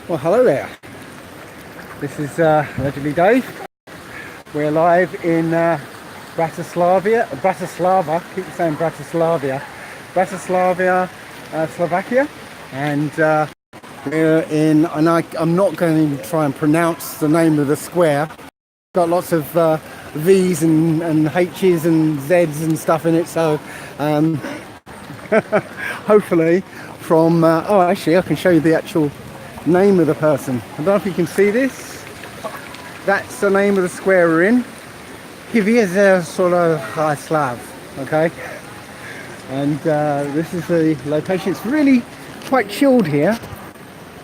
Well, hello there. This is allegedly Dave. We're live in Bratislava, keep saying Bratislava, Slovakia, and we're in, and I'm not going to try and pronounce the name of the square. Got lots of V's and H's and Z's and stuff in it, so hopefully from, oh actually I can show you the actual name of the person. I don't know if you can see this. That's the name of the square we're in. Slav, okay? And this is the location. It's really quite chilled here.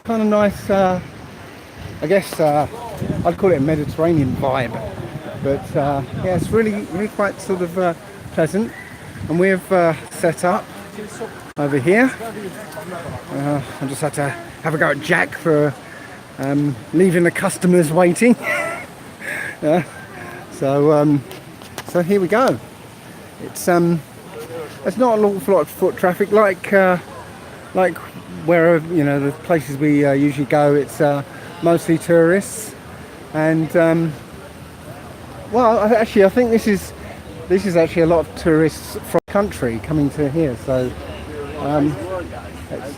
Kind of nice, I guess I'd call it a Mediterranean vibe. But yeah, it's really quite sort of pleasant. And we've set up over here. I just had to have a go at Jack for leaving the customers waiting. Yeah. So here we go. It's there's not an awful lot of foot traffic like where the places we usually go. It's mostly tourists, and well, actually, I think this is actually a lot of tourists from the country coming to here. So let's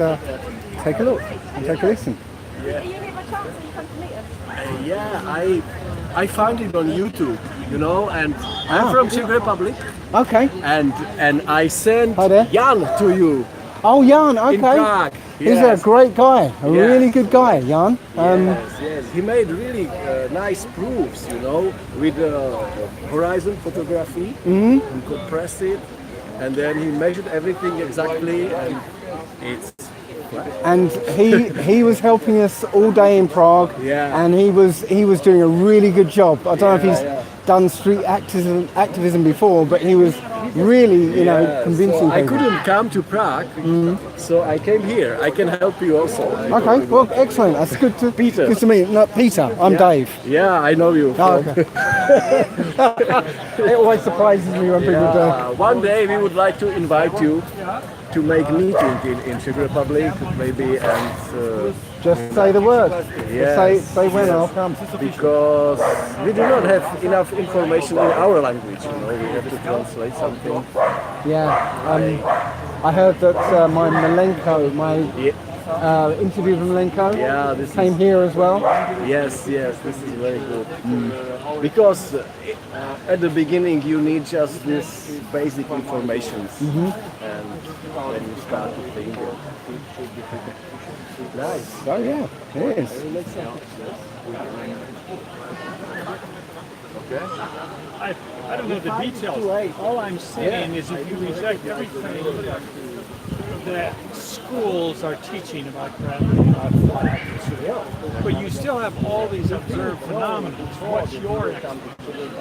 take a look and take a listen. Yeah. Are you here by chance and you come to meet us? Yeah, I found it on YouTube, and I'm from Czech Republic. Okay. And I sent Hi there. Jan to you. Oh, Jan. Okay. In Prague. He's a great guy, really good guy, Jan. Yes. He made really nice proofs, with horizon photography. And compressed it, and then he measured everything exactly, and it's. And he was helping us all day in Prague, and he was doing a really good job. I don't know if he's done street activism before, but he was really convincing. So I couldn't come to Prague, so I came here. I can help you also. Okay, well, excellent. That's good to Peter. Good to meet. No, Peter. I'm Dave. Yeah, I know you. Oh, okay. It always surprises me when people do. One day we would like to invite you to make meeting in Czech Republic, maybe, and just say the word. Yes. Say when I'll come. Because we do not have enough information in our language. We have to translate something. Yeah. I heard that my interview with Malenko came here as well. Yes, this is very good. Because at the beginning you need just this basic information, and then you start to think. Nice. Oh yeah, it is. Okay. I don't know the details. All I'm saying is if you reject everything that schools are teaching about gravity, about flat, but you still have all these observed phenomena. What's your explanation?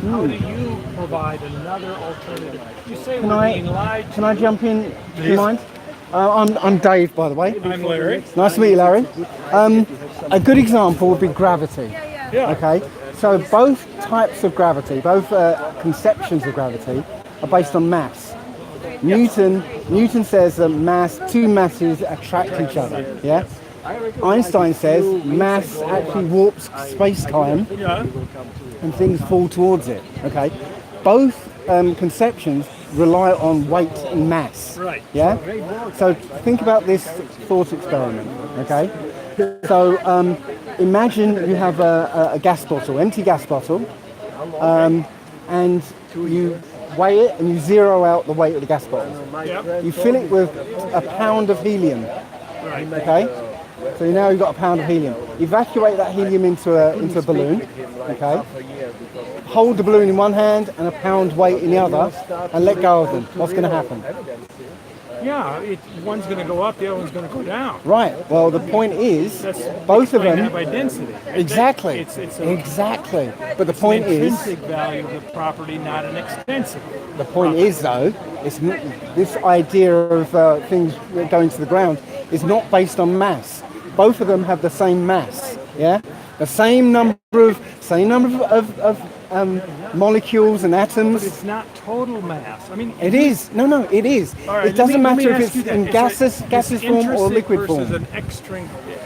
How do you provide another alternative? You say we're being lied to. Can I jump in? Do you mind? I'm Dave, by the way. I'm Larry. Nice to meet you, Larry. A good example would be gravity. Yeah. Okay. So both types of gravity, both conceptions of gravity, are based on mass. Newton says that two masses attract each other. Yeah. Einstein says mass actually warps space-time, and things fall towards it. Okay. Both conceptions rely on weight and mass. Right. Yeah. So think about this thought experiment. Okay. So imagine you have a gas bottle, empty gas bottle, and you weigh it and you zero out the weight of the gas bottle. Yep. You fill it with a pound of helium. Right. Okay. So now you've got a pound of helium. Evacuate that helium into a balloon. Okay. Hold the balloon in one hand and a pound weight in the other, and let go of them. What's going to happen? Yeah, one's going to go up, the other one's going to go down. Right. Well, the point is, That's both of them. that by density. Exactly. It's Exactly. But the point an is, intrinsic value of the property, not an extensive. the point is though, this idea of things going to the ground is not based on mass. Both of them have the same mass. Yeah. The same number of molecules and atoms. But it's not total mass. I mean, It is. No, it is. All right, It doesn't let me matter if ask it's you that. in gaseous form or liquid form. Versus an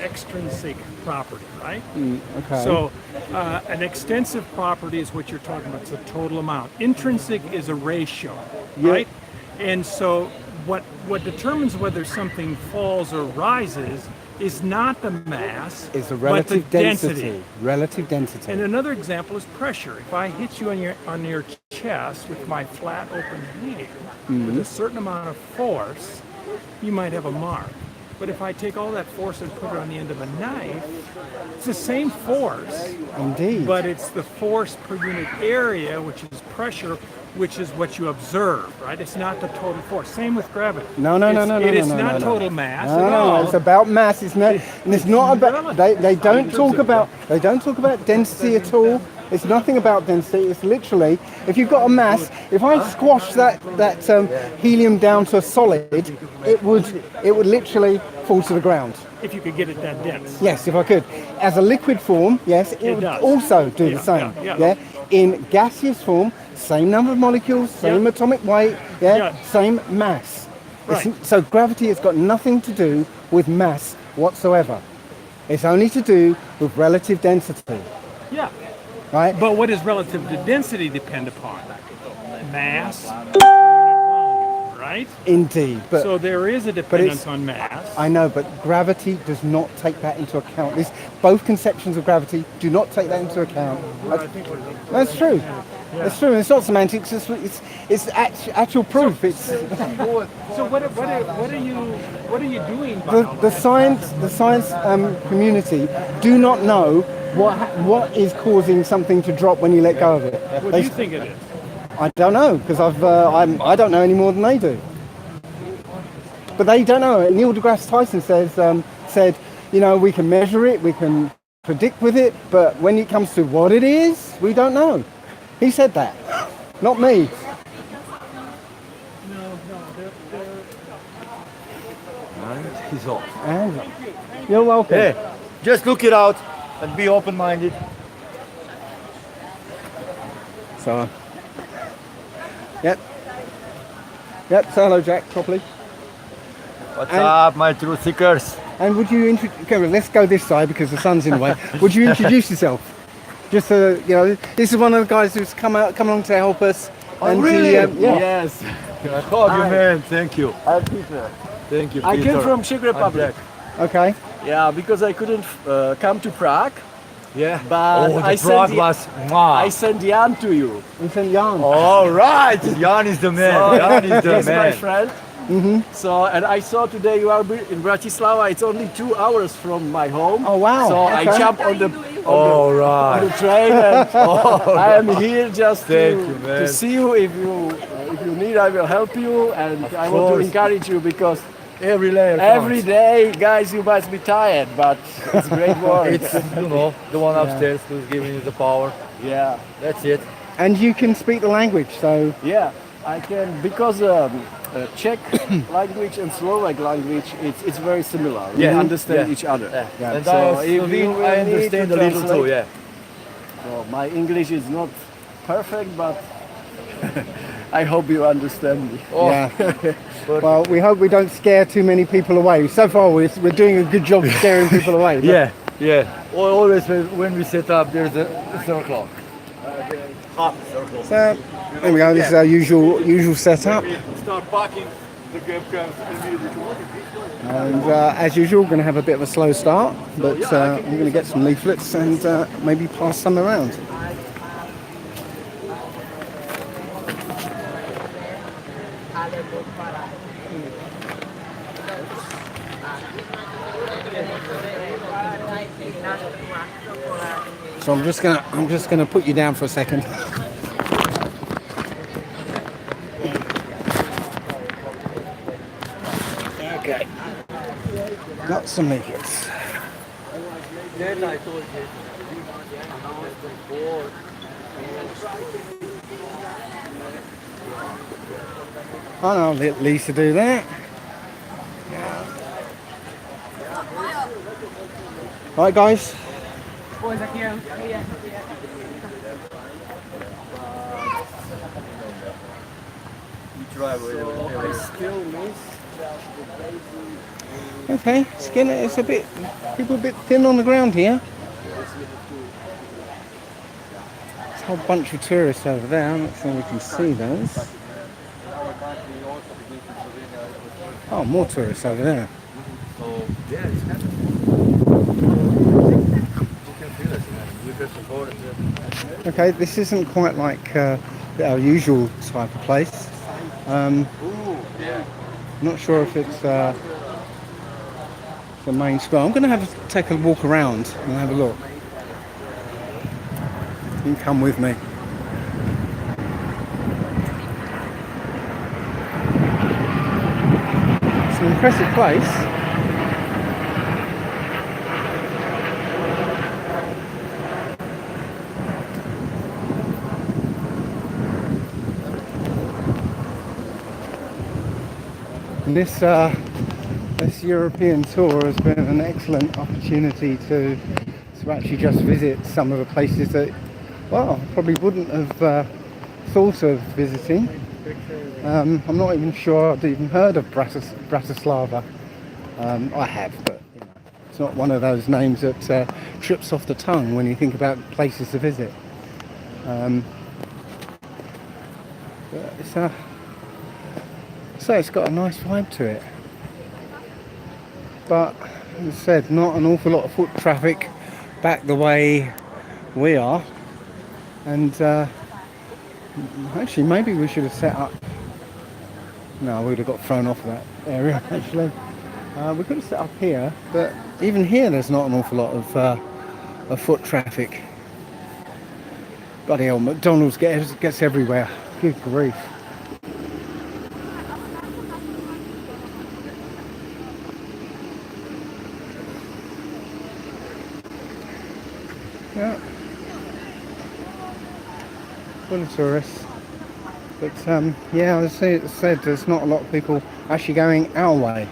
extrinsic property, right? Okay. So an extensive property is what you're talking about. It's the total amount. Intrinsic is a ratio, right? And so what determines whether something falls or rises is not the mass, It's a but relative the density. Relative density. And another example is pressure. If I hit you on your chest with my flat open hand with a certain amount of force, you might have a mark. But if I take all that force and put it on the end of a knife, it's the same force, Indeed. but it's the force per unit area, which is pressure, which is what you observe, right? It's not the total force. Same with gravity. No. It is no, not no. total mass No, at all. it's about mass. It's not, and it's not about. They don't talk about. They don't talk about density at all. It's nothing about density. It's literally, if you've got a mass, if I squash that helium down to a solid, it would literally fall to the ground. If you could get it that dense. Yes, if I could. As a liquid form, yes, it would does. also do the Yeah, same. yeah. In gaseous form, same number of molecules, same atomic weight, same mass. Right. So gravity has got nothing to do with mass whatsoever. It's only to do with relative density, Yeah. right? But what does relative to density depend upon? Mass per unit volume, right? Indeed, but So there is a dependence on mass. I know, but gravity does not take that into account. Both conceptions of gravity do not take that into account. That's true. It's true. It's not semantics. It's actual proof. It's So what are you doing? the science community do not know what is causing something to drop when you let go of it. What do you think it is? I don't know, because I don't know any more than they do. But they don't know. Neil deGrasse Tyson said, you know, we can measure it, we can predict with it, but when it comes to what it is, we don't know. He said that, not me. He's off. And you're welcome. Hey, just look it out and be open-minded. So, yep. Say hello, Jack, properly. What's up, my truth seekers? And would you okay, well, let's go this side because the sun's in the way. Would you introduce yourself? Just you know, this is one of the guys who's come along to help us. Oh, really? Yes. Oh, you man, thank you. I'm Peter. Thank you, I Peter. came from Czech Republic. Okay. Yeah, because I couldn't come to Prague, Yeah. but Oh, the I Prague sent was... I sent Jan to you. And St. Jan. All right, Jan is the man. Jan is the He's my man. friend. So, and I saw today you are in Bratislava. It's only 2 hours from my home. Oh, wow. So I Okay. jump on the All on right. the train, and I am here just Thank you, man. to see you. If you need, I will help you, and I want to course. encourage you because Every layer every counts. day, guys, you must be tired, but it's great work. It's, you know, the one upstairs who's giving you the power. Yeah, That's it. And you can speak the language, so yeah, I can because Czech language and Slovak language it's very similar. We Yeah, understand yeah. each other. And So I, if you will I need understand to a little too, translate- yeah. So my English is not perfect, but I hope you understand me. Oh, yeah. Well, we hope we don't scare too many people away. So far, we're doing a good job scaring people away. but- yeah, yeah. Always when we set up, there's a circle. So, there we go. This is our usual setup. Start parking, the gap comes immediately. And as usual, we're going to have a bit of a slow start, but I'm going to get some leaflets and maybe pass some around. So I'm just gonna put you down for a second. Okay. Got some leaflets. Then I told you. I'll let Lisa do that. Right, guys. We try with I still miss Okay, it's a bit, people a bit thin on the ground here. There's a whole bunch of tourists over there. I'm not sure we can see those. Oh, more tourists over there. So yeah, it's kind of you can feel it. You can support it. Okay, this isn't quite like our usual type of place. Not sure if it's the main square. I'm going to take a walk around and have a look. You can come with me. It's an impressive place. And this European tour has been an excellent opportunity to actually just visit some of the places that, well, probably wouldn't have thought of visiting. I'm not even sure I'd even heard of Bratislava. I have, but you know, it's not one of those names that trips off the tongue when you think about places to visit. But it's got a nice vibe to it. But as I said, not an awful lot of foot traffic back the way we are. And actually, maybe we should have set up. No, we would have got thrown off that area. Actually, we could have set up here, but even here, there's not an awful lot of foot traffic. Bloody hell, McDonald's gets everywhere. Good grief. Yeah, full of tourists. But yeah, as I said, there's not a lot of people actually going our way.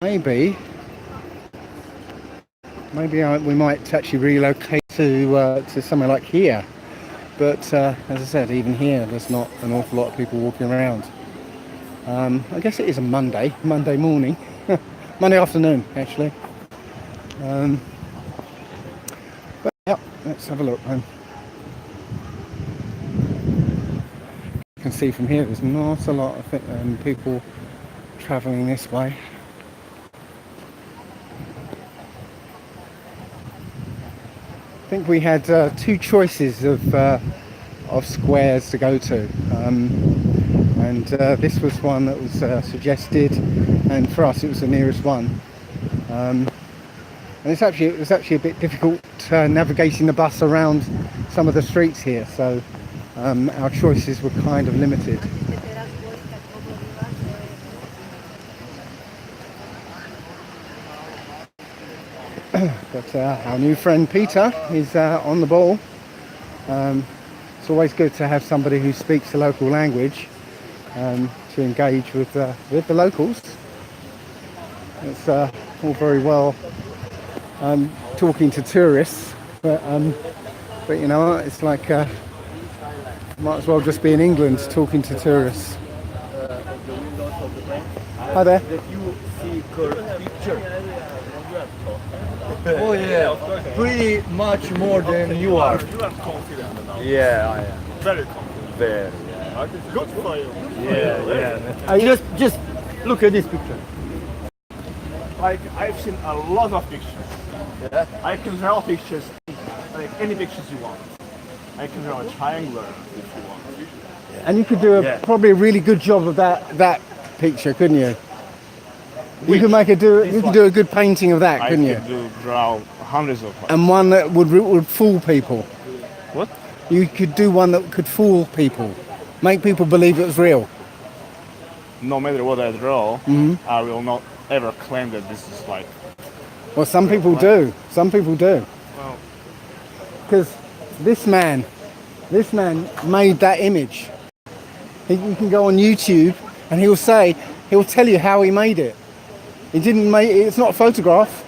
Maybe we might actually relocate to somewhere like here. But as I said, even here, there's not an awful lot of people walking around. I guess it is a Monday morning, Monday afternoon actually. But yeah, let's have a look. You can see from here, there's not a lot of people travelling this way. I think we had two choices of squares to go to, and this was one that was suggested, and for us it was the nearest one. And it was actually a bit difficult navigating the bus around some of the streets here, so our choices were kind of limited. But our new friend Peter is on the ball. It's always good to have somebody who speaks the local language to engage with the locals. It's all very well talking to tourists, but you know, it's like might as well just be in England talking to tourists. Hi there. Oh yeah, pretty much more than you are. You are confident now. Yeah, I am. Very confident. Very. Good for you. Yeah. Just look at this picture. Like, I've seen a lot of pictures. Yeah. I can draw pictures, like any pictures you want. I can draw a triangular if you want. And you could do probably a really good job of that picture, couldn't you? You could do a good painting of that, couldn't you? I could draw hundreds of them. And one that would fool people. What? You could do one that could fool people, make people believe it was real. No matter what I draw, I will not ever claim that this is like. Well, some people do. Some people do. Well, Because this man made that image. You can go on YouTube and he'll tell you how he made it. He didn't make it. It's not a photograph.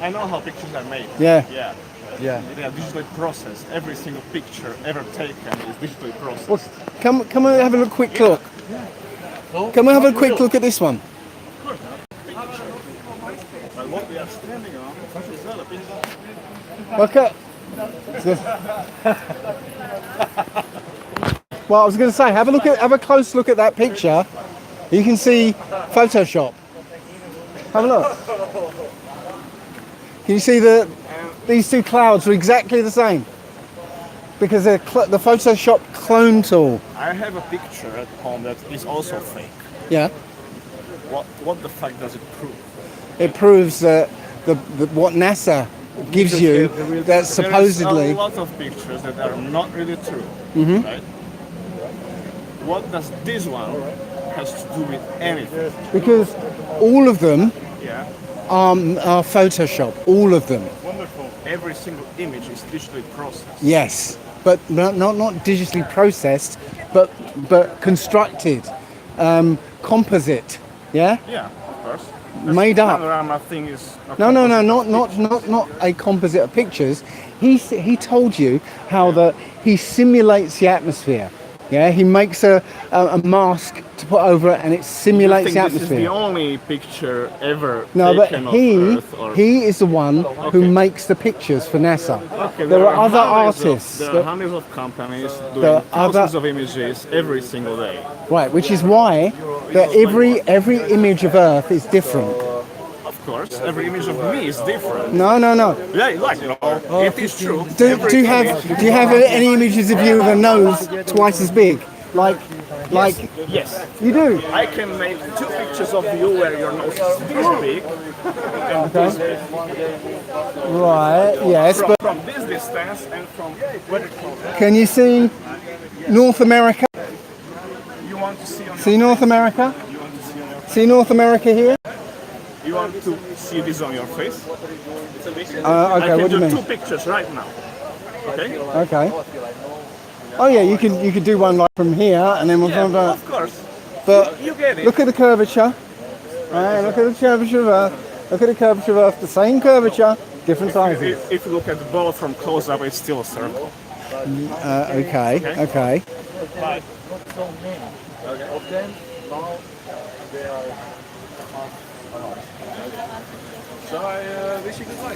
I know how pictures are made. Yeah. Yeah. Yeah. They are digitally processed. Every single picture ever taken is digitally processed. Well, come and have a quick look. Can we have a quick look at this one? But what we are standing on is not a picture. Okay. Well, I was going to say, have a close look at that picture. You can see Photoshop. Have a look. Can you see these two clouds are exactly the same? Because they're the Photoshop clone tool. I have a picture at home that is also fake. Yeah. What the fuck does it prove? It proves that what NASA gives you, that supposedly. There is a lot of pictures that are not really true. Right? What does this one has to do with anything? Because all of them Yeah. are Photoshop. All of them. Wonderful. Every single image is digitally processed. Yes, but not digitally processed, but constructed, composite. Yeah. Yeah, of course. Made up. Panorama thing is. No, not a composite of pictures. He told you how he simulates the atmosphere. Yeah, he makes a mask to put over it, and it simulates the This atmosphere. is the only picture ever No, but taken of Earth, or... he is the one who makes the pictures for NASA. Okay, there are other hundreds artists. There are hundreds of companies There doing are thousands of images every single day. Right, which is why that every image of Earth is different. Of course, every image of me is different. No. Yeah, like, you know, it is true. Do Every you image- have any images of you with a nose twice as big? Like Yes. you do? I can make two pictures of you where your nose is this big and this big. Right. Yes, but From this distance and from vertical. can you see North America? You want to see on See North America? you want to see on your See North America here? you want to see this on your face? Okay. I What can do you do mean? two pictures right now. Okay? Okay. Oh yeah, you could do one like from here and then one from Of course. But You get it. look at the curvature. Right, look at the curvature of Earth. Look at the curvature of Earth. The same curvature, different sizes. If you look at the ball from close up, it's still a circle. Okay. So I wish you good luck.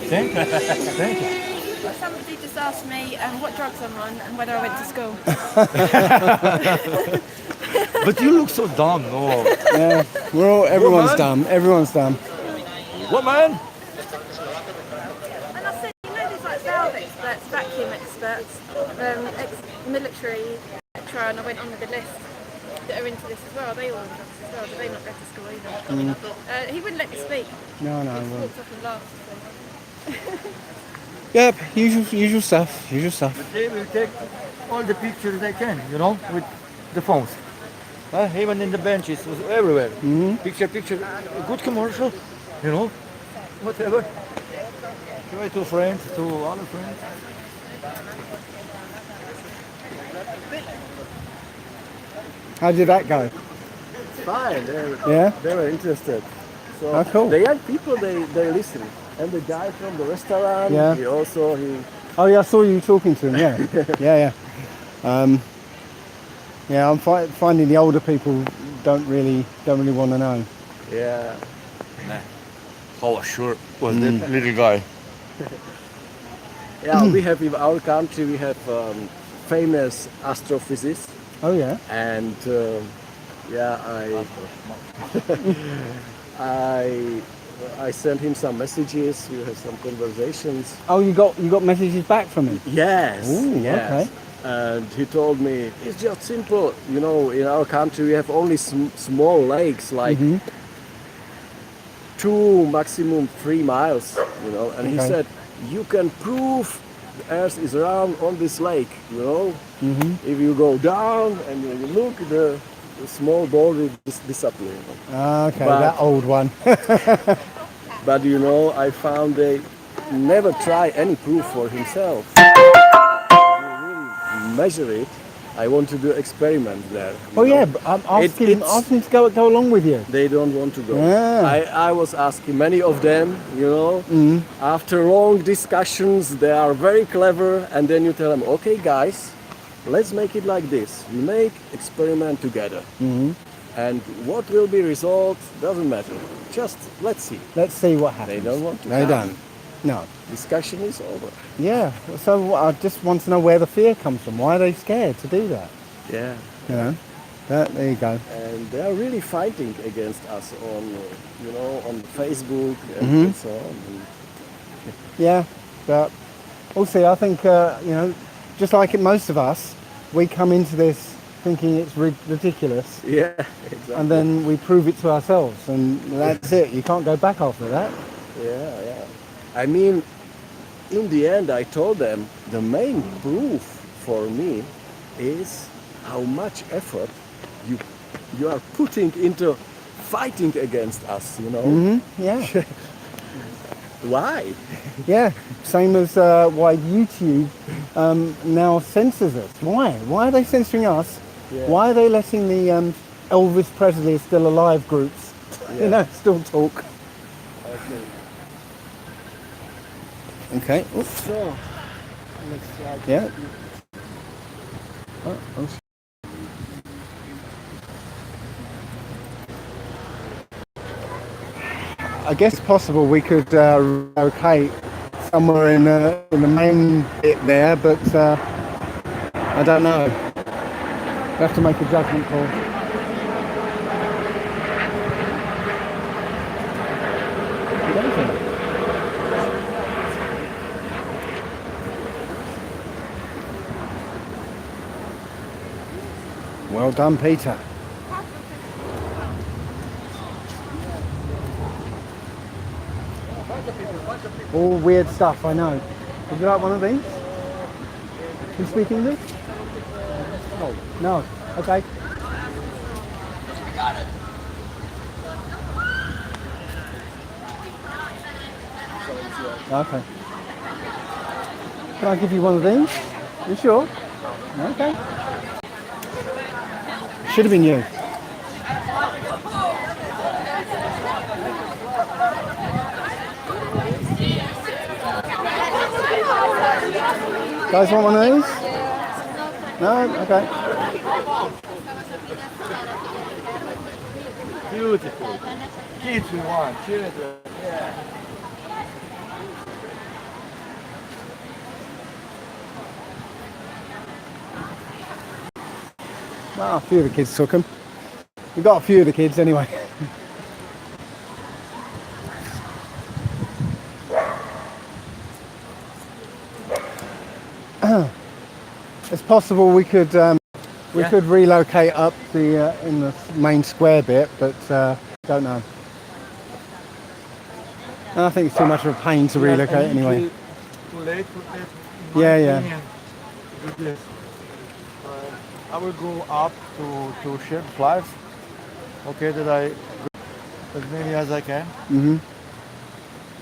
Thank you. Somebody just asked me what drugs I'm on and whether I went to school. But you look so dumb, no. Yeah, everyone's Woman. dumb. Everyone's dumb. What, man? And I said, you know, there's like valve experts, vacuum experts, ex-military, etc. And I went on with the list that are into this as well. They all on drugs as well. Do they not go to school either? He wouldn't let me speak. No. He Well. walked off and laughed. Yep, usual stuff. They will take all the pictures they can, you know, with the phones. Even in the benches, was everywhere. Picture, a good commercial, you know, whatever. Try to friends, to other friends. How did that go? Fine. Yeah. They were interested. So Oh, cool. the young people, they listen. And the guy from the restaurant, Yeah. he Oh yeah, I saw you talking to him. Yeah. Yeah, I'm finding the older people don't really want to know. yeah. How sure was that little guy? Yeah, we have in our country, we have famous astrophysicists. Oh yeah. And I sent him some messages. We had some conversations. Oh, you got messages back from him. Yes. Ooh, yes. okay. And he told me it's just simple. You know, in our country we have only small lakes, like 2, maximum 3 miles. You know, and he Okay. said you can prove the Earth is round on this lake. You know, if you go down and you look, the small ball will disappear. You know? Okay, But- that old one. But you know, I found they never try any proof for himself. Measure it. I want to do experiment there. you Oh know. yeah, but ask him to go along with you. They don't want to go. Yeah. I was asking many of them, you know, after long discussions, they are very clever, and then you tell them, okay guys, let's make it like this. We make experiment together. And what will be result doesn't matter. Just let's see. Let's see what happens. They don't want to They come. don't. No. Discussion is over. Yeah. So I just want to know where the fear comes from. Why are they scared to do that? Yeah. You know. There you go. And they are really fighting against us on, on Facebook and so on. Yeah. But we'll see. I think just like most of us, we come into this thinking it's ridiculous, Yeah, exactly. and then we prove it to ourselves, and that's it. You can't go back after that. Yeah. I mean, in the end, I told them the main proof for me is how much effort you are putting into fighting against us, Yeah. Why? Yeah, same as why YouTube now censors us. Why? Why are they censoring us? Yeah. Why are they letting the Elvis Presley is still alive groups, still talk? Okay. Oops. So, let's try. Yeah. I guess possible we could relocate somewhere in the main bit there, but I don't know. We have to make a judgment call. You don't think? Well done, Peter. All weird stuff, I know. Would you like one of these? You speak English? No. No. Okay. Okay. Can I give you one of these? You sure? Okay. Should have been you. Guys want one of these? No? Okay. Beautiful. Kids we want, children. Yeah. Well, a few of the kids took them. We got a few of the kids anyway. It's possible we could could relocate up the in the main square bit, but don't know. I think it's too much of a pain to relocate anyway. Too late for that. Yeah. Do this. I will go up to share flights. Okay, that I as many as I can. Mhm.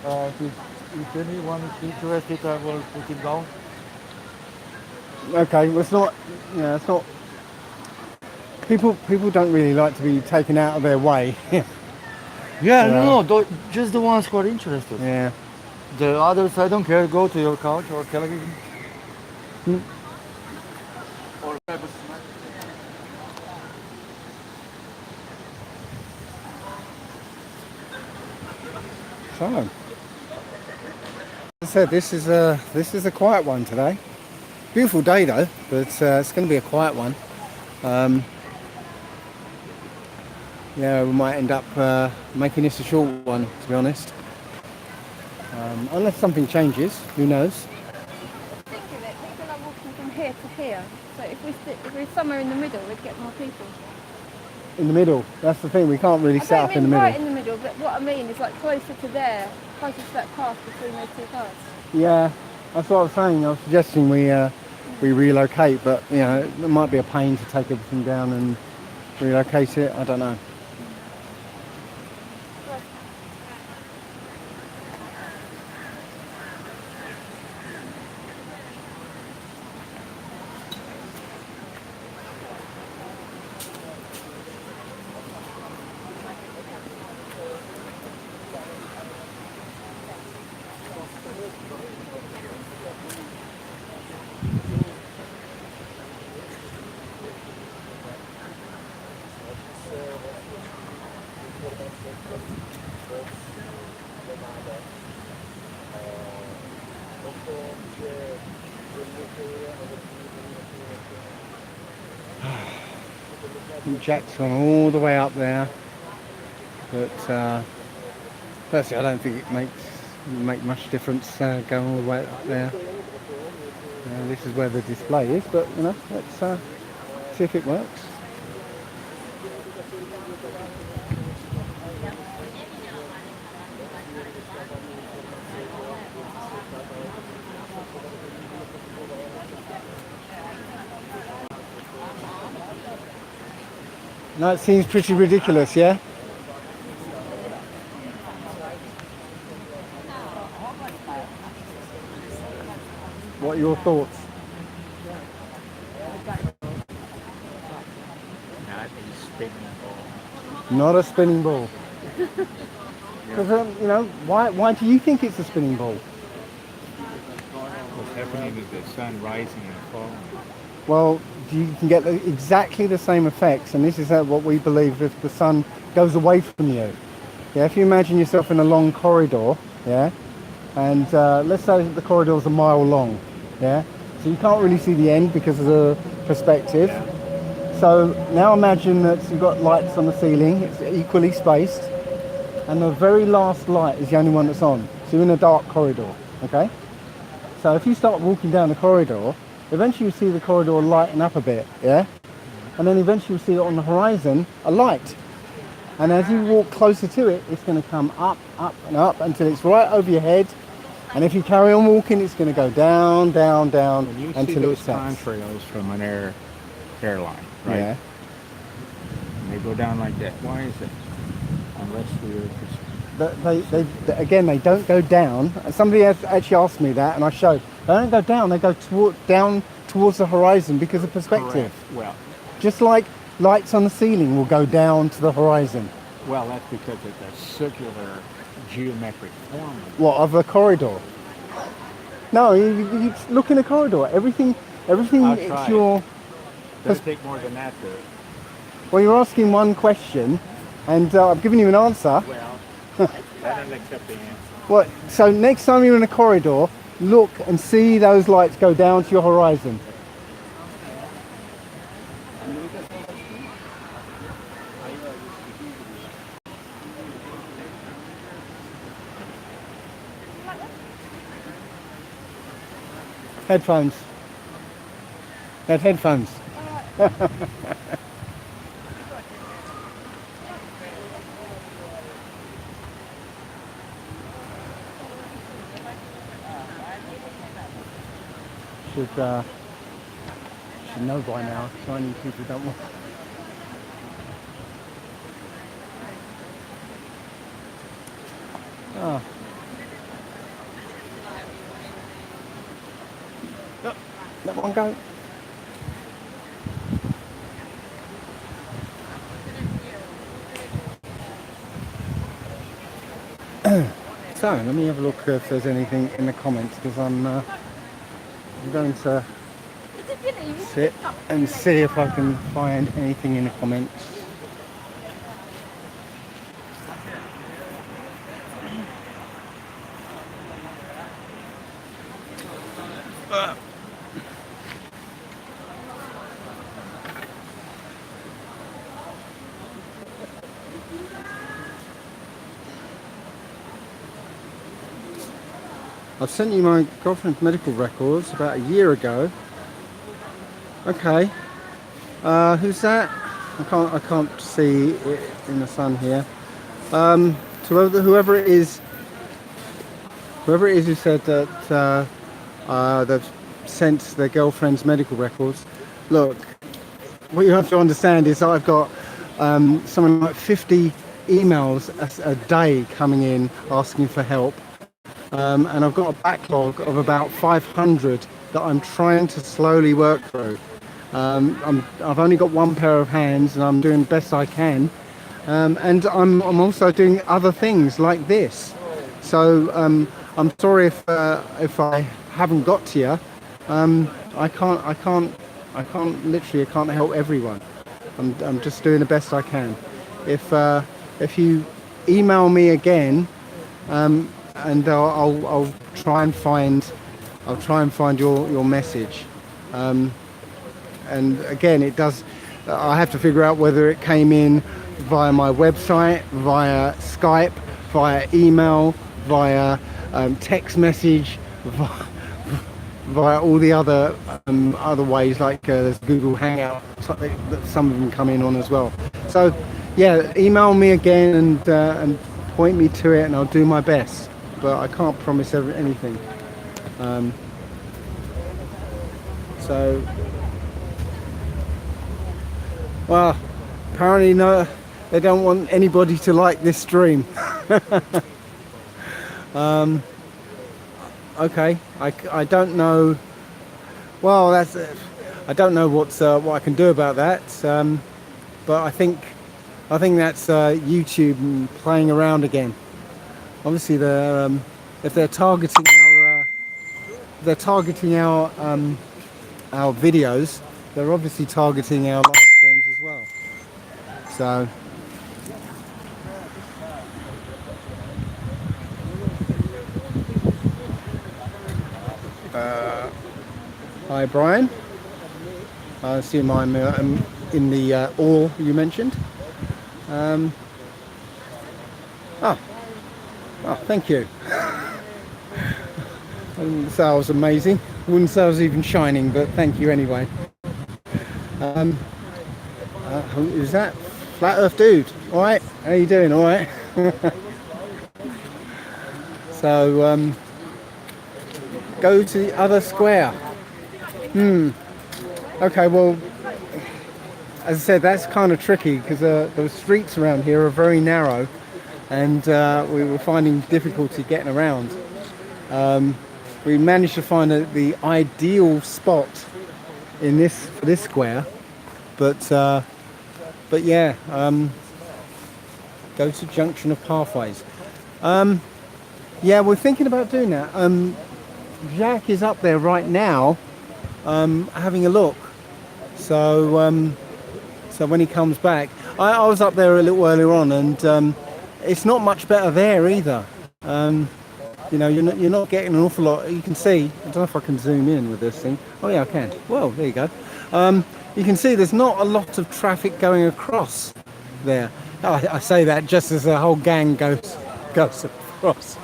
If anyone is interested, I will put it down. Okay, well, it's not. Yeah, it's not. People don't really like to be taken out of their way. Yeah, no, just the ones who are interested. Yeah. The others, I don't care. Go to your couch or television. Or So, as I said, this is a quiet one today. Beautiful day though, but it's going to be a quiet one. Yeah, we might end up making this a short one, to be honest. Unless something changes, who knows? Think of it, people are walking from here to here. So if we're somewhere in the middle, we'd get more people. In the middle, that's the thing, we can't really set up in the middle. Right in the middle, but what I mean is like closer to there, closer to that path between those two cars. Yeah, that's what I was saying. I was suggesting we relocate, but it might be a pain to take everything down and relocate it. I don't know. Jack's gone all the way up there, but personally I don't think it make much difference going all the way up there. This is where the display is, but you know, let's see if it works. No, it seems pretty ridiculous, yeah? What are your thoughts? Not a spinning ball. Not a spinning ball. Because, you know, why do you think it's a spinning ball? What's happening is the sun rising and falling. Well, you can get exactly the same effects, and this is what we believe if the sun goes away from you. Yeah, if you imagine yourself in a long corridor, yeah, and let's say the corridor is a mile long, yeah, so you can't really see the end because of the perspective. So now imagine that you've got lights on the ceiling, it's equally spaced, and the very last light is the only one that's on. So you're in a dark corridor, okay? So if you start walking down the corridor, eventually you see the corridor lighten up a bit, yeah? And then eventually you see on the horizon a light. And as you walk closer to it, it's going to come up, up and up until it's right over your head. And if you carry on walking, it's going to go down, down, down When you see until it those sets. contrails from an airline, right? Yeah. And they go down like that. Why is it? Unless we're Again, they don't go down. Somebody actually asked me that, and I showed. They don't go down. They go down towards the horizon because of perspective. correct. Well, Just like lights on the ceiling will go down to the horizon. that's because it's a circular geometric form. What, of a corridor? No, you look in a corridor. Everything. I'll It's try. your. Does it take more than that to? Well, you're asking one question, and I've given you an answer. Well, I don't accept the answer. What? So next time you're in a corridor, look and see those lights go down to your horizon. Headphones. They had headphones. Should know by now. Chinese people don't want. Oh. Yep. Let one go. So let me have a look if there's anything in the comments, because I'm going to sit and see if I can find anything in the comments. I've sent you my girlfriend's medical records about a year ago. Okay. Who's that? I can't see it in the sun here. So whoever it is who said that they've sent their girlfriend's medical records. Look, what you have to understand is I've got something like 50 emails a day coming in asking for help. And I've got a backlog of about 500 that I'm trying to slowly work through. I've only got one pair of hands, and I'm doing the best I can. And I'm also doing other things like this. So I'm sorry if I haven't got to you. I can't literally help everyone. I'm just doing the best I can. If if you email me again, and I'll try and find your message. And again, it does. I have to figure out whether it came in via my website, via Skype, via email, via text message, via all the other ways, like there's Google Hangout that some of them come in on as well. So yeah, email me again and point me to it, and I'll do my best. But I can't promise anything. So, well, apparently no, they don't want anybody to like this stream. Okay, I don't know. Well, that's I don't know what I can do about that. But I think that's YouTube playing around again. Obviously, if they're targeting our videos, they're obviously targeting our live streams as well. So. Hi Brian, I assume I'm in the oil you mentioned. Oh, thank you. I wouldn't say I was amazing, wouldn't say I was even shining, but thank you anyway. Who's that? Flat Earth Dude, alright, how you doing, alright? So, go to the other square. Okay, well, as I said, that's kind of tricky because the streets around here are very narrow, and we were finding difficulty getting around. We managed to find the ideal spot in this square, but yeah, go to junction of pathways. Yeah, we're thinking about doing that. Jack is up there right now, having a look. So, so when he comes back, I was up there a little earlier on, and it's not much better there either. You know, you're not getting an awful lot. You can see. I don't know if I can zoom in with this thing. Oh yeah, I can. Well, there you go. You can see there's not a lot of traffic going across there. I say that just as the whole gang goes across.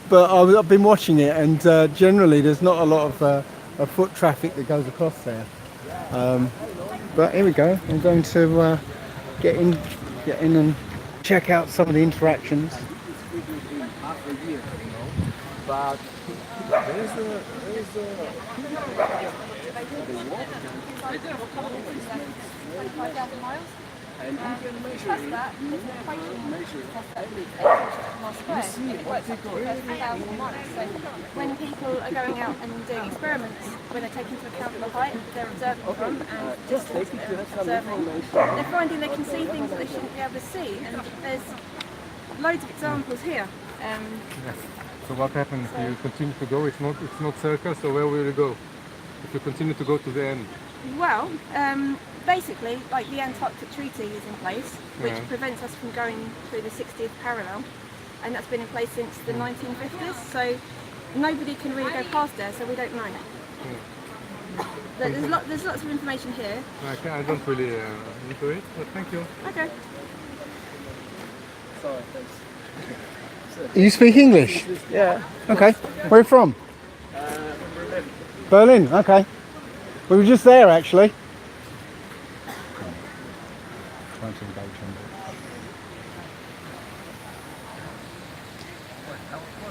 But I've been watching it, and generally there's not a lot of foot traffic that goes across there. But here we go. I'm going to get in and check out some of the interactions. But there's the and you can measure it. When people are going out and doing experiments, when they take into account the height they're observing from and Just take it to have some observing, information. they're finding they can see things that they shouldn't be able to see, and there's loads of examples here. So what happens if you continue to go? It's not circle, so where will you go? If you continue to go to the end? Well, basically, like the Antarctic Treaty is in place, which prevents us from going through the 60th parallel, and that's been in place since the 1950s, so nobody can really go past there, so we don't know. There's lots of information here. I don't really into it, but thank you. Okay. Sorry, thanks. You speak English? Yeah. Okay. Where are you from? Berlin. Okay. We were just there actually.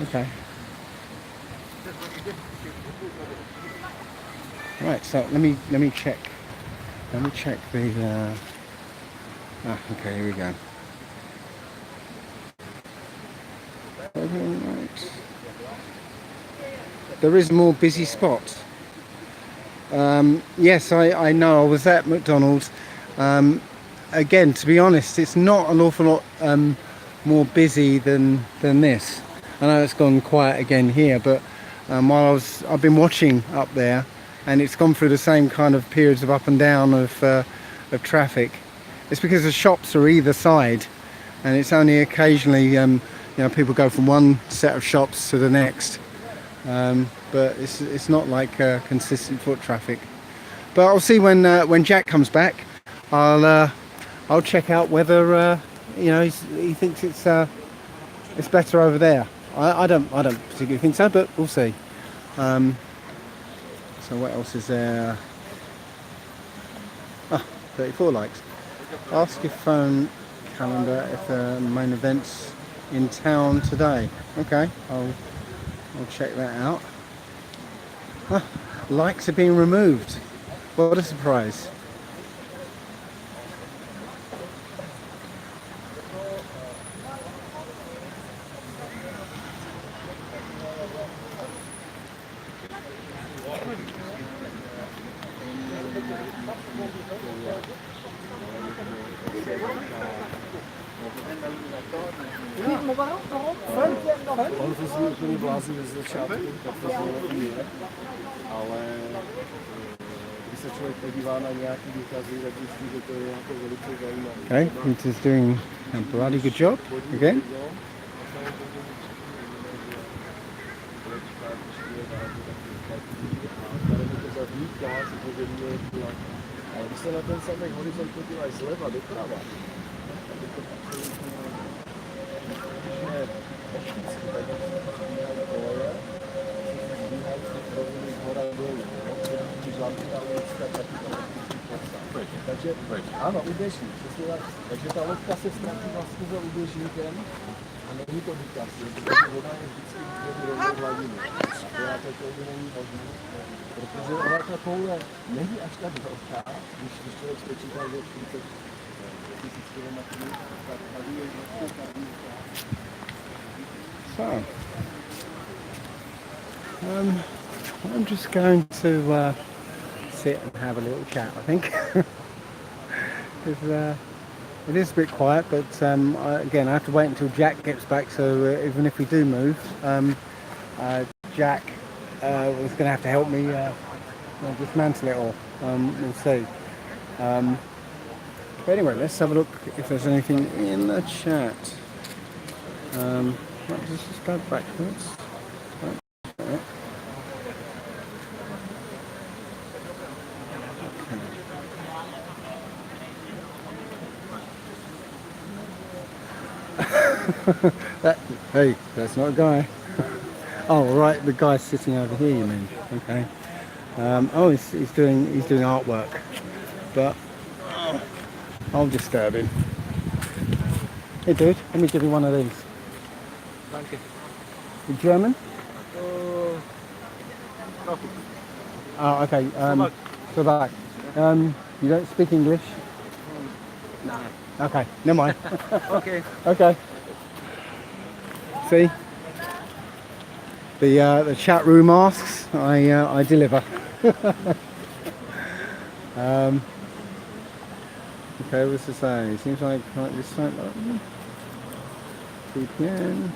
Okay. Right. So let me check. Let me check the. Okay. Here we go. Right. There is a more busy spot. Yes, I know. I was at McDonald's. Again, to be honest, it's not an awful lot more busy than this. I know it's gone quiet again here, but while I've been watching up there, and it's gone through the same kind of periods of up and down of traffic. It's because the shops are either side, and it's only occasionally you know, people go from one set of shops to the next, but it's not like consistent foot traffic. But I'll see when Jack comes back. I'll check out whether you know, he thinks it's better over there. I don't particularly think so, but we'll see. So what else is there? 34 likes. Ask your phone calendar if the main event's in town today. Okay, I'll check that out. Likes are being removed. What a surprise. On to zní úplně blázivě z začátku, tak to zní je, ale když se člověk podívá na nějaký důkazy, tak zjistí, že to je jako velice zajímavé. Okay, he's doing a bloody good job again. Ale když se na ten samý horizont podíváš zleva doprava, takže ano, uběží, přesně tak. Takže ta loďka se ztratí vlastně za uběžníkem a není to důkaz, protože voda je vždycky rovnou hladinu. A já to není možné, protože ona ta koule není až tak velká, když člověk spočítá, že 40 000 km, tak tady je vždycky. So, I'm just going to sit and have a little chat, I think. It is a bit quiet, but again, I have to wait until Jack gets back, so even if we do move, Jack was going to have to help me dismantle it all. We'll see. But anyway, let's have a look if there's anything in the chat. Let's just go backwards. Hey, that's not a guy. Oh, right, the guy's sitting over here, you mean? Okay. Oh, he's doing artwork, but I'll disturb him. Hey, dude, let me give you one of these. Thank you. You German? No. Oh, okay. Slovak. You don't speak English? Nah. Okay, never mind. Okay. Okay. See? The chat room asks, I deliver. Okay, what's the say? Seems like this time. VPN.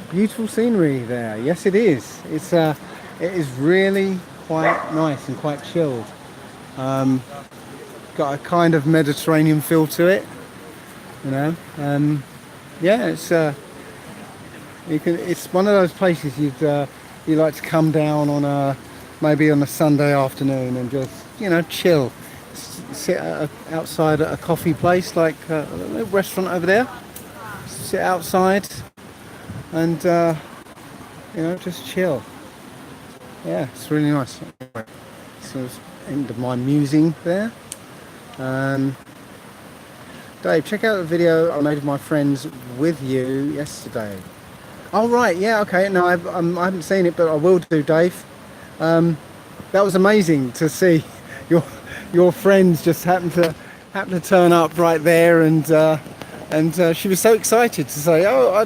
Beautiful scenery there. Yes, it is. It is really quite nice and quite chilled. Got a kind of Mediterranean feel to it, you know. Yeah, it's one of those places you like to come down on maybe on a Sunday afternoon and just, you know, chill, sit outside at a coffee place like a little restaurant over there. Sit outside and you know, just chill. Yeah, it's really nice. So it's the end of my musing there. Dave, check out the video I made of my friends with you yesterday. Oh right, yeah, okay. No, I haven't seen it, but I will do, Dave. That was amazing to see your friends just happen to turn up right there, and she was so excited to say, "Oh, I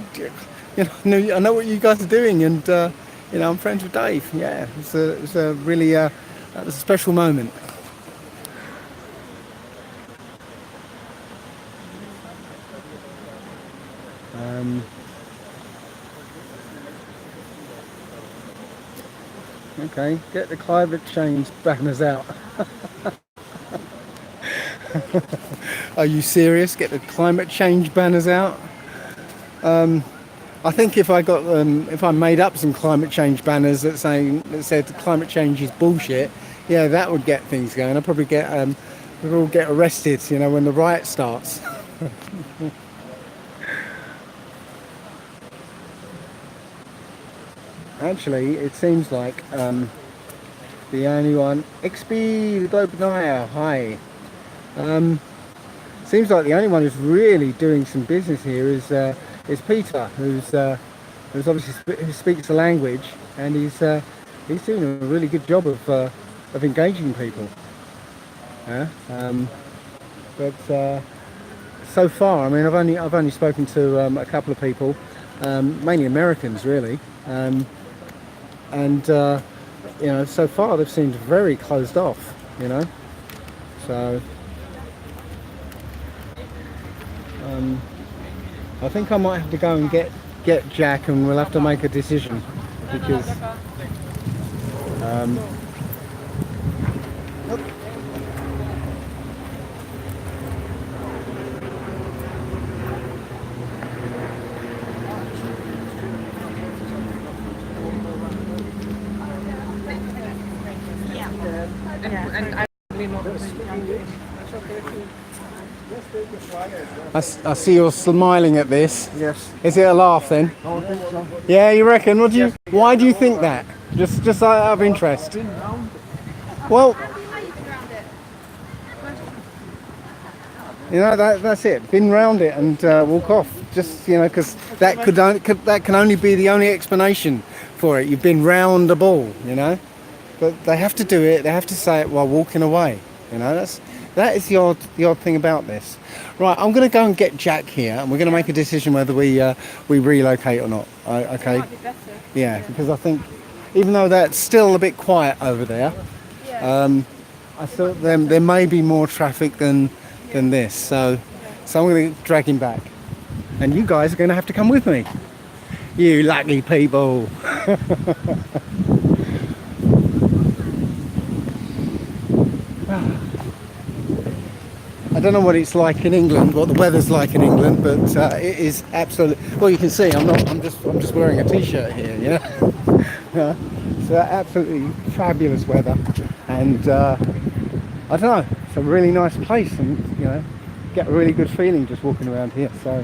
know what you guys are doing, and you know, I'm friends with Dave." Yeah, it was a really that was a special moment. Okay, get the climate change banners out. Are you serious? Get the climate change banners out. I think if I made up some climate change banners that said climate change is bullshit, yeah, that would get things going. I'd probably we'd all get arrested, you know, when the riot starts. Actually, it seems like the only one. XP, the Denier, hi. Seems like the only one who's really doing some business here is Peter, who's obviously who speaks the language, and he's doing a really good job of engaging people. Yeah. But so far, I mean, I've only spoken to a couple of people, mainly Americans, really, and you know, so far they've seemed very closed off, you know. So I think I might have to go and get Jack, and we'll have to make a decision, because I see you're smiling at this. Yes. Is it a laugh then? I don't think so. Yeah, you reckon? Why do you think that? Just out of interest. Well, you know, that's it. Been round it and walk off. Just, you know, because that can only be the only explanation for it. You've been round the ball, you know. But they have to do it. They have to say it while walking away. You know, that is the odd thing about this. Right, I'm going to go and get Jack here, and we're going to make a decision whether we relocate or not. Okay. Might be better. Yeah, because I think even though that's still a bit quiet over there, I thought there may be more traffic than this. So I'm going to drag him back, and you guys are going to have to come with me. You lucky people. I don't know what it's like in England, what the weather's like in England, but it is absolutely. Well, you can see I'm just wearing a t-shirt here, you know. So absolutely fabulous weather, and I don't know, it's a really nice place, and you know, get a really good feeling just walking around here. So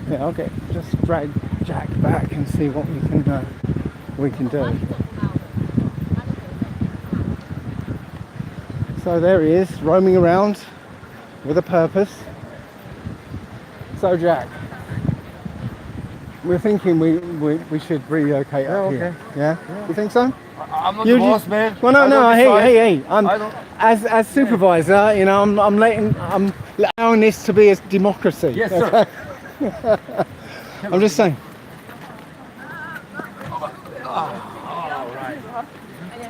yeah, I'll just drag Jack back and see what we can do. So there he is, roaming around with a purpose. So Jack, we're thinking we should relocate up here. Yeah? You think so? I'm not the boss, man. Well, no. Hey. I'm I don't- as supervisor. You know, I'm allowing this to be a democracy. Yes, sir. I'm just saying.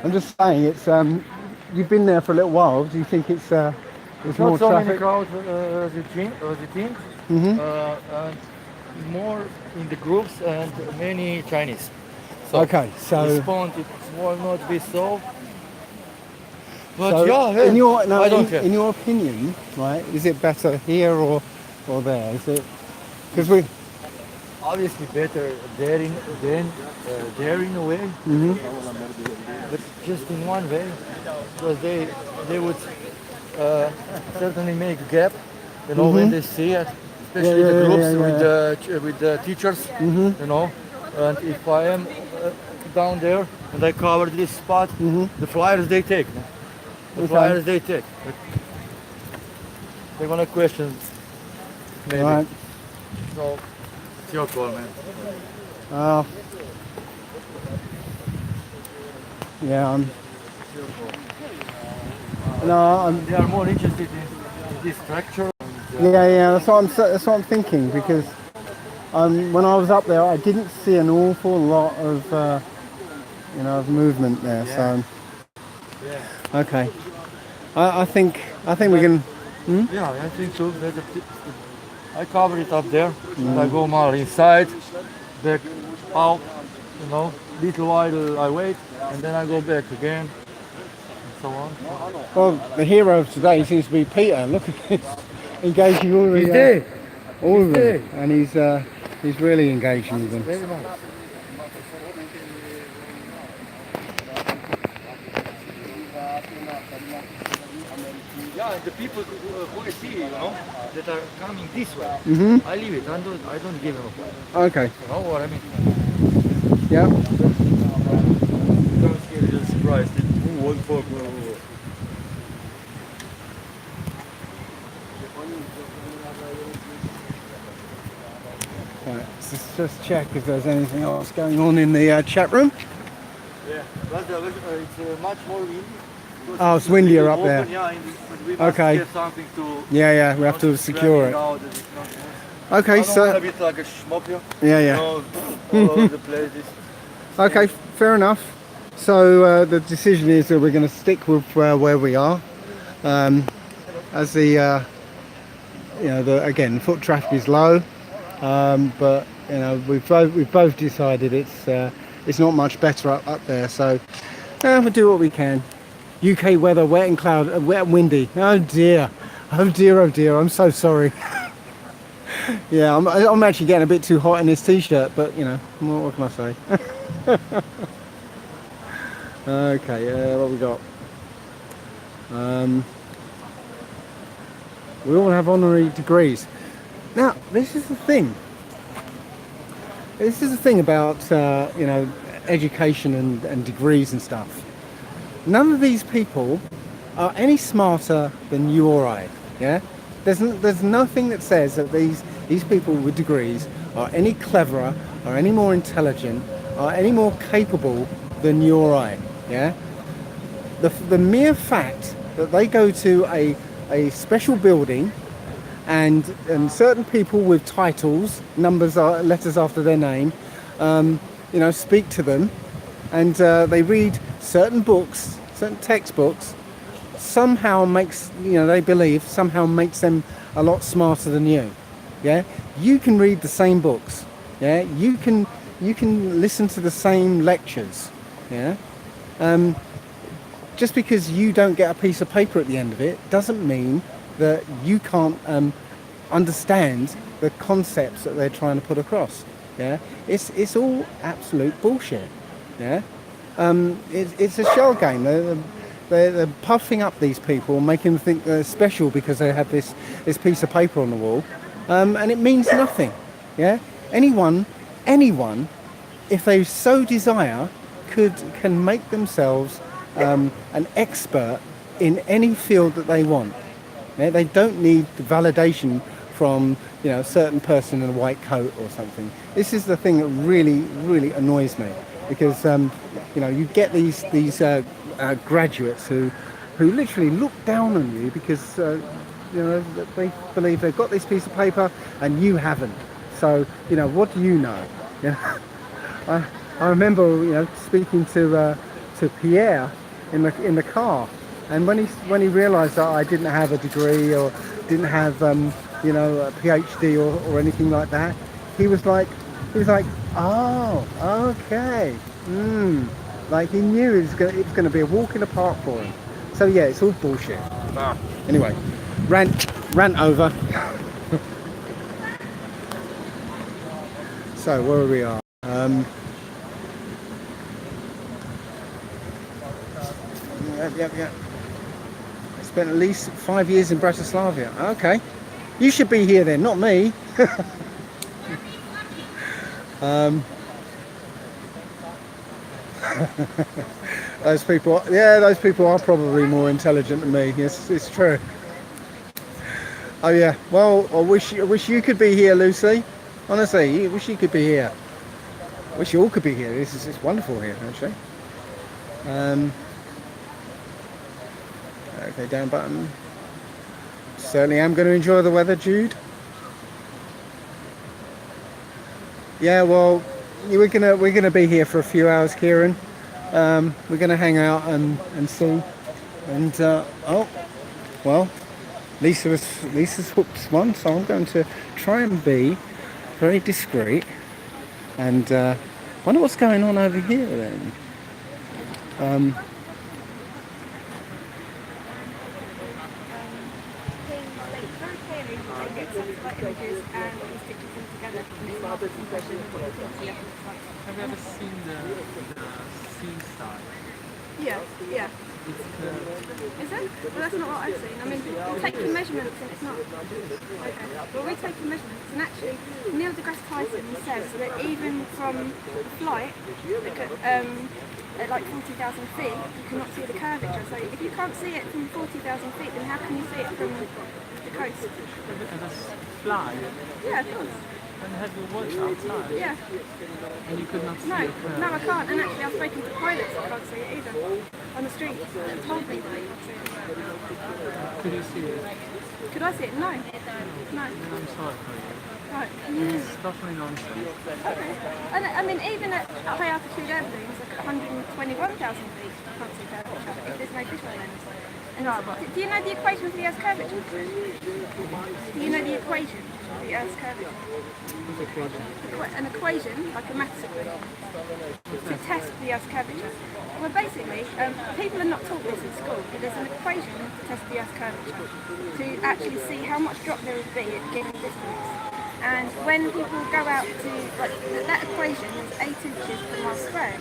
I'm just saying it's You've been there for a little while. Do you think it's more Not so traffic? many crowds as you think. Mm-hmm. And more in the groups and many Chinese. So Okay, so respond, it will not be so. But so yeah, in your I don't care. in your opinion, right? Is it better here or there? Is it because we? Obviously better there in a way, but just in one way, because they would certainly make a gap, you know, when they see it, especially the groups with the teachers, you know. And if I am down there and I cover this spot, the flyers they take, flyers they take. But they're gonna question maybe. Right. So it's your call, man. Yeah. They are more interested in this structure. Yeah. That's what I'm thinking, because when I was up there, I didn't see an awful lot of of movement there. So okay, I think we can. Yeah, I think so. I cover it up there. And I go more inside, back out, you know. Little while I wait, and then I go back again. so on. Well, the hero of today seems to be Peter. Look at this, engaging all He's the there. all of there. them, and he's really engaging with them. Very nice. Yeah, the people who I see, that are coming this way, I leave it. I don't give them a point. Okay. You know what I mean? Yeah. Comes here, you're surprised. One fuck. Right. Let's just check if there's anything else going on in the chat room. Yeah, but it's much more windy. Oh, it's windier up there. Yeah, but we must Okay. get something to. Yeah, we have to secure it. Okay, I so don't want to be like a schmuck here. yeah. All over the place. Okay, fair enough. So the decision is that we're going to stick with where we are, as the again foot traffic is low, but we've both decided it's not much better up there. So we'll do what we can. UK weather, wet and wet and windy. Oh dear, oh dear. I'm so sorry. Yeah, I'm actually getting a bit too hot in this t-shirt, but what can I say? Okay, what we got? We all have honorary degrees. Now, this is the thing. This is the thing about education and degrees and stuff. None of these people are any smarter than you or I. Yeah, there's nothing that says that these people with degrees are any cleverer, or any more intelligent, or any more capable than you or I. Yeah, the mere fact that they go to a special building and certain people with titles, numbers, letters after their name, speak to them, and they read certain books, certain textbooks, somehow makes they believe somehow makes them a lot smarter than you. Yeah, you can read the same books. Yeah, you can listen to the same lectures. Yeah, just because you don't get a piece of paper at the end of it doesn't mean that you can't understand the concepts that they're trying to put across. Yeah, it's all absolute bullshit. Yeah, it's a shell game. They're puffing up these people, making them think they're special because they have this piece of paper on the wall, and it means nothing. Yeah, anyone, if they so desire, can make themselves an expert in any field that they want. Yeah, they don't need the validation from a certain person in a white coat or something. This is the thing that really annoys me, because you get these graduates who literally look down on you because they believe they've got this piece of paper and you haven't. So what do you know? I remember speaking to Pierre in the car, and when he realised that I didn't have a degree or didn't have a PhD or anything like that, he was like, oh, okay, like he knew it was going to be a walk in the park for him. So yeah, it's all bullshit. Anyway, rant over. So where we are. Yep. I spent at least 5 years in Bratislava. Okay. You should be here then, not me. Those people are probably more intelligent than me. Yes, it's true. Oh yeah. Well, I wish you could be here, Lucy. Honestly, I wish you could be here. I wish you all could be here. It's wonderful here, actually. Okay, down button. Certainly am going to enjoy the weather, Jude. Yeah, well, we're gonna be here for a few hours, Kieran. We're gonna hang out and see. And oh, well, Lisa's hooked one, so I'm going to try and be very discreet and wonder what's going on over here then. satellite images and we stick them together and it's not this impression of what you can see after the flight. Have you ever seen the seaside? Yeah, yeah. Is it? Well, that's not what I've seen. I mean, we're taking measurements and it's not. Okay. Well, we're taking measurements and actually Neil deGrasse Tyson says that even from the flight, at like 40,000 feet, you cannot see the curvature. So if you can't see it from 40,000 feet, then how can you see it from the coast? And a fly? Yeah, of course. And have you watched outside? Yeah. And you could not see No, the curve? no, I can't. And actually, I've spoken to pilots that can't see it either. On the street, that told me that they can't see it. Could you see it? Could I see it? No. No. I'm sorry for you. Right. It's totally nonsense. Okay. And I mean, even at high altitude airplanes, like 121,000 feet, you can't see curvature if there's no visual lens. And do you know the equation for the Earth's curvature? Do you know the equation for the Earth's curvature? What's the equation? An equation, like a maths equation, to test the Earth's curvature. Well, basically, people are not taught this in school, but there's an equation to test the Earth's curvature to actually see how much drop there would be at a given distance. And when people go out to, like, that equation is 8 inches per mile squared.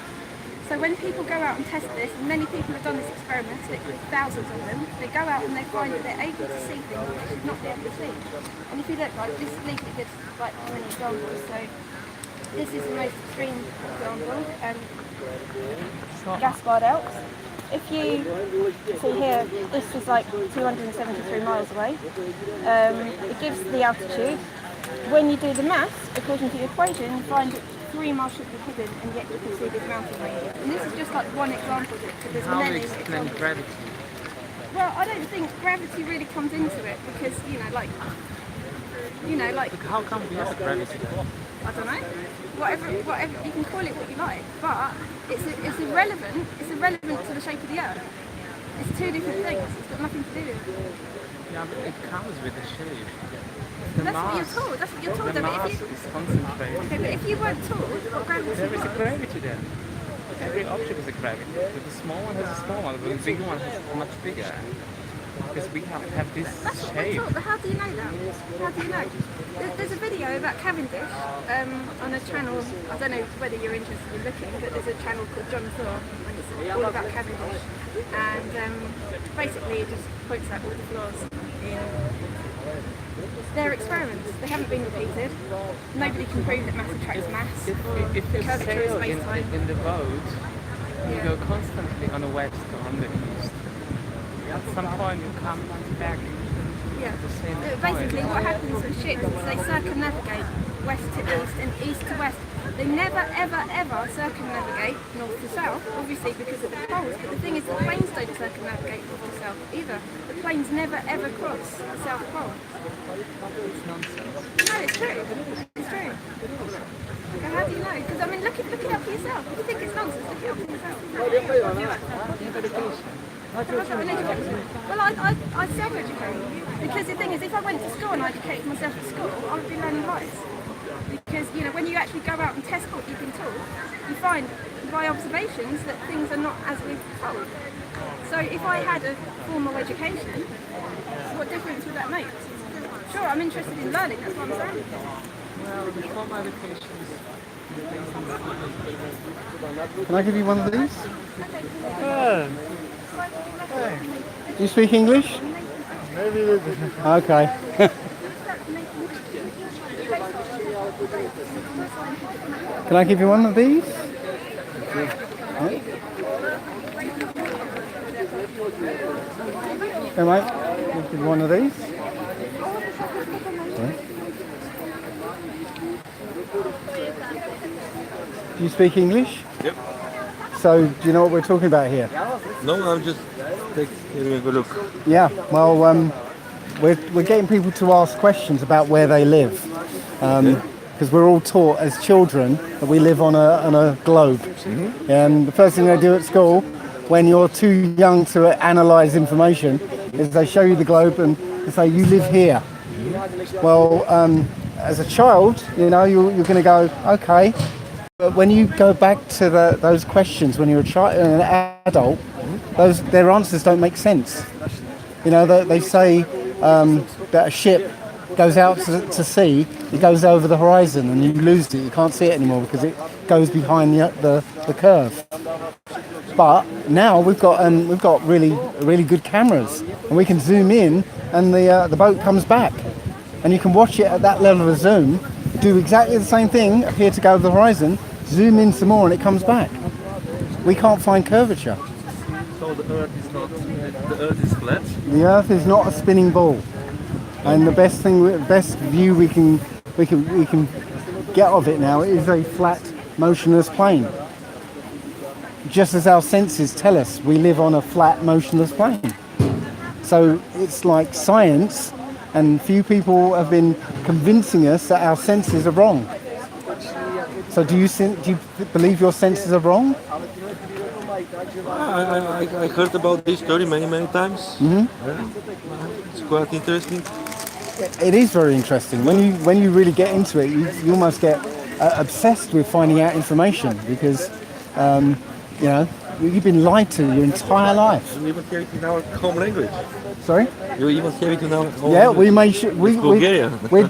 So when people go out and test this, and many people have done this experiment, literally thousands of them, they go out and they find that they're able to see things that they should not be able to see. And if you look, like, this leaflet gives like many examples. So this is the most extreme example, Gaspard Alps. If you see here, this is like 273 miles away. It gives the altitude. When you do the maths, according to the equation, you find that 3 miles should be hidden, and yet you can see this mountain range. And this is just like one example. There's How do many you explain examples. gravity? Well, I don't think gravity really comes into it because, like. Like, how come we have gravity then? I don't know. Whatever you can call it what you like, but it's irrelevant. It's irrelevant to the shape of the Earth. It's two different things. It's got nothing to do with it. Yeah, but it comes with the shape. That's what you're told. That's what you're told. The But mass if you, is concentrated. okay, but if you weren't told what gravity There is a was, gravity then. Every object is a gravity. But the small one has a small one, but the bigger one has a much bigger. Because we have this that's what we're shape. told. But how do you know that? How do you know? There's a video about Cavendish on a channel. I don't know whether you're interested in looking, but there's a channel called John Thor, and it's all about Cavendish. And basically, it just points out all the flaws in their experiments. They haven't been repeated. Nobody can prove that mass attracts mass. If The you curvature sail is space-time. in the boat, you Yeah. go constantly on the west or on the east. At some point you come back Yeah. to the same Basically, point. what happens with ships is they circumnavigate west to east and east to west. They never, ever, ever circumnavigate north to south, obviously because of the poles. But the thing is, the planes don't circumnavigate north to south either. The planes never, ever cross the South Pole. It's nonsense. No, it's true. It's true. Okay, how do you know? Because I mean, look it up for yourself. If you think it's nonsense, look it up for yourself. Well, I self-educate. Because the thing is, if I went to school and I educated myself at school, I would be learning lies. Because, when you actually go out and test what you've been taught, you find by observations that things are not as we've been told. So if I had a formal education, what difference would that make? Sure, I'm interested in learning, that's what I'm saying. Well, the formal education is Can I give you one of these? Do you speak English? Maybe a little bit. Okay. Can I give you one of these? Yeah. Okay, mate. I'll give you one of these. Okay. Do you speak English? Yep. So, do you know what we're talking about here? No, I'm just taking a look. Yeah, well, we're getting people to ask questions about where they live. Because we're all taught as children that we live on a globe. Mm-hmm. And the first thing they do at school, when you're too young to analyse information, is they show you the globe and they say, you live here. Mm-hmm. Well, as a child, you're going to go, okay. But when you go back to those questions when you're a child, an adult, their answers don't make sense. They say that a ship goes out to sea, it goes over the horizon and you lose it. You can't see it anymore because it goes behind the curve. But now we've got really good cameras, and we can zoom in, and the boat comes back, and you can watch it at that level of zoom, do exactly the same thing, appear to go over the horizon, zoom in some more, and it comes back. We can't find curvature. So the Earth is flat. The Earth is not a spinning ball, and the best view we can get of it now is a flat, motionless plane. Just as our senses tell us we live on a flat, motionless plane. So it's like science, and few people have been convincing us that our senses are wrong. So do you believe your senses are wrong? I heard about this story many times. Mm-hmm. Yeah. It's quite interesting. It is very interesting. When you really get into it, you almost get obsessed with finding out information because you know, you've been lied to your entire life. You even have it in our home language. Sorry? You even have it in our home language. Bulgaria. We're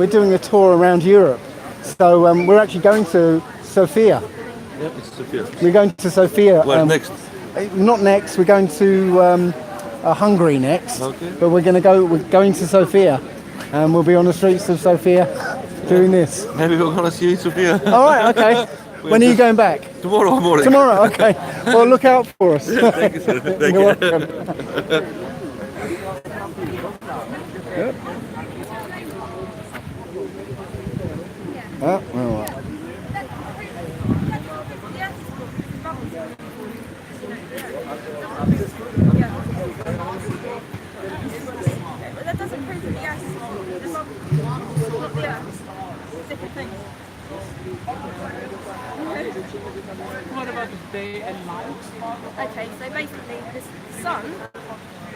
doing a tour around Europe. So we're actually going to Sofia. Yeah, it's Sofia. We're going to Sofia. Where next? Not next. We're going to Hungary next. Okay. But we're going to Sofia, and we'll be on the streets of Sofia doing this. Maybe we're gonna see you in Sofia. All right. Okay. When are you going back? Tomorrow morning. Tomorrow. Okay. Well, look out for us. Thank you, sir. Thank You're you. welcome. Yep. Well. That doesn't prove that the Earth is not the Earth. Different things. What about the day and night? Okay, so basically the sun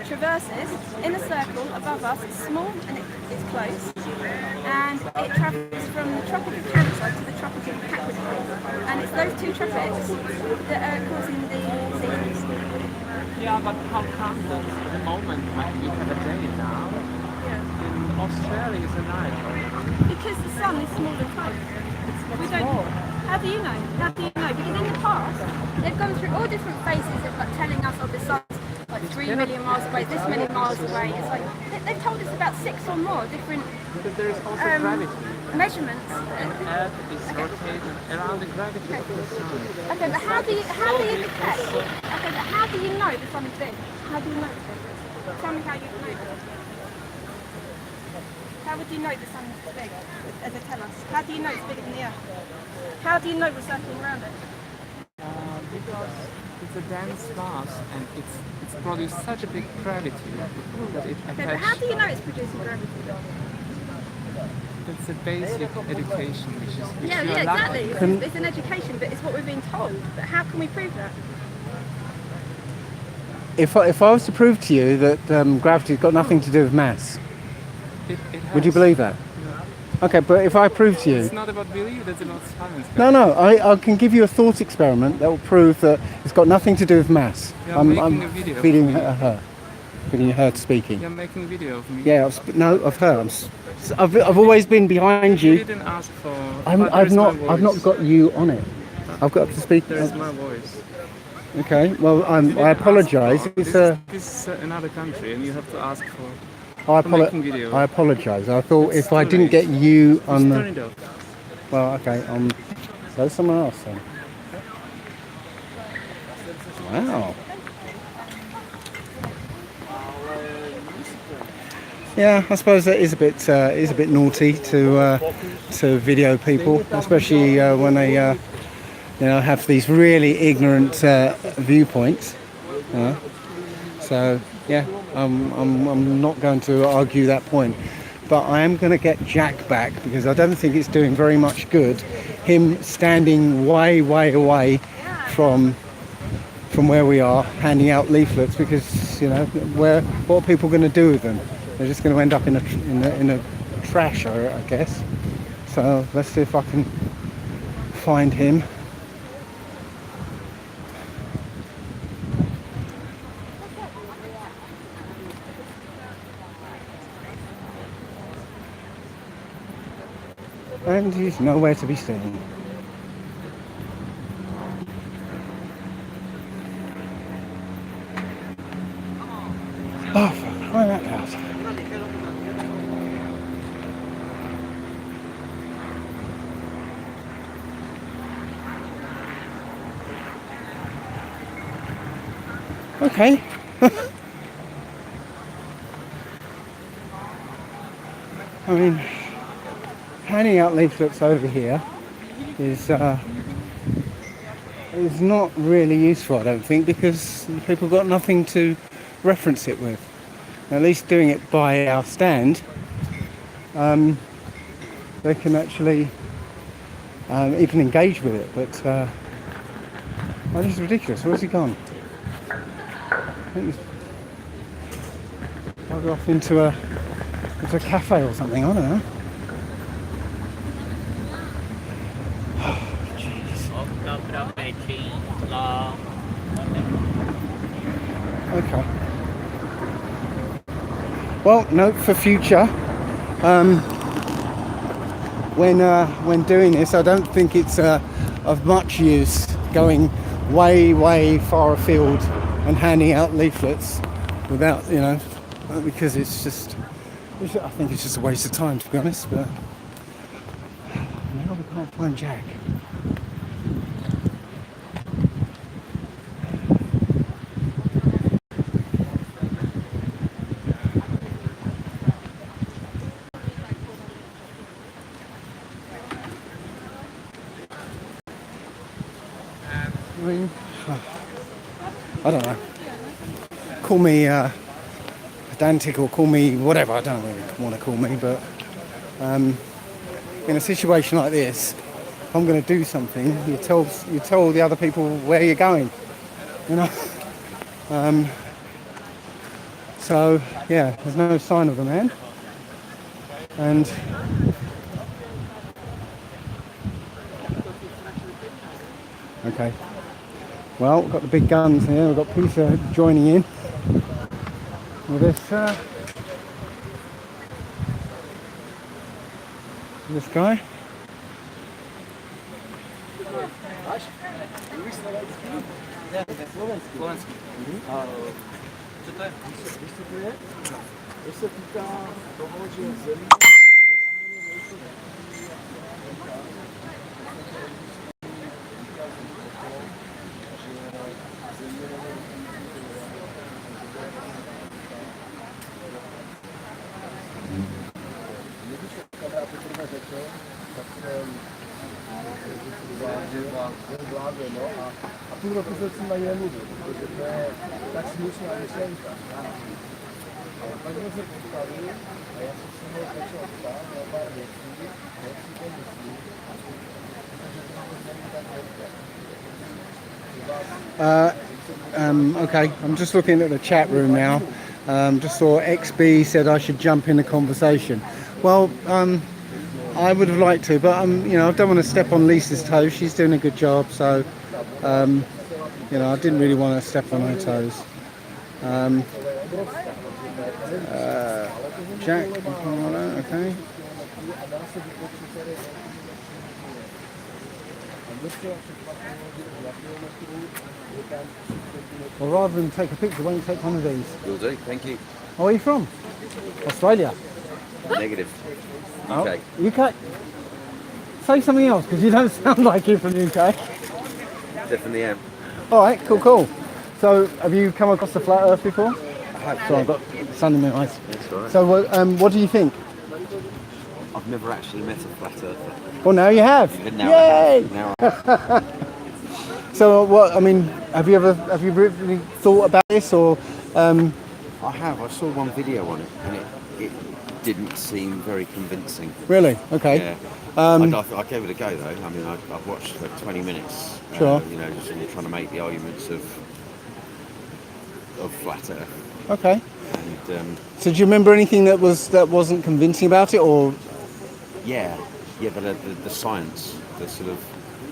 traverses in a circle above us. It's small and it's close, and it travels from the Tropic of Cancer to the Tropic of Capricorn, and it's those two tropics that are causing the seasons. Yeah, but how come that at the moment we have a day now? Yeah. In Australia it's a night. Because the sun is small and close. We don't. How do you know? How do you know? Because in the past, they've gone through all different phases of like telling us, oh, the sun's like 3 million miles away, this many miles away. It's like they've told us about 6 or more different But there is also gravity. measurements. The Earth is rotating around the gravity of the sun. Okay, but how do you detect? Okay, but how do you know the sun is big? How do you know? Tell me how you know. How would you know the sun is big, as they tell us? How do you know it's bigger than the Earth? How do you know we're circling around it? Because it's a dense mass and it's produced such a big gravity that it Okay, but how do you know it's producing gravity? That's a basic education, which Yeah, you are exactly. lacking. It's an education, but it's what we're being told. But how can we prove that? If I was to prove to you that gravity's got nothing to do with mass, It would you believe that? Okay, but if I prove to you... It's not about belief, that's about science. No, I can give you a thought experiment that will prove that it's got nothing to do with mass. You're making a video feeding of her. Feeding her speaking. You're making a video of me. Yeah, of her. I've always been behind you. You didn't ask for... I've not got you on it. I've got to speak... There's my voice. Okay, well, I apologise. This is another country and you have to ask for... I apologise. I thought if I didn't get you on the... Well, okay, go somewhere else then. Wow. Yeah, I suppose that is a bit naughty to video people, especially when they have these really ignorant viewpoints. So yeah, I'm not going to argue that point, but I am going to get Jack back because I don't think it's doing very much good. Him standing way away from where we are, handing out leaflets because what are people going to do with them? They're just going to end up in a trash, I guess. So let's see if I can find him. and he's nowhere to be seen. Oh, for crying out loud. Okay. I mean, handing out leaflets over here is not really useful, I don't think, because people got nothing to reference it with. At least doing it by our stand, they can actually even engage with it. But oh, this is ridiculous. Where's he gone? I think he's buggered off into a cafe or something. I don't know. Okay. Well, note for future. When doing this, I don't think it's of much use going way far afield and handing out leaflets without, you know, because I think it's just a waste of time, to be honest. But now we can't find Jack. I don't know. Call me pedantic or call me whatever. I don't know what you want to call me, but in a situation like this, if I'm going to do something, you tell the other people where you're going. You know. So yeah, there's no sign of the man, and. Okay. Well, we've got the big guns here. We've got Peter joining in with this guy. Okay, I'm just looking at the chat room now. Just saw XB said I should jump in the conversation. Well, I would have liked to, but you know, I don't want to step on Lisa's toes. She's doing a good job, so you know, I didn't really want to step on her toes. Jack, okay. Well, rather than take a picture, why don't you take one of these? Will do, thank you. Oh, where are you from? Australia? Negative. UK. Oh, UK? Say something else, because you don't sound like you're from the UK. Definitely am. Alright, cool. So, have you come across the flat earth before? I have. So I've got sun in my eyes. That's all right. So, what do you think? I've never actually met a flat earther. Well, now you have. But now Yay! Now I have. So, what? I mean, have you really thought about this, or? I have. I saw one video on it, and it didn't seem very convincing. Really? Okay. Yeah. I gave it a go though. I mean, I've watched for 20 minutes. Sure. You know, just trying to make the arguments of flat earth. Okay. And so, do you remember anything that wasn't convincing about it, or? yeah, but the science, the sort of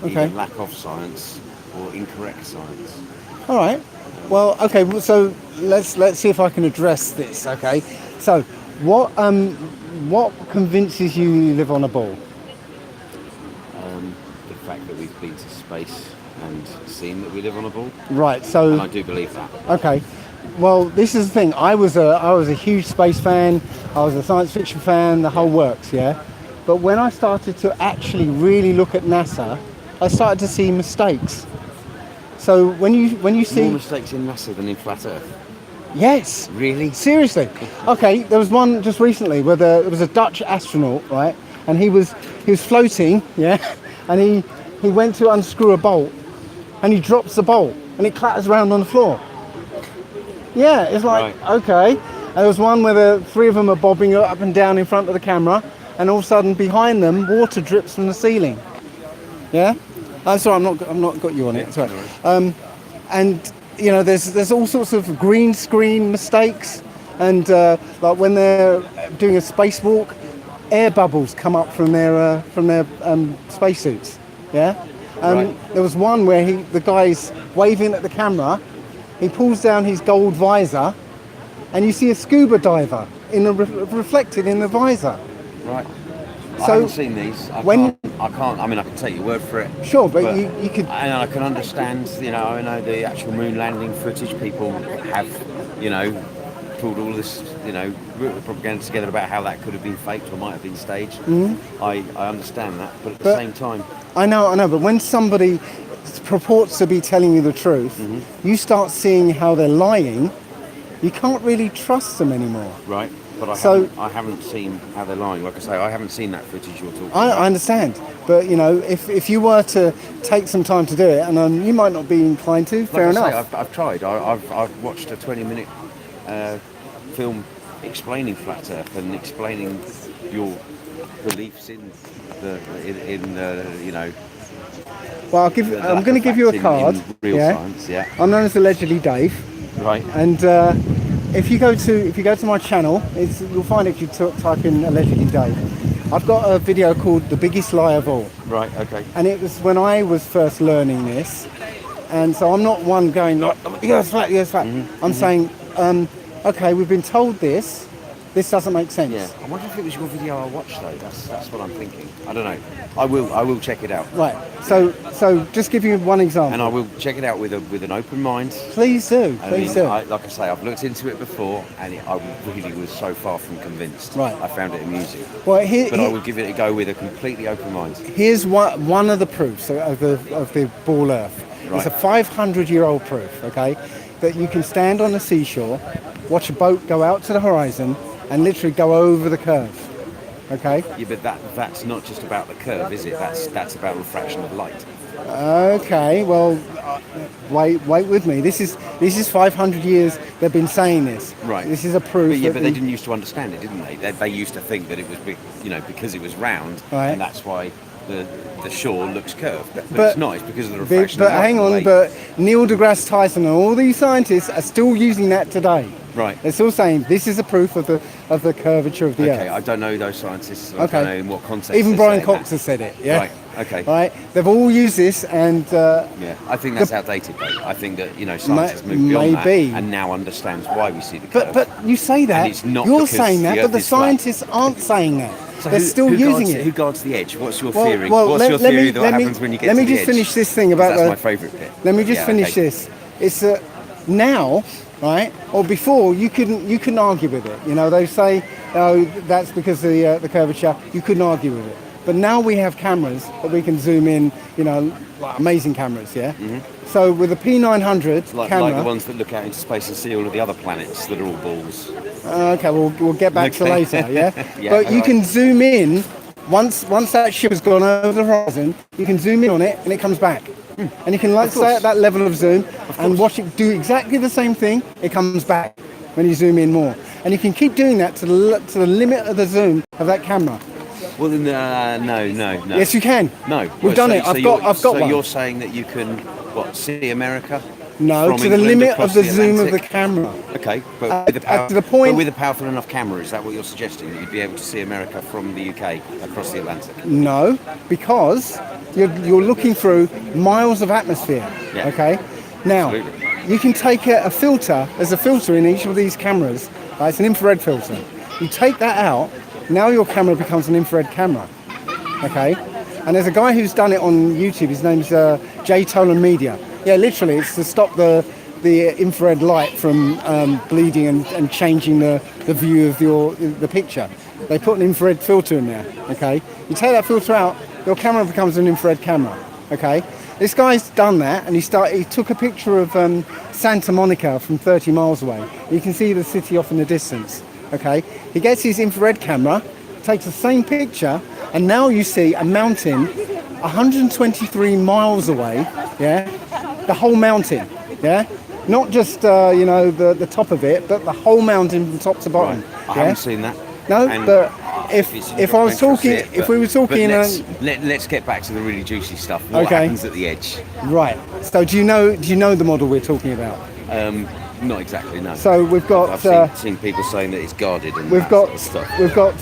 Okay. either lack of science or incorrect science. All right. Well, okay. So let's see if I can address this. Okay. So what convinces you live on a ball? fact that we've been to space and seen that we live on a ball, Right. and So I do believe that. okay. Well, this is the thing. I was a huge space fan. I was a science fiction fan. The whole works, yeah. But when I started to actually really look at NASA, I started to see mistakes. So when you More see mistakes in NASA than in flat Earth. yes, Really? seriously. Okay, there was one just recently where there was a Dutch astronaut, right? And he was floating, yeah, and he went to unscrew a bolt, and he drops the bolt, and it clatters around on the floor. Yeah, it's like Right. okay. And there was one where the three of them are bobbing up and down in front of the camera, and all of a sudden behind them, water drips from the ceiling. Yeah, I'm sorry, I'm not got you on it. Sorry. And you know, there's all sorts of green screen mistakes, and like when they're doing a spacewalk, air bubbles come up from their spacesuits. Yeah. Right. There was one where the guy's waving at the camera, he pulls down his gold visor, and you see a scuba diver reflected in the visor. Right. So I haven't seen these. I can't. I mean, I can take your word for it. Sure, but you could. And I can understand. You know, I know the actual moon landing footage. People have, you know, pulled all this, you know, propaganda together about how that could have been faked or might have been staged. Mm-hmm. I understand that, but at the same time, I know. But when somebody purports to be telling you the truth, Mm-hmm. you start seeing how they're lying. You can't really trust them anymore. right? But I haven't seen how they're lying. Like I say, I haven't seen that footage you're talking about. I understand, but you know, if you were to take some time to do it, and you might not be inclined to, fair Like I enough. say, I've tried. I've watched a 20-minute film explaining flat Earth and explaining your beliefs in you know. Well, I'm lack going to of give you a fact card. in real yeah? science. Yeah. I'm known as allegedly Dave, Right. and if you go to my channel, you'll find if you type in allegedly Dave. I've got a video called "The Biggest Lie of All," Right. Okay. and it was when I was first learning this, and so I'm not one going like, "Yes, flat, yes, flat." I'm saying, okay, we've been told this. This doesn't make sense. Yeah. I wonder if it was your video I watched though. That's what I'm thinking. I don't know. I will check it out. Right. So just give you one example. And I will check it out with an open mind. Please do. I Please mean, do. like I say, I've looked into it before, and I really was so far from convinced. Right. I found it amusing. Well, But I will give it a go with a completely open mind. here's one of the proofs of the ball Earth. Right. It's a 500-year-old proof. Okay, that you can stand on the seashore, watch a boat go out to the horizon, and literally go over the curve. Okay. Yeah, but that's not just about the curve, is it? That's about refraction of light. Okay. Well, wait with me. This is 500 years they've been saying this. Right. This is a proof. But yeah, that but they didn't used to understand it, didn't they? They used to think that it was, because it was round, Right. and that's why the shore looks curved. But But- it's not. It's because of the refraction But of light. hang on. Wait. But Neil deGrasse Tyson and all these scientists are still using that today. Right. They're still saying this is a proof of the curvature of the Okay, Earth. I don't know those scientists. I Okay. don't know in what context. Even they're Brian saying Cox that. has said it. Yeah. Right. Okay. Right. They've all used this, and Yeah, I think that's outdated though. I think that science has moved beyond maybe. that and now understands why we see the curve. but you say that. And it's not You're because saying that, the but the Earth is flat. scientists aren't saying that. So They're still using Who it. guards the edge? What's your Well, theory? well, What's let- your let theory me- that let me- happens when you get let to me the just edge? finish this thing 'Cause about that's the- my favourite bit. Let me just Yeah, finish okay. this. It's now, right, or before you couldn't argue with it. They say, oh, that's because of the curvature. You couldn't argue with it. But now we have cameras that we can zoom in. Like amazing cameras, yeah. So with the P900 Like camera, the ones that look out into space and see all of the other planets that are all balls. okay, we'll get back to Okay. later, yeah. Yeah, but you alright. can zoom in once that ship has gone over the horizon. You can zoom in on it and it comes back, and you can stay at that level of zoom and watch it do exactly the same thing. It comes back when you zoom in more, and you can keep doing that to the limit of the zoom of that camera. Well, then, no. Yes, you can. No, We've done it. I've got So one. you're saying that you can see America? No, from to the England limit across of the zoom of the Atlantic? camera. Okay, but with to the point- but with a powerful enough camera, is that what you're suggesting? That you'd be able to see America from the UK across the Atlantic? No, because you're looking through miles of atmosphere. Yeah. Okay. Now, Absolutely. you can take a filter. There's a filter in each of these cameras. Right? It's an infrared filter. You take that out. Now your camera becomes an infrared camera. Okay. And there's a guy who's done it on YouTube. His name's J. Tolan Media. Yeah, literally, it's to stop the infrared light from bleeding and changing the view of the picture. They put an infrared filter in there. Okay, you take that filter out, your camera becomes an infrared camera. Okay, this guy's done that, and he took a picture of Santa Monica from 30 miles away. You can see the city off in the distance. Okay, he gets his infrared camera, takes the same picture, and now you see a mountain 123 miles away. Yeah, the whole mountain. Yeah, not just the top of it, but the whole mountain from top to bottom. Right. I haven't seen that. No, and but if I was talking, if we were talking, let's get back to the really juicy stuff. What happens at the edge? Right. So do you know the model we're talking about? Not exactly, no. So we've got. I've seen people saying that it's guarded and we've got stuff. We've got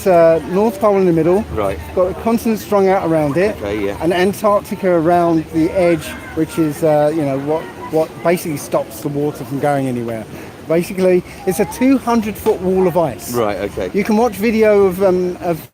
North Pole in the middle. Right. We've got a continent strung out around it. Okay, yeah. And Antarctica around the edge, which is what basically stops the water from going anywhere. Basically, it's a 200-foot wall of ice. Right. Okay. You can watch video of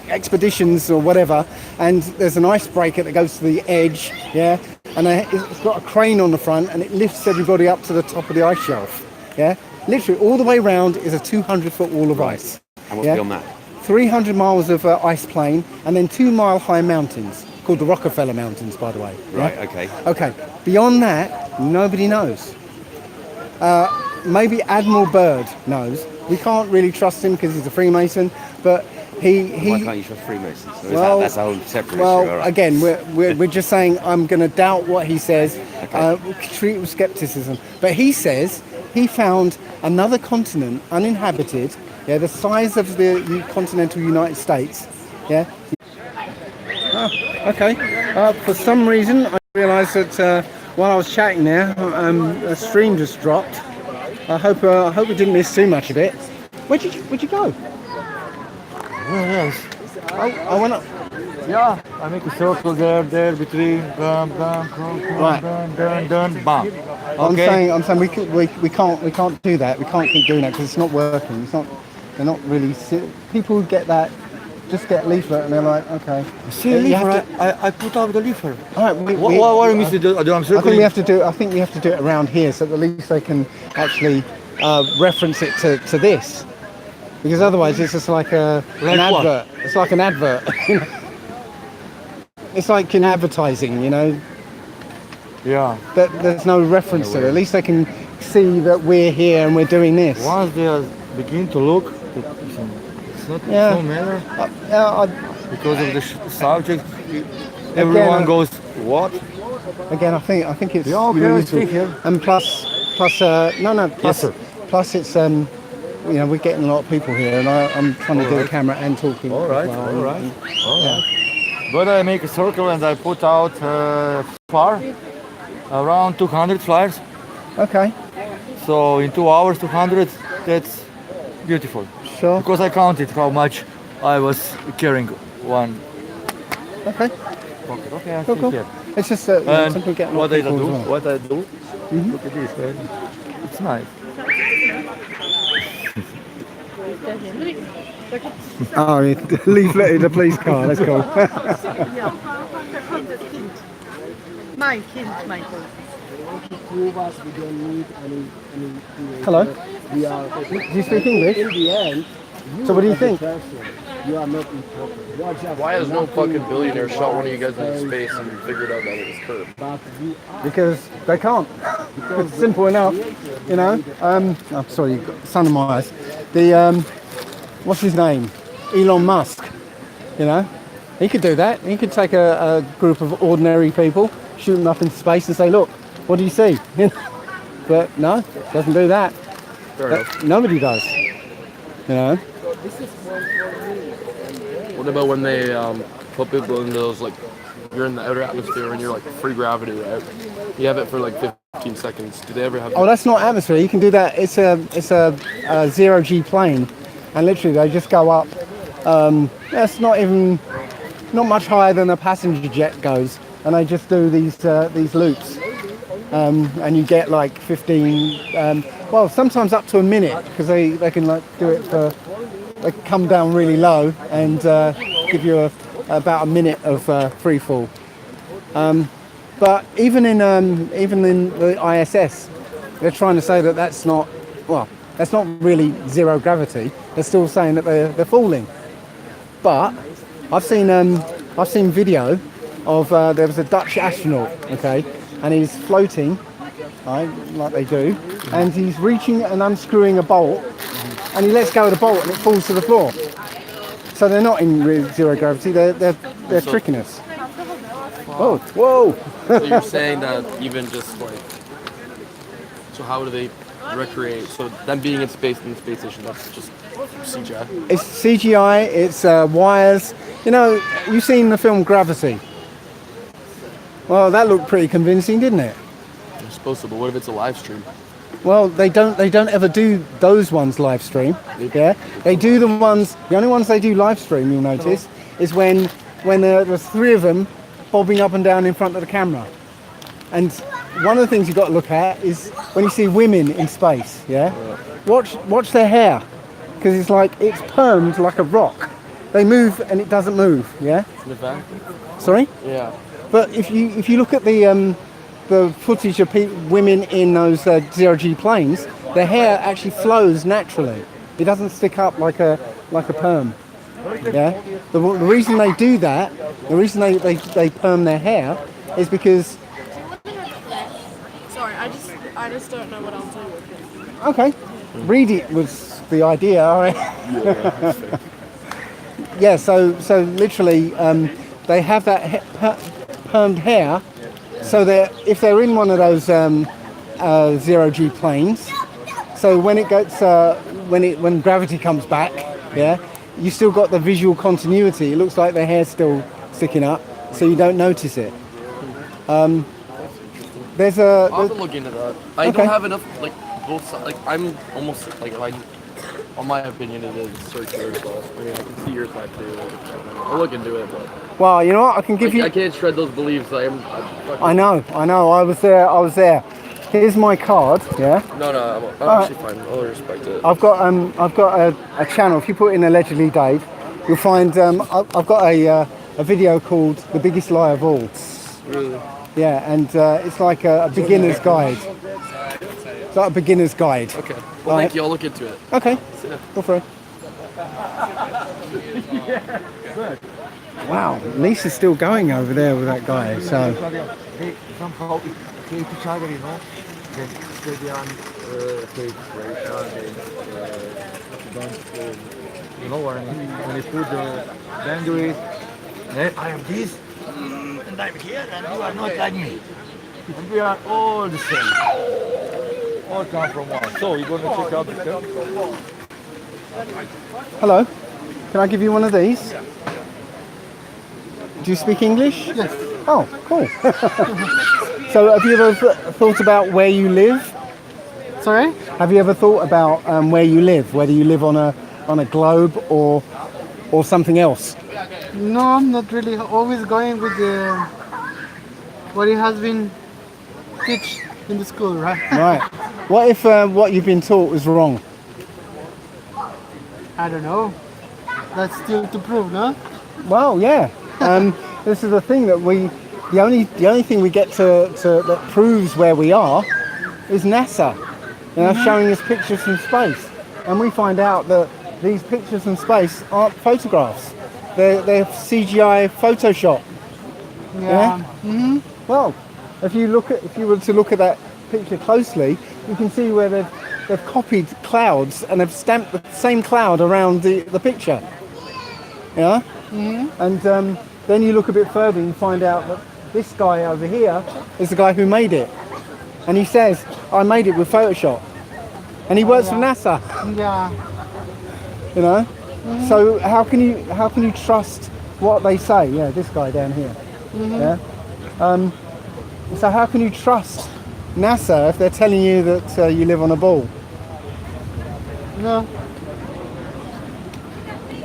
expeditions or whatever, and there's an icebreaker that goes to the edge, yeah, and it's got a crane on the front, and it lifts everybody up to the top of the ice shelf, yeah. Literally, all the way around is a 200-foot wall of ice. And what's beyond that? 300 miles of ice plain, and then 2-mile-high mountains called the Rockefeller Mountains, by the way. Right. Yeah? Okay. Okay. Beyond that, nobody knows. Maybe Admiral Byrd knows. We can't really trust him because he's a Freemason, but he. Why can't you trust Freemasons? So well, that's a whole separate issue. Well, Right. again, we're just saying I'm going to doubt what he says. Okay. Treat it with skepticism. But he says he found another continent uninhabited. Yeah, the size of the continental United States. Yeah. Oh, okay. For some reason, I realised that while I was chatting there, a stream just dropped. I hope we didn't miss too much of it. Where'd you go? Where else? I went up. Yeah, I make a circle there, between, bam, Right. done, bam. Okay. I'm saying we can't do that. We can't keep doing that because it's not working. They're not really. People who get that just get a leaflet and they're like, okay. See, leaflet. I put out the leaflet. All right. What do you miss? I'm circling. I think we have to do it around here so that at least they can actually reference it to this. Because otherwise it's just like an advert. It's like an advert. It's like in advertising, you know. Yeah. But there's no reference to it. At least they can see that we're here and we're doing this. Once they begin to look, it's not no matter. Because of the subject, everyone goes, what? Again, I think it's here. And plus it's we're getting a lot of people here, and I'm trying to do the camera and talking. All right. But I make a circle and I put out far, around 200 flyers. Okay. So in 2 hours, 200, that's beautiful. Sure. Because I counted how much I was carrying one. Okay. Okay, I Cool. here. It's just simply getting a lot What I of people do, as well. what I do, look at this, man. It's nice. Oh, leaflet in the police car. That's cool. Mein Kind, mein Kind. Hello. We are. Do you speak English? In the end. So what do you think? You are not important. Why has no fucking billionaire shot one of you guys into space and figured out that it was curved? Because they can't. It's simple enough, you know. I'm sorry, you've got sun in my eyes. What's his name? Elon Musk. You know, he could do that. He could take a group of ordinary people, shoot them up into space, and say, "Look, what do you see?" But no, doesn't do that. Nobody does. You know. What about when they put people in those, like, you're in the outer atmosphere and you're like free gravity, right? You have it for like 15 seconds. Do they ever have? Oh, that's not atmosphere. You can do that. It's a 0G plane, and literally they just go up. That's not much higher than a passenger jet goes, and they just do these loops, and you get like 15. Well, sometimes up to a minute because they can like do it for. They come down really low and give you about a minute of free fall. But even in the ISS, they're trying to say that that's not really zero gravity. They're still saying that they're falling. But I've seen video of there was a Dutch astronaut, okay, and he's floating, right, like they do, and he's reaching and unscrewing a bolt, and he lets go of the bolt and it falls to the floor. So they're not in zero gravity. They're tricking us. Oh, whoa! So you're saying that even just like, so how do they recreate? So them being in space in the space station, that's just CGI. It's CGI. It's wires. You know, you've seen the film Gravity. Well, that looked pretty convincing, didn't it? They're supposed to, but what if it's a live stream? Well, they don't ever do those ones live stream. Yeah, they do the only ones they do live stream, you'll notice, is when there's three of them bobbing up and down in front of the camera. And one of the things you've got to look at is when you see women in space. Yeah, watch their hair, because it's permed like a rock. They move and it doesn't move. Yeah. In the back? Sorry. Yeah. But if you look at the footage of women in those zero-G planes, their hair actually flows naturally. It doesn't stick up like a perm. Yeah. The reason they do that, the reason they perm their hair, is because. Sorry, I just don't know what I'll do with it. Okay. Read it was the idea. All right. Yeah. So literally, they have that permed hair. So that if they're in one of those zero-G planes, so when it gets when gravity comes back, yeah, you still got the visual continuity. It looks like their hair's still sticking up, so you don't notice it. I'll have to look into that. I don't have enough both sides. I'm almost on my opinion, it is circular. But I mean, I can see your side too. I'll look into it, but. Well, you know what? I can give you. I can't shred those beliefs. I know. I was there. Here's my card. Yeah. No, I'm actually fine. I'll respect it. I've got a channel. If you put in allegedly Dave, you'll find I've got a video called The Biggest Lie of All. Really? Yeah, and it's like a beginner's guide. It's like a beginner's guide. Okay. Well, thank you. I'll look into it. Okay. Go for it. Wow, Lisa's still going over there with that guy. So. They somehow hate each other, you know. They hate Croatia. Don't, you know what I mean? When they put the boundaries, I am this, and I'm here, and you are not like me. And we are all the same. All come from one. So you're going to check out the film? Hello, can I give you one of these? Do you speak English? Yes. Oh, cool. So have you ever thought about where you live? Sorry? Have you ever thought about where you live, whether you live on a globe or something else? No, I'm not really. Always going with what it has been teach in the school, right? Right. What if what you've been taught was wrong? I don't know. That's still to prove, no? Well, yeah. This is the thing that the only thing we get to that proves where we are is NASA. Showing us pictures from space, and we find out that these pictures from space aren't photographs. They're CGI Photoshop. Yeah. Mm-hmm. Well, if you were to look at that picture closely, you can see where they've copied clouds and have stamped the same cloud around the picture. Yeah. Mm-hmm. And then you look a bit further and you find out that this guy over here is the guy who made it, and he says, "I made it with Photoshop," and he works for NASA. Yeah. You know. Mm-hmm. So how can you trust what they say? Yeah, this guy down here. Mm-hmm. Yeah. So how can you trust NASA if they're telling you that you live on a ball? No.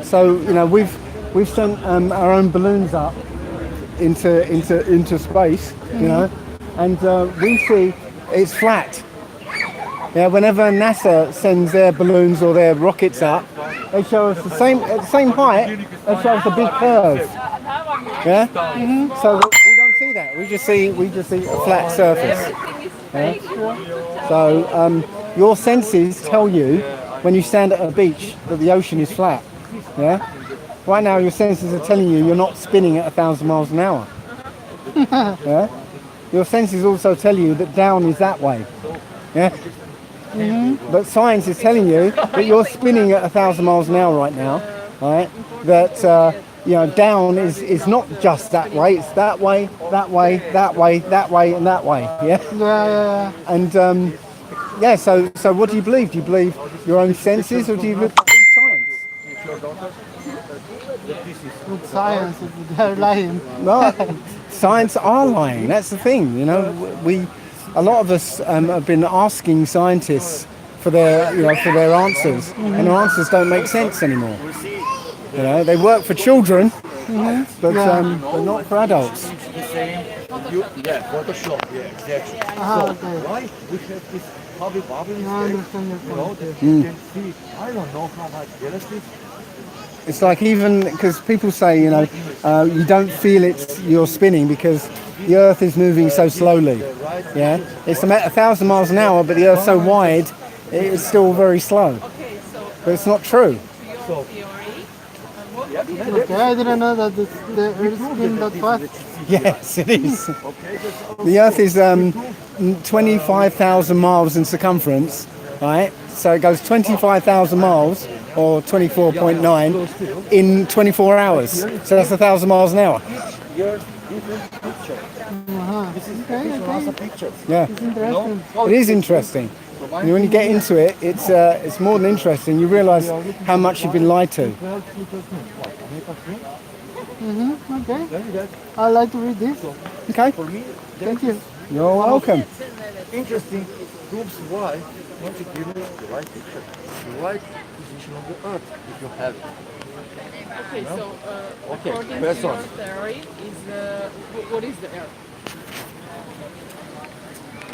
So we've sent our own balloons up into space, and we see it's flat. Yeah, whenever NASA sends their balloons or their rockets up, they show us at the same height. They show us a big curve. Yeah. So we don't see that. We just see a flat surface. Yeah? So your senses tell you when you stand at a beach that the ocean is flat. Yeah. Right now, your senses are telling you you're not spinning at 1,000 miles an hour. Yeah. Your senses also tell you that down is that way. Yeah. But science is telling you that you're spinning at 1,000 miles an hour right now. Right. That you know, down is not just that way. It's that way, that way, that way, that way, and that way. Yeah. Yeah. And yeah. So what do you believe? Do you believe your own senses, or do you believe science? With science, they're lying. No, science are lying. That's the thing. You know, a lot of us have been asking scientists for their answers, and their answers don't make sense anymore. You know, they work for children, but not for adults. Photoshop, exactly. Why we have this hobby bobby? You can see, I don't know how much realistic. It's like, even because people say, you know, you don't feel you're spinning because the Earth is moving so slowly. Yeah, it's 1,000 miles an hour, but the Earth's so wide, it's still very slow. But it's not true. Okay, I didn't know that the Earth spins that fast. Yes, it is. The Earth is 25,000 miles in circumference, right? So it goes 25,000 miles, or 24.9, in 24 hours. So that's 1,000 miles an hour. Yeah, It's interesting. it is interesting. And when you get into it, it's more than interesting. You realise how much you've been lied to. Okay. I'd like to read this. Okay, Thank you. you're welcome. Interesting proves why once you give me the right picture, the right position of the Earth, if you have it. Okay, so Okay, according press to your on. theory, what is the Earth?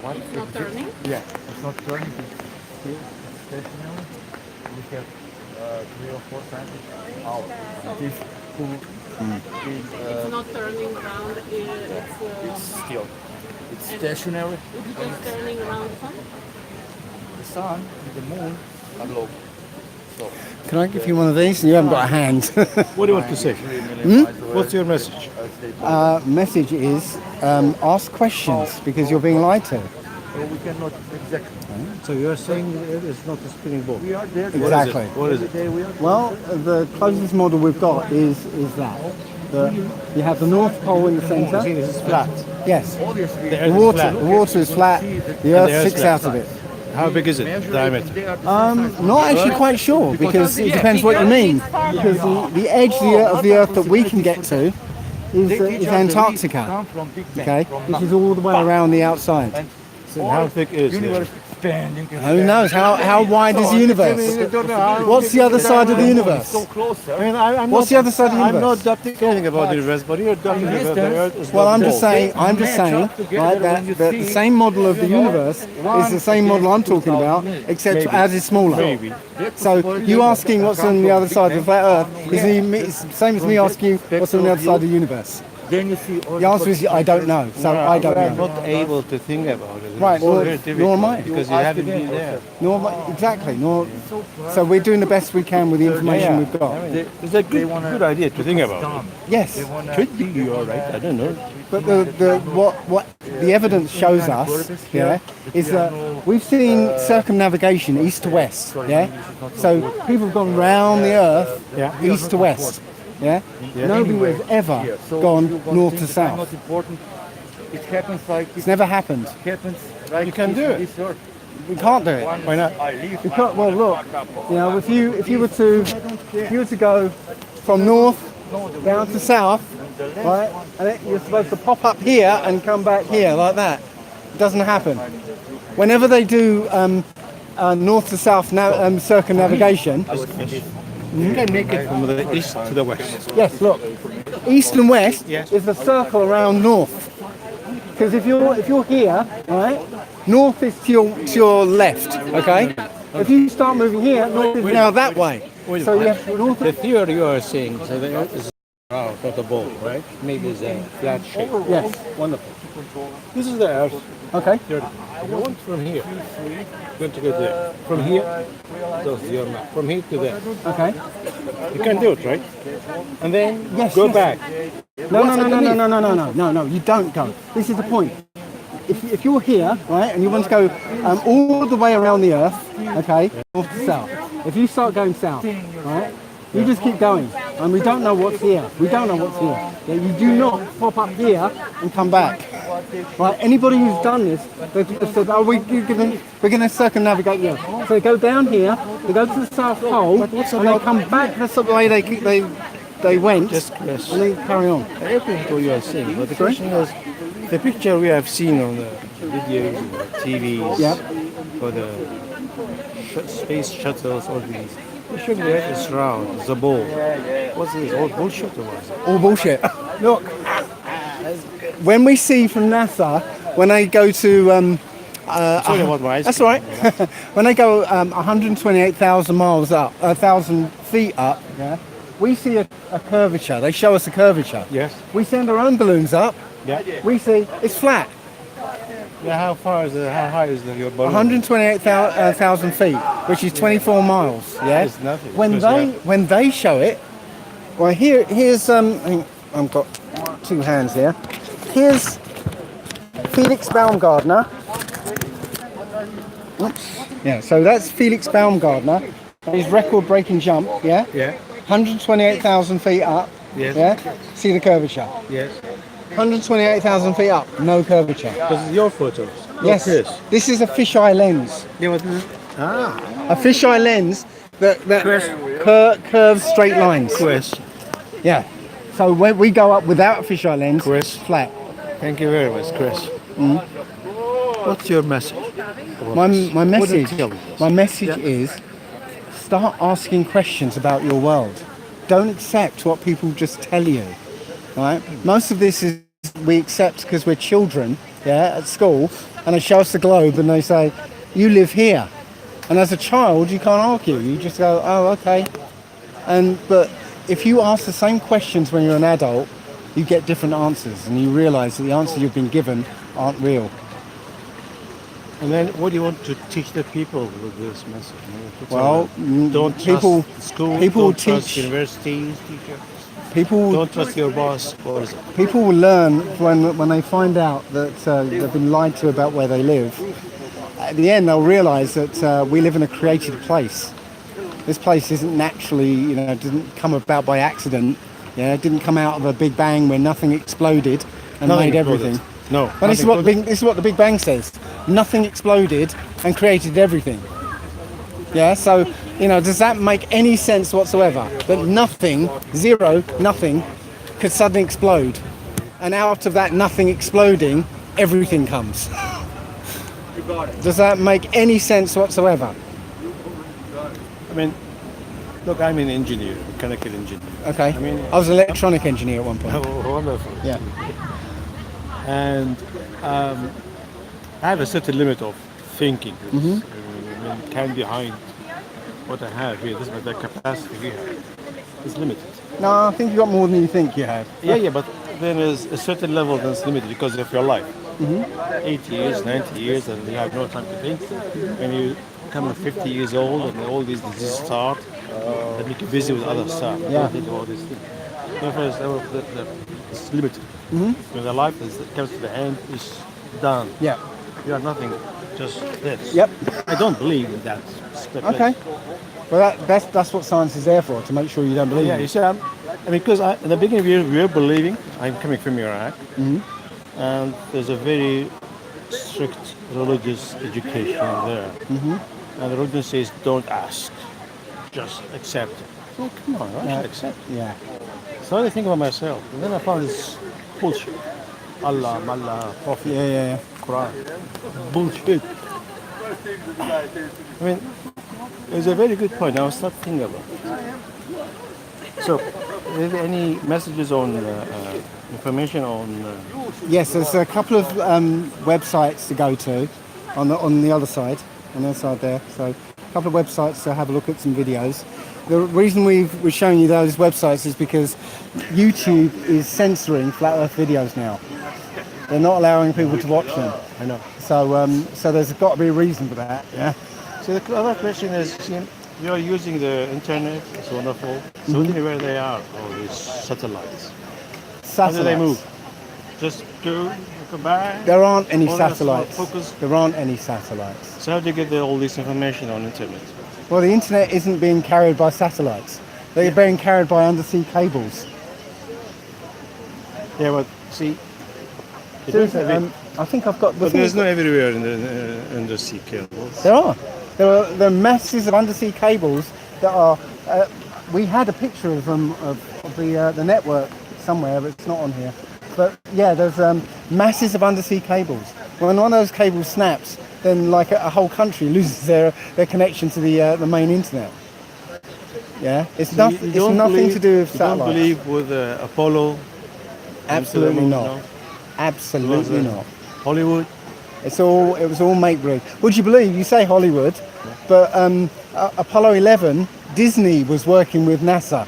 It's not turning? Yeah, it's not turning. It's still stationary. We have 3 or 4 times hour. This It's not turning around, it's still. It's stationary. it's just turning around the sun? The sun and the moon are low. So Can I give you one of these? You haven't got a hand. What do you want to say? What's your message? Message is ask questions because you're being lied to. we cannot exactly. So you're saying it's not a spinning ball? We are there. Exactly. What is it? Well, the closest model we've got is that. You have the North Pole in the centre. This is flat. Yes. Obviously, The water is flat. The Earth sticks out of it. How big is it? Diameter? Not actually quite sure because it depends what you mean. Because the edge of the Earth that we can get to is Antarctica. Okay, which is all the way around the outside. So how thick is it? Who knows? How wide is the universe? What's the other side of the universe? What's the other side of the I'm universe? not anything about the universe, but you're adopting the Earth is Well, not I'm a just ball. saying right, that the same model of the universe is the same model I'm talking about, except as is smaller. Maybe. So you asking what's on the other side of the flat Earth is the same as me asking you what's on the other side of the universe. Then you see The answer is I don't know. So I don't I'm know. not able to think about it. Right, It's nor very am difficult I. because you haven't been there. Exactly. So we're doing the best we can with the information we've got. It's a good idea to think about. Yes. Could be you're right. I don't know. But what the evidence shows us, is that we've seen circumnavigation east to west, So people have gone round the Earth, east to west, Nobody has ever gone north to south. it happens like It's never happened. it happens right. You can do it. We can't do it. Why not? We can't. Well, look, if you were to go from north down to south, right, and you're supposed to pop up here and come back here like that. It doesn't happen. Whenever they do north to south circumnavigation. You can make it from the east to the west. Yes, look, east and west is a circle around north. Because if you're here, right, north is to your left, okay? If you start moving here, north is now that way. So you have north. The theory you are saying, so the Earth is round. not a ball, right? Maybe it's a flat shape. Yes. Wonderful. This is the Earth. Okay. If you want from here, you're going to go there. From here, that's your map. From here to there. Okay. You can do it, right? And then Yes, go yes. back. No, you don't go. This is the point. If you're here, right, and you want to go all the way around the Earth, okay, north to south. If you start going south, right, you just keep going, and we don't know what's here. We don't know what's here. Yeah, you do not pop up here and come back. Right? Anybody who's done this, they've said, "Oh, we're going to circumnavigate the Earth." So they go down here, they go to the South Pole, and they come back the sort of way they went, and they carry on. I appreciate what you are saying, but the question is, the picture we have seen on the videos, TVs, for the space shuttles, all these, it should be like this round, the ball. What's this, all bullshit or what? All bullshit. Look, when we see from NASA, when they go to... sorry about my eyes. That's all right. When they go 128,000 miles up, 1,000 feet up, yeah, we see a curvature. They show us a curvature. Yes. We send our own balloons up. Yeah. We see it's flat. Yeah, how high is your balloon? 128,000 feet, which is 24 miles. Yeah. It's nothing. When they show it, well, here's I've got two hands here. Here's Felix Baumgartner. Oops. Yeah, so that's Felix Baumgartner. His record-breaking jump. Yeah. Yeah. 128,000 feet up. Yes. Yeah. See the curvature. Yes. 128,000 feet up, no curvature. This is your photos. Yes. This is a fisheye lens. Yeah, what is it? A fisheye lens that curves straight lines. Chris. Yeah. So when we go up without a fisheye lens, Chris. Flat. Thank you very much, Chris. What's your message? My message. Tell me this. My message is start asking questions about your world. Don't accept what people just tell you. Right? Most of this is we accept because we're children, yeah, at school, and they show us the globe and they say, "You live here." And as a child, you can't argue. You just go, "Oh, okay." But if you ask the same questions when you're an adult, you get different answers, and you realise that the answers you've been given aren't real. And then, what do you want to teach the people with this message? Well, don't people, trust school, people don't trust teach. universities, teachers. People Don't trust your boss. What is it? People will learn when they find out that they've been lied to about where they live. At the end, they'll realise that we live in a created place. This place isn't naturally, didn't come about by accident. Yeah, it didn't come out of a Big Bang where nothing exploded and made everything. No. But this is what the Big Bang says. Nothing exploded and created everything. Yeah, so, does that make any sense whatsoever? That nothing could suddenly explode. And out of that nothing exploding, everything comes. Does that make any sense whatsoever? I mean, look, I'm an engineer, mechanical engineer. Okay. I was an electronic engineer at one point. Oh, wonderful. Yeah. And I have a certain limit of thinking. Time behind what I have here, this is the capacity we have. It's limited. No, I think you got more than you think you have. Yeah, but there is a certain level that's limited because of your life. 80 years, 90 years, and you have no time to think. When you become 50 years old and all these diseases start, that make you busy with other stuff. You don't think about these things. Therefore, it's limited. When the life comes to the end, it's done. Yeah. You have nothing, just this. Yep. I don't believe in that. Okay. Well, that's what science is there for, to make sure you don't believe Yeah, in you it. see, because in the beginning we were believing. I'm coming from Iraq, and there's a very strict religious education there. And the religion says, don't ask, just accept it. Oh, come on, I should accept it. Yeah. So I think about myself, and then I found this bullshit. Allah, Prophet, Yeah. Quran. Bullshit. I mean, it's a very good point. I was not thinking about it. So, are there any messages on information on? Yes, there's a couple of websites to go to on the other side, there. So a couple of websites to have a look at some videos. the reason we're showing you those websites is because YouTube is censoring flat Earth videos now. They're not allowing people to watch them. I know. So there's got to be a reason for that. Yeah. So the other question is, you're using the internet, it's wonderful. So anywhere they are, all these satellites. How do they move? Just go, come back? There aren't any All that's satellites. focused? There aren't any satellites. So how do you get all this information on internet? Well, the internet isn't being carried by satellites. They're being carried by undersea cables. Yeah, but see, I think I've got. But there's no everywhere in the undersea cables. There are. There are masses of undersea cables that are. We had a picture of them of the network somewhere, but it's not on here. But yeah, there's masses of undersea cables. When one of those cables snaps, then like a whole country loses their connection to the main internet. Yeah, it's nothing to do with satellites. You don't believe with Apollo? Absolutely not. Absolutely not. Hollywood? It was all make believe. Would you believe? You say Hollywood, but Apollo 11, Disney was working with NASA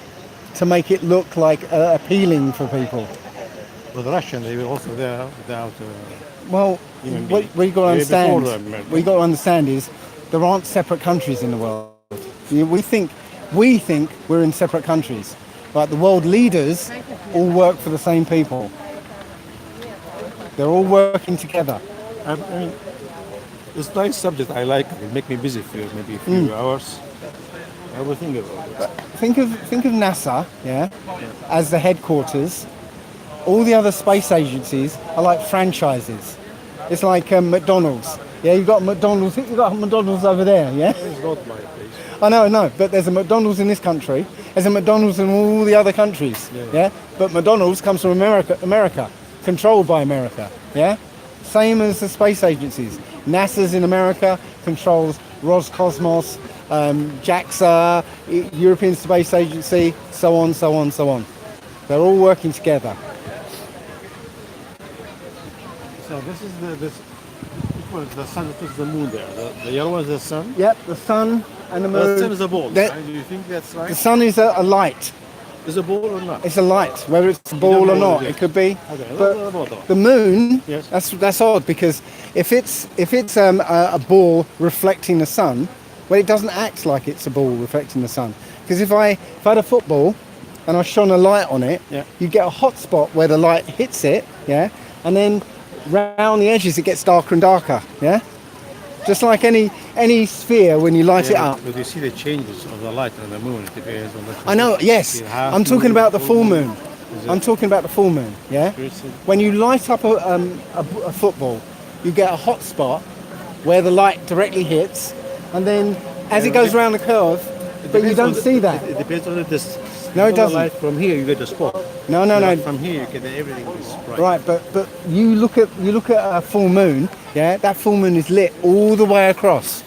to make it look like appealing for people. With Russia, they were also there without. Well, what we got to understand is there aren't separate countries in the world. We think we're in separate countries, but the world leaders all work for the same people. They're all working together. I mean, it's a nice subject. I like it. It make me busy for maybe a few hours. I will think about it. Think of NASA, as the headquarters. All the other space agencies are like franchises. It's like McDonald's. Yeah, you've got McDonald's. You've got McDonald's over there. Yeah. It's not my place. I know, but there's a McDonald's in this country. There's a McDonald's in all the other countries. Yeah. But McDonald's comes from America, controlled by America. Yeah. Same as the space agencies. NASA's in America, controls Roscosmos, JAXA, European Space Agency, so on. They're all working together. So this is the sun. This is the moon there. The yellow one is the sun. Yep, the sun and the moon. The sun is a ball. Right? Do you think that's right? The sun is a light. Is a ball or not? It's a light, whether it's a ball or not. It could be. Okay. But the moon, yes. That's odd, because if it's a ball reflecting the sun, well, it doesn't act like it's a ball reflecting the sun. Because if I had a football and I shone a light on it, you get a hot spot where the light hits it, and then round the edges it gets darker and darker, just like any sphere when you light it up. But you see the changes of the light on the moon. It depends on the. I know. Yes, I'm talking about the full moon. I'm talking about the full moon. Yeah. When you light up a football, you get a hot spot where the light directly hits, and then as it goes around the curve, but you don't see that. It depends on the distance. No, it doesn't. Light from here, you get a spot. No. From here, you get everything is bright. Right, but you look at a full moon. Yeah, that full moon is lit all the way across.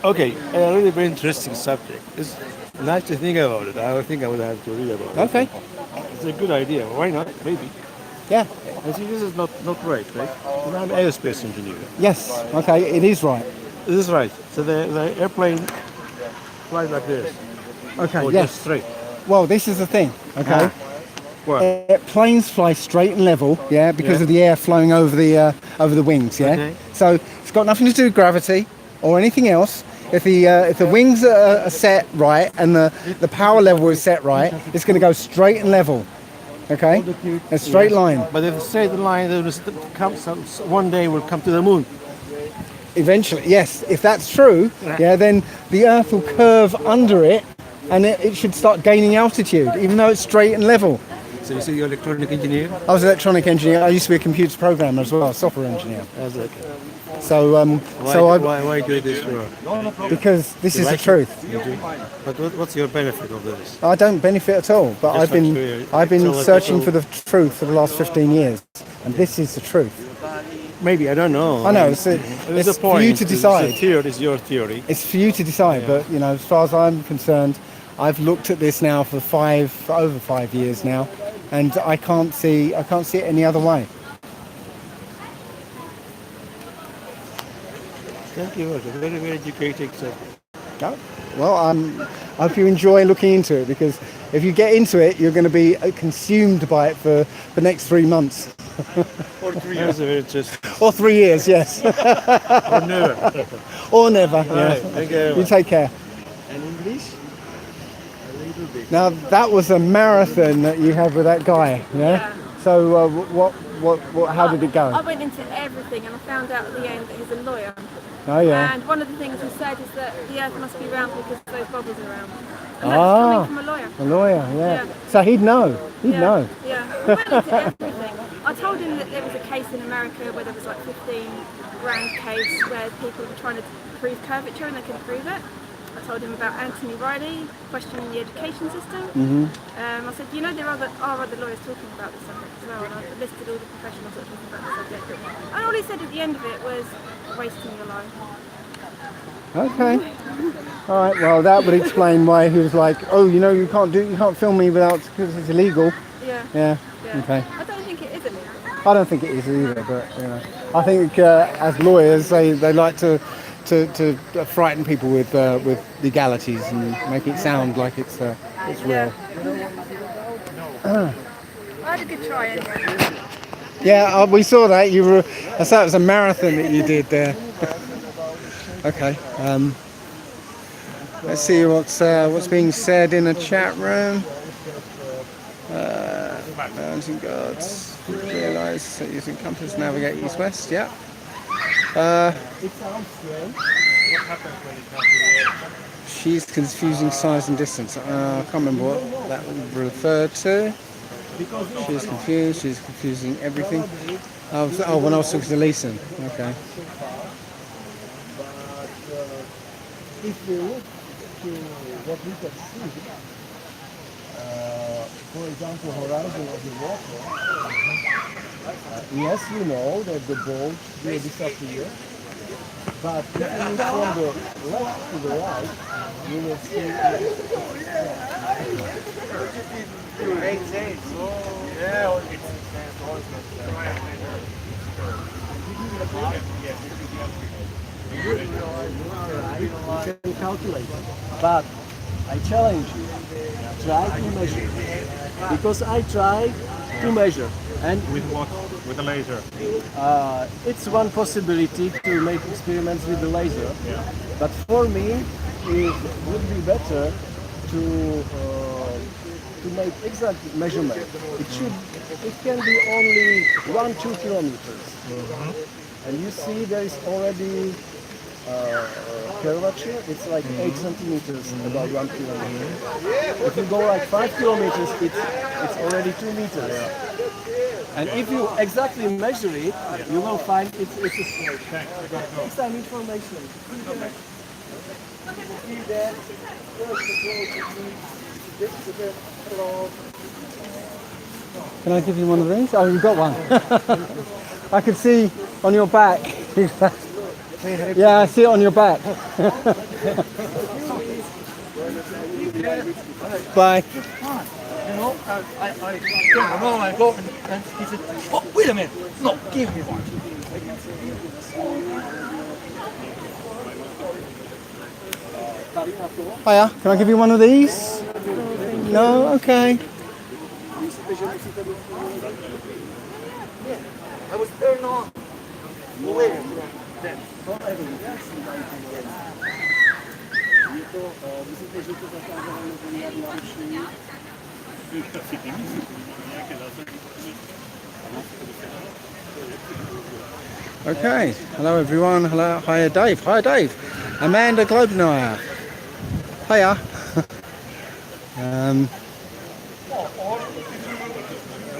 Okay, a really very interesting subject. It's nice to think about it. I think I would have to read about it. Okay. It's a good idea. Why not? Maybe. Yeah. I see this is not right? I'm an aerospace engineer. Yes. Okay, it is right. This is right. So the airplane flies like this. Okay. Or Yes. just straight. Well, this is the thing. Okay. What? Planes fly straight and level, because of the air flowing over the wings, Okay. So it's got nothing to do with gravity or anything else. If the wings are set right and the power level is set right, it's going to go straight and level, okay? A straight line. But if it's straight line, then one day we'll come to the moon. Eventually, yes. If that's true, then the Earth will curve under it, and it should start gaining altitude, even though it's straight and level. So you say you're an electronic engineer? I was an electronic engineer. I used to be a computer programmer as well, a software engineer. So, why do this work? Because this is the truth. But what's your benefit of this? I don't benefit at all, but I've been searching for the truth for the last 15 years, and this is the truth. Maybe, I don't know. I know, it's for you to decide. It's your theory. It's for you to decide, but as far as I'm concerned, I've looked at this now for over 5 years now, and I can't see it any other way. Thank you. It's a very, very educated subject. Well, I hope you enjoy looking into it, because if you get into it, you're going to be consumed by it for the next 3 months. Or 3 years of it, just. Or 3 years, yes. Or never. Or never, All yeah. right, thank you very You much. take care. And English? A little bit. Now, that was a marathon that you had with that guy, yeah? So, how did it go? I went into everything, and I found out at the end that he's a lawyer. Oh, yeah. And one of the things he said is that the earth must be round because those bubbles are round. And Ah, that's coming from a lawyer. a lawyer, yeah. Yeah. So he'd know. He'd Yeah, know. Yeah, I went into everything. I told him that there was a case in America where there was like 15 grand case where people were trying to prove curvature and they couldn't prove it. I told him about Anthony Riley questioning the education system. I said, you know, there are other lawyers talking about this subject as well, and I listed all the professionals that are talking about the subject. And all he said at the end of it was, wasting your life. Okay. All right. Well, that would explain why he was like, "Oh, you know, you can't film me without, because it's illegal." Yeah. Yeah. Yeah. Okay. I don't think it is illegal. I don't think it is either, but you know, I think as lawyers, they like to frighten people with legalities and make it sound like it's real. I had a good try anyway. Yeah, we saw that. I saw it was a marathon that you did there. Okay. Let's see what's being said in the chat room. Mountain gods realise that using compass to navigate east-west. Yeah. It sounds strange. What happens when it comes to the edge? She's confusing size and distance. I can't remember what that would refer to. She's confused. She's confusing everything. Oh, when I was talking to Lisa. Okay. If we look to what we can see, for example, horizon of the water, yes, we know that the boat will disappear, but if you look from the left to the right, you will see you can calculate, but I challenge you, try to measure, because I try to measure. And with what? With a laser? It's one possibility to make experiments with the laser, but for me it would be better to make exact measurement. It can be only 1-2 kilometers. And you see there is already curvature. It's like 8 centimeters, about 1 kilometer. If you go like 5 kilometers, it's already 2 meters. And if you exactly measure it, you will find it's a snake. It's some information. Can I give you one of these? Oh, you've got one. I can see on your back. Yeah, I see it on your back. Bye. You know, I came along, I go, and he said, oh, wait a minute, no, give me one. Hiya, can I give you one of these? No? Okay. I was turned on. Wait a minute. Okay. Hello everyone. Hello. Hiya Dave. Hiya Dave. Amanda Globenier. Hiya.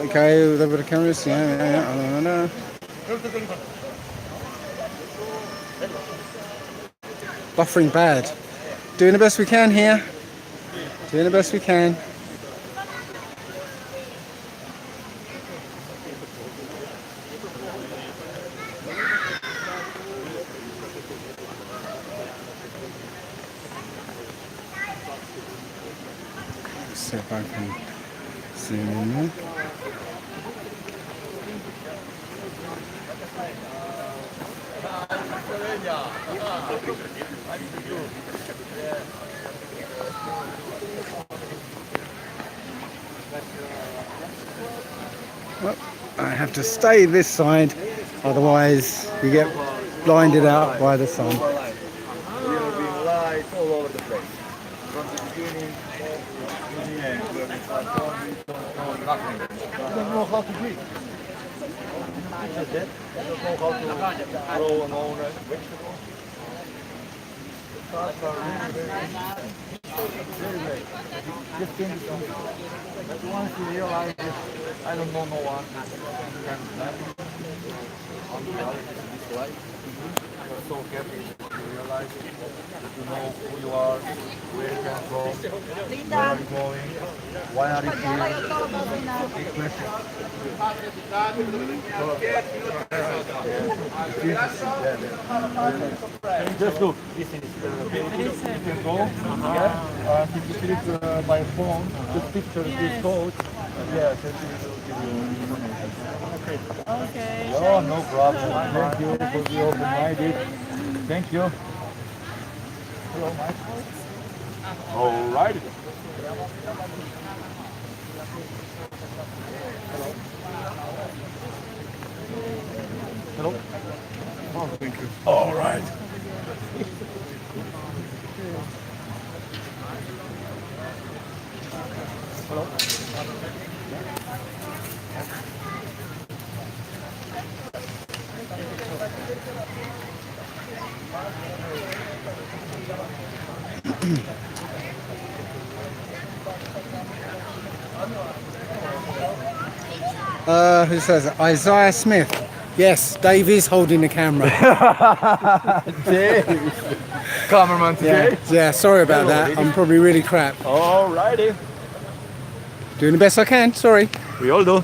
Okay, over the cameras. Yeah. Buffering bad. Doing the best we can here. Doing the best we can. Let's see if I can zoom in there. Well, I have to stay this side, otherwise you get blinded out by the sun. There will be lights all over the place. From the beginning to the end, where we start on, we don't know nothing. We don't know how to breathe. Just that. We don't know how to grow an own vegetable. The stars are really very just change it. But once you realize that I don't know no one, you can on reality this life. You're so happy to realize that you know who you are, where you come from, where are you going, why are you here. Big question. Just look, this is you can go, yeah, if you click by phone, just picture this code, yes, it will give you information. Okay. Oh, no problem. Thank you for the open-minded. Thank you. Hello, Mike. All righty. Hello. Oh, thank you. All right. Hello. Who says it? Isaiah Smith. Yes, Dave is holding the camera. Dave. Cameraman today? Yeah, sorry about that. I'm probably really crap. Alrighty. Doing the best I can, sorry. We all do.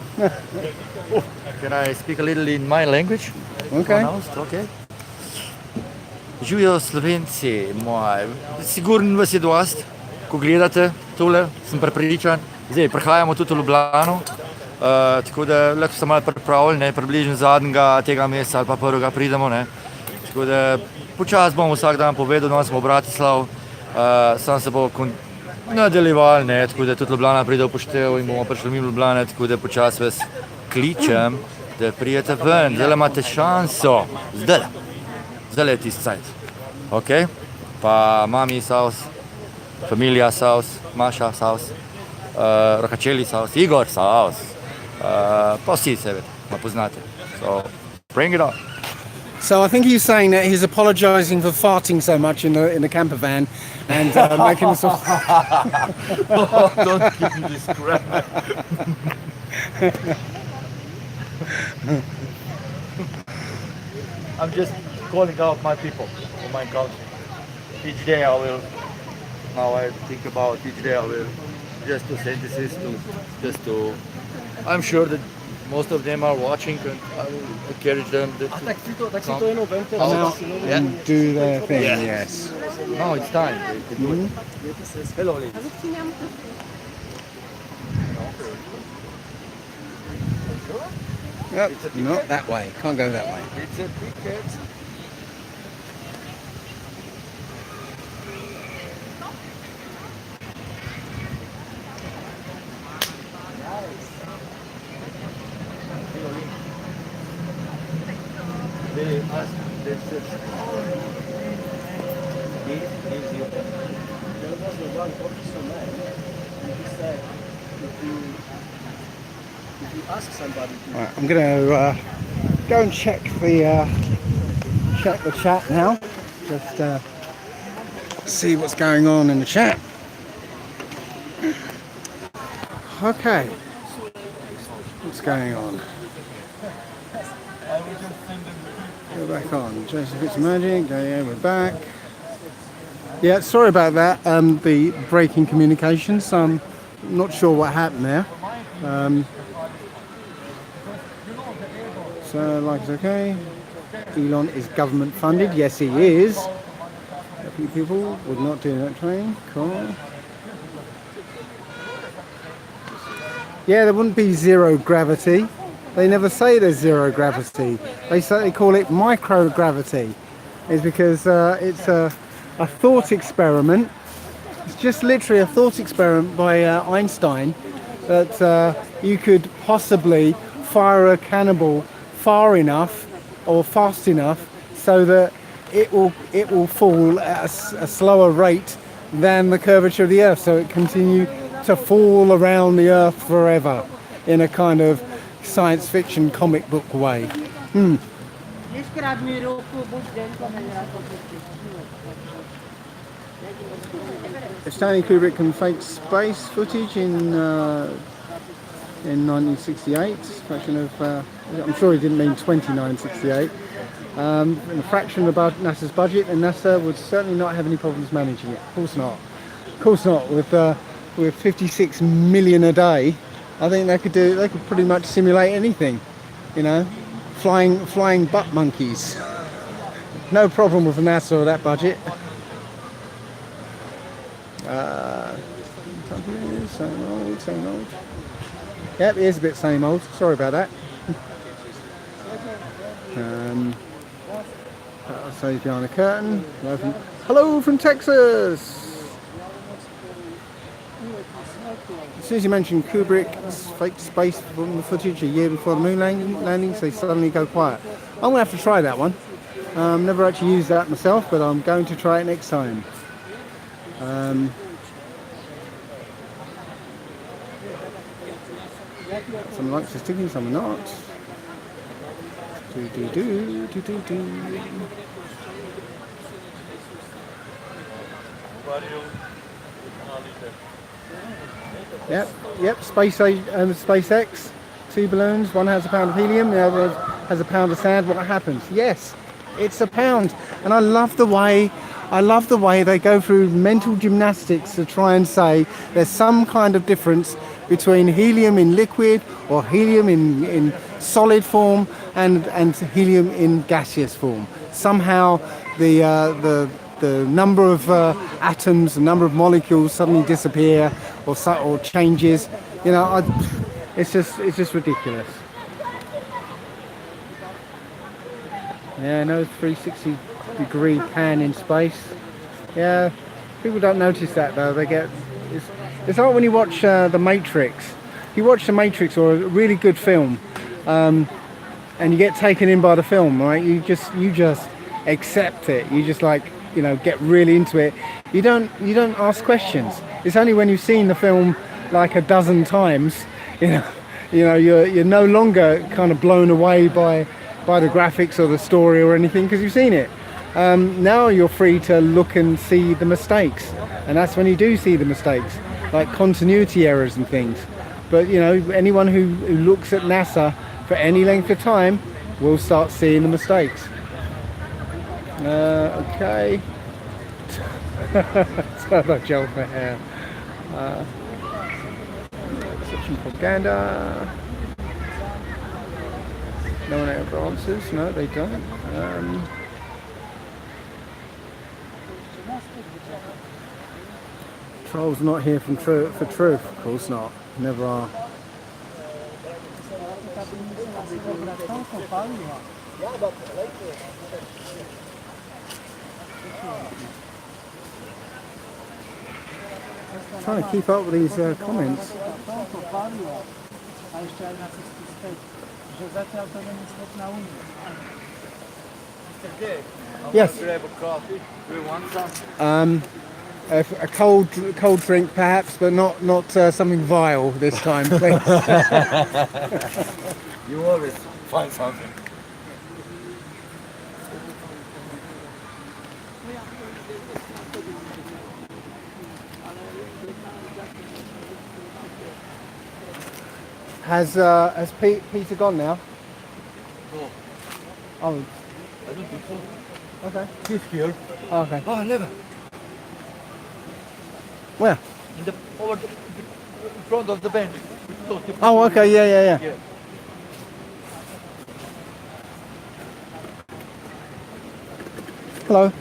Can I speak a little in my language? Okay. Okay. Živijo Slovenci moji. Sigurno vas je dost, ko gledate tole, sem prepričan. Zdaj, prihajamo tudi v Ljubljano. Tako da lahko se malo pripravili, približno zadnjega tega meseca ali pa prvega pridemo. Tako da počasi bom vsak dan povedal, danes smo v Bratislavu, sam se bo nadaljevali, tako da tudi Ljubljana pride v poštev in bomo prišli mimo Ljubljane, tako da počasi vas kličem, da prijete ven, zdaj imate šanso, zdaj je tisti cajt. Ok? Pa mami saus, familija saus, Maša saus, Rokačeli saus, Igor saus. Pa vsi seveda, me poznate. So, bring it on. So I think he's saying that he's apologising for farting so much in the camper van and making us all... Oh, don't give me this crap. I'm just calling out my people, my country. Each day I will, now I think about each day I will just to send this to I'm sure that most of them are watching and I will encourage them to and do their thing, Yeah. yes. No, it's time. They do it. Hello, ladies. Yep, not that way, can't go that way. It's a ticket. They ask, they said, There was the one officer man, and he said, if you ask somebody to... Right, I'm going to go and check the chat now. Just see what's going on in the chat. Okay. What's going on? Go back on. Joseph Fitzmagic, Denier, we're back. Yeah, sorry about that. The breaking communications. I'm not sure what happened there. So, like it's okay. Elon is government funded. Yes, he is. A few people would not do that train. Cool. Yeah, there wouldn't be zero gravity. They never say there's zero gravity. They call it microgravity. It's because it's a thought experiment It's just literally a thought experiment by Einstein that you could possibly fire a cannonball far enough or fast enough so that it will fall at a slower rate than the curvature of the Earth, so it continue to fall around the Earth forever in a kind of science fiction comic book way. Stanley Kubrick can fake space footage in 1968. Fraction of, I'm sure he didn't mean 2968. In a fraction about NASA's budget, and NASA would certainly not have any problems managing it. Of course not. Of course not. With 56 million a day, I think they could pretty much simulate anything. You know, flying butt monkeys. No problem with NASA or that budget. Same old. Yep, it is a bit same old. Sorry about that. I'll say behind the curtain. Hello from Texas. As soon as you mentioned Kubrick's fake space footage a year before the moon landings, they suddenly go quiet. I'm going to have to try that one. Never actually used that myself, but I'm going to try it next time. Some lights are sticking, some are not. Yep. SpaceX. 2 balloons. One has a pound of helium. The other has a pound of sand. What happens? Yes, it's a pound. And I love the way they go through mental gymnastics to try and say there's some kind of difference between helium in liquid or helium in solid form and helium in gaseous form. Somehow the number of atoms, the number of molecules suddenly disappear or changes. You know, it's just ridiculous. Yeah, no 360-degree pan in space. Yeah, people don't notice that though. It's like when you watch The Matrix. If you watch The Matrix or a really good film, and you get taken in by the film, right? You just accept it. You just get really into it. You don't ask questions. It's only when you've seen the film like a dozen times, you're no longer kind of blown away by the graphics or the story or anything because you've seen it. Now you're free to look and see the mistakes, and that's when you do see the mistakes, like continuity errors and things. But anyone who looks at NASA for any length of time will start seeing the mistakes. Okay. Turbo gel for hair. Section propaganda. No one ever answers. No, they don't. Trolls not here for truth. Of course not. Never are. Trying to keep up with these comments. Yes. A cold drink perhaps, but not something vile this time, please. You always find something. Has Peter gone now? No. Oh. I don't think so. Okay. He's here. Okay. Oh, never. Where? Over in front of the bench. Oh, okay. Yeah. Hello.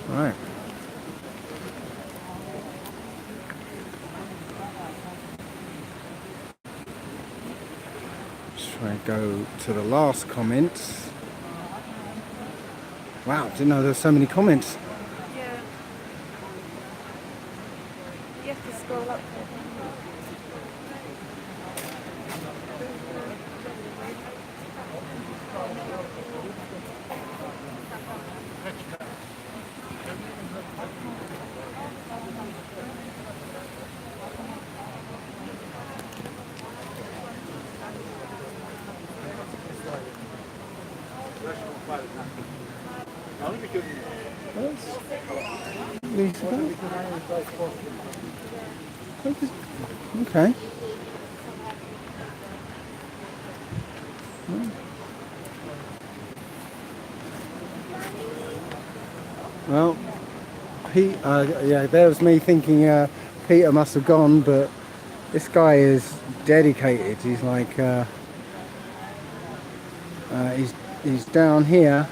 All right. Let's try and go to the last comments. Wow, didn't know there were so many comments. Yeah. You have to scroll up. Okay. Well, yeah, there was me thinking Peter must have gone, but this guy is dedicated. He's like, he's down here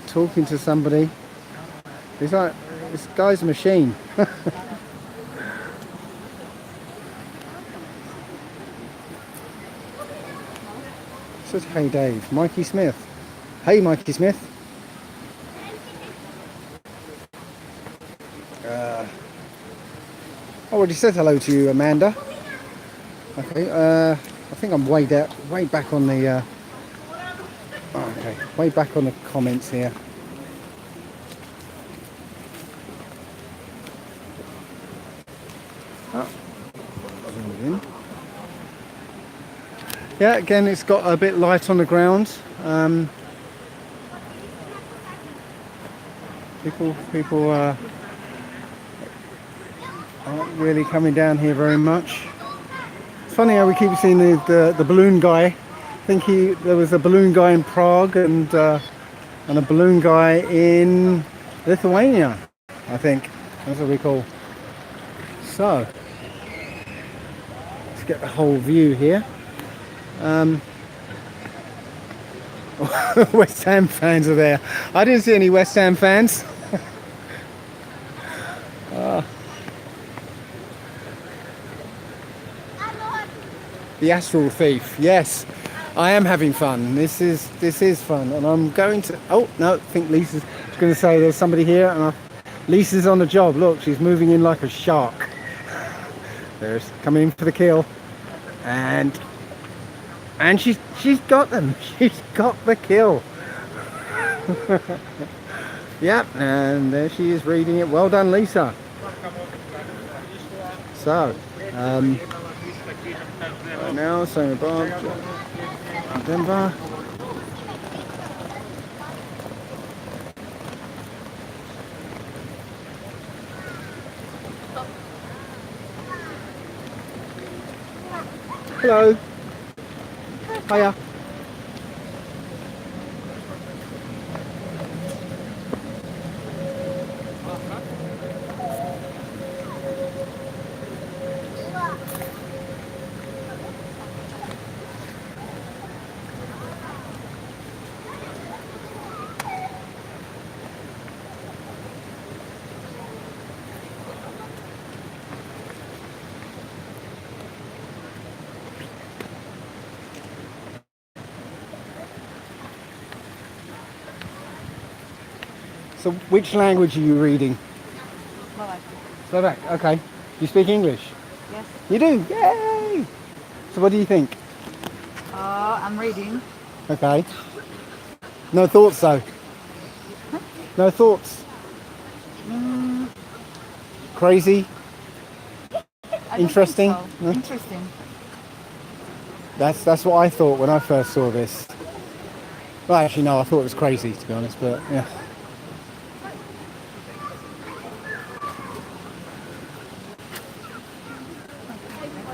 talking to somebody. He's like, this guy's a machine. Says, hey Dave, Mikey Smith. Hey Mikey Smith. I already said hello to you, Amanda. Okay, I think I'm way back on the. Okay, way back on the comments here. Oh, zoomed in. Yeah, again, it's got a bit light on the ground. People aren't really coming down here very much. It's funny how we keep seeing the balloon guy. I think there was a balloon guy in Prague and a balloon guy in Lithuania, I think. That's what we call. So let's get the whole view here. West Ham fans are there. I didn't see any West Ham fans. The Astral Thief. Yes, I am having fun. This is fun, and I'm going to. Oh no, I think Lisa's going to say there's somebody here, and Lisa's on the job. Look, she's moving in like a shark. There's coming in for the kill, and she's got them. She's got the kill. Yep, and there she is reading it. Well done, Lisa. So, right now, so Bob, Denver. Hello. Hiya. So which language are you reading? Slovak. Slovak, okay. You speak English? Yes. You do? Yay! So what do you think? I'm reading. Okay. No thoughts though? Huh? No thoughts? Crazy? I don't Interesting? think so. No? Interesting. That's what I thought when I first saw this. Well, actually no, I thought it was crazy to be honest, but yeah.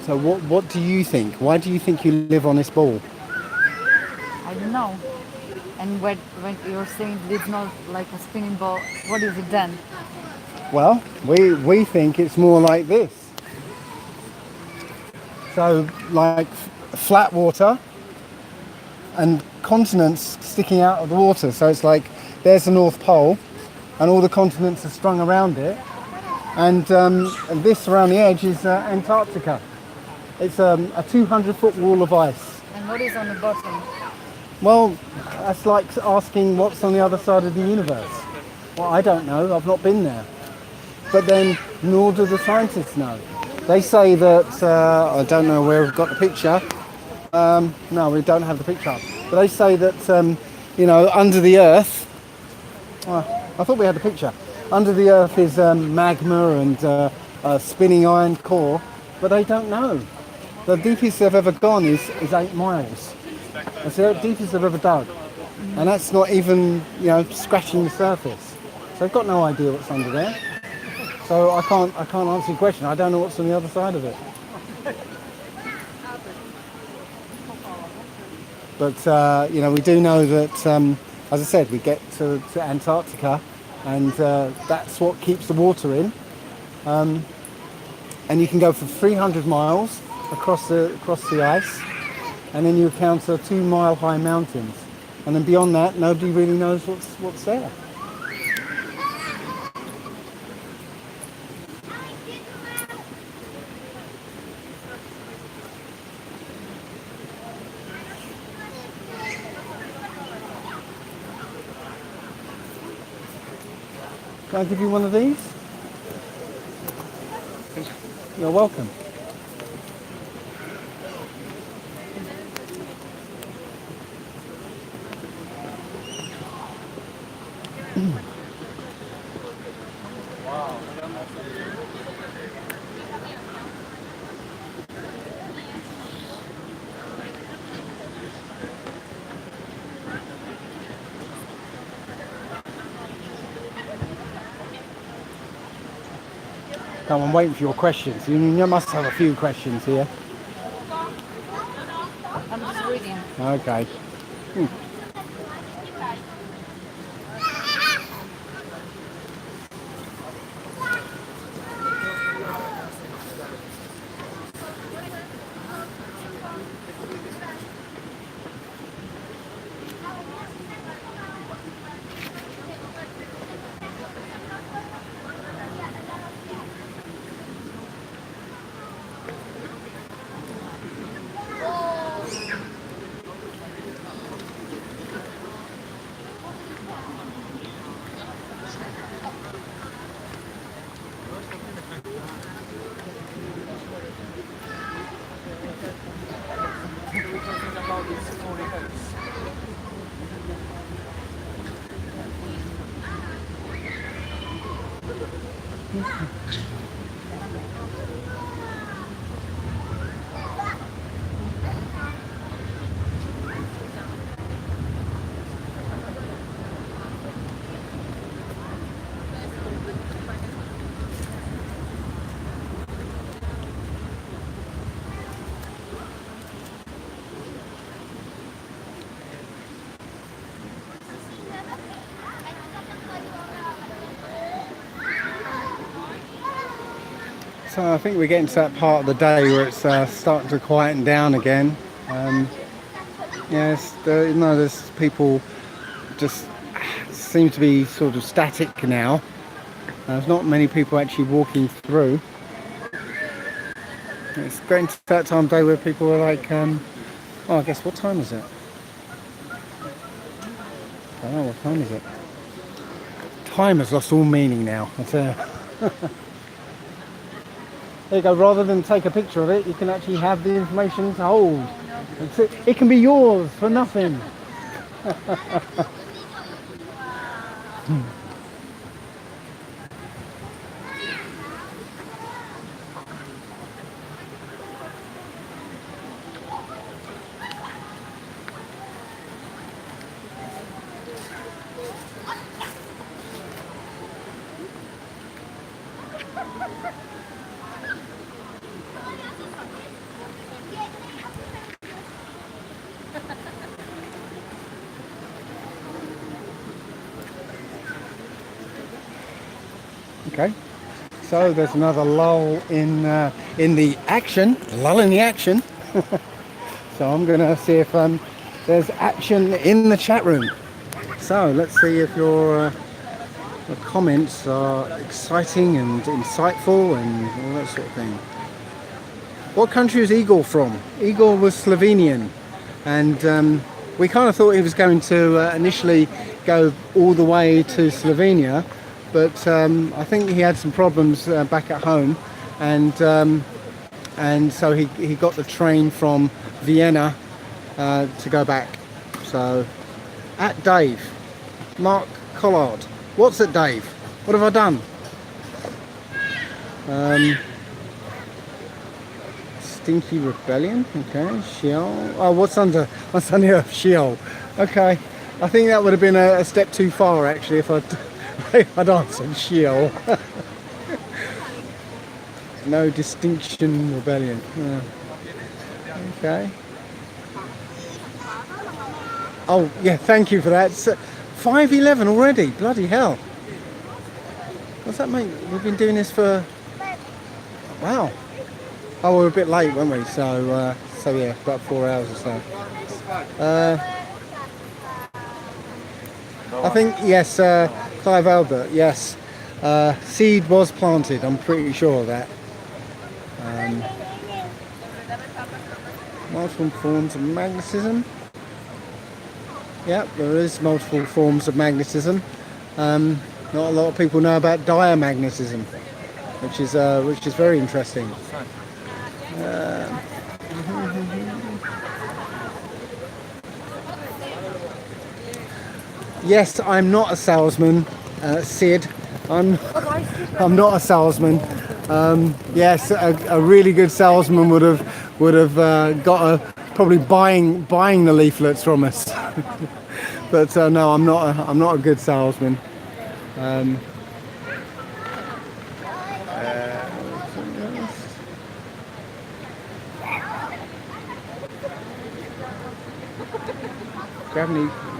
So what do you think? Why do you think you live on this ball? I don't know. And when you're saying it's not like a spinning ball, what is it then? Well, we think it's more like this. So like flat water and continents sticking out of the water. So it's like there's the North Pole and all the continents are strung around it. And this around the edge is Antarctica. It's a 200-foot wall of ice. And what is on the bottom? Well, that's like asking what's on the other side of the universe. Well, I don't know. I've not been there. But then, nor do the scientists know. They say that, I don't know where we've got the picture. No, we don't have the picture up. But they say that, you know, under the Earth, I thought we had the picture. Under the Earth is magma and a spinning iron core, but they don't know. The deepest they've ever gone is 8 miles. That's the deepest they've ever dug. And that's not even, you know, scratching the surface. So they've got no idea what's under there. So I can't answer your question. I don't know what's on the other side of it. But you know, we do know that, as I said, we get to Antarctica, and that's what keeps the water in. And you can go for 300 miles across the ice, and then you encounter 2-mile-high mountains, and then beyond that, nobody really knows what's there. Can I give you one of these? You're welcome. I'm waiting for your questions. You must have a few questions here. I'm just reading. Okay. So I think we're getting to that part of the day where it's starting to quieten down again. Yes, you know, there's people just seem to be sort of static now. There's not many people actually walking through. It's getting to that time of day where people are like, oh, I guess what time is it? I don't know, what time is it? Time has lost all meaning now. There you go, rather than take a picture of it, you can actually have the information to hold. It can be yours for nothing. Okay, so there's another lull in the action. So I'm going to see if there's action in the chat room. So let's see if your comments are exciting and insightful and all that sort of thing. What country is Igor from? Igor was Slovenian, and we kind of thought he was going to initially go all the way to Slovenia, but I think he had some problems back at home, and so he got the train from Vienna to go back. So, at Dave, Mark Collard. What's at Dave? What have I done? Stinky Rebellion. Okay, Sheol. Oh, what's under Sheol? Okay, I think that would have been a step too far actually if I'd answered Sheol. No distinction rebellion. Okay. Oh yeah, thank you for that. It's 5:11 already. Bloody hell. What's that mean? We've been doing this for. Wow. Oh, we're a bit late, weren't we? So yeah, about 4 hours or so. I think yes, Clive Albert. Yes, seed was planted. I'm pretty sure of that. Multiple forms of magnetism. Yep, there is multiple forms of magnetism. Not a lot of people know about diamagnetism, which is very interesting. Yes, I'm not a salesman, Sid. I'm not a salesman. Yes, a really good salesman would have got probably buying the leaflets from us. But no, I'm not a good salesman.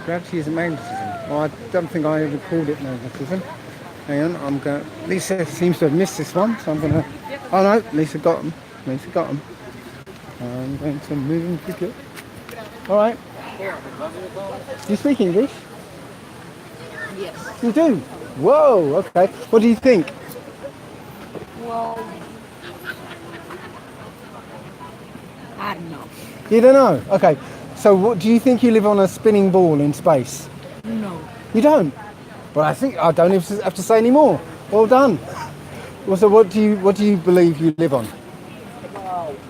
Gravity is magnetism. Well, I don't think I ever called it magnetism. Hang on, Lisa seems to have missed this one, so I'm going to... Oh no, Lisa got them. I'm going to move them quickly. Alright. Do you speak English? Yes. You do? Whoa, okay. What do you think? Well, I don't know. You don't know? Okay. So what, do you think you live on a spinning ball in space? No. You don't? Well, I think I don't even have to say any more. Well done. Well, so what do you believe you live on?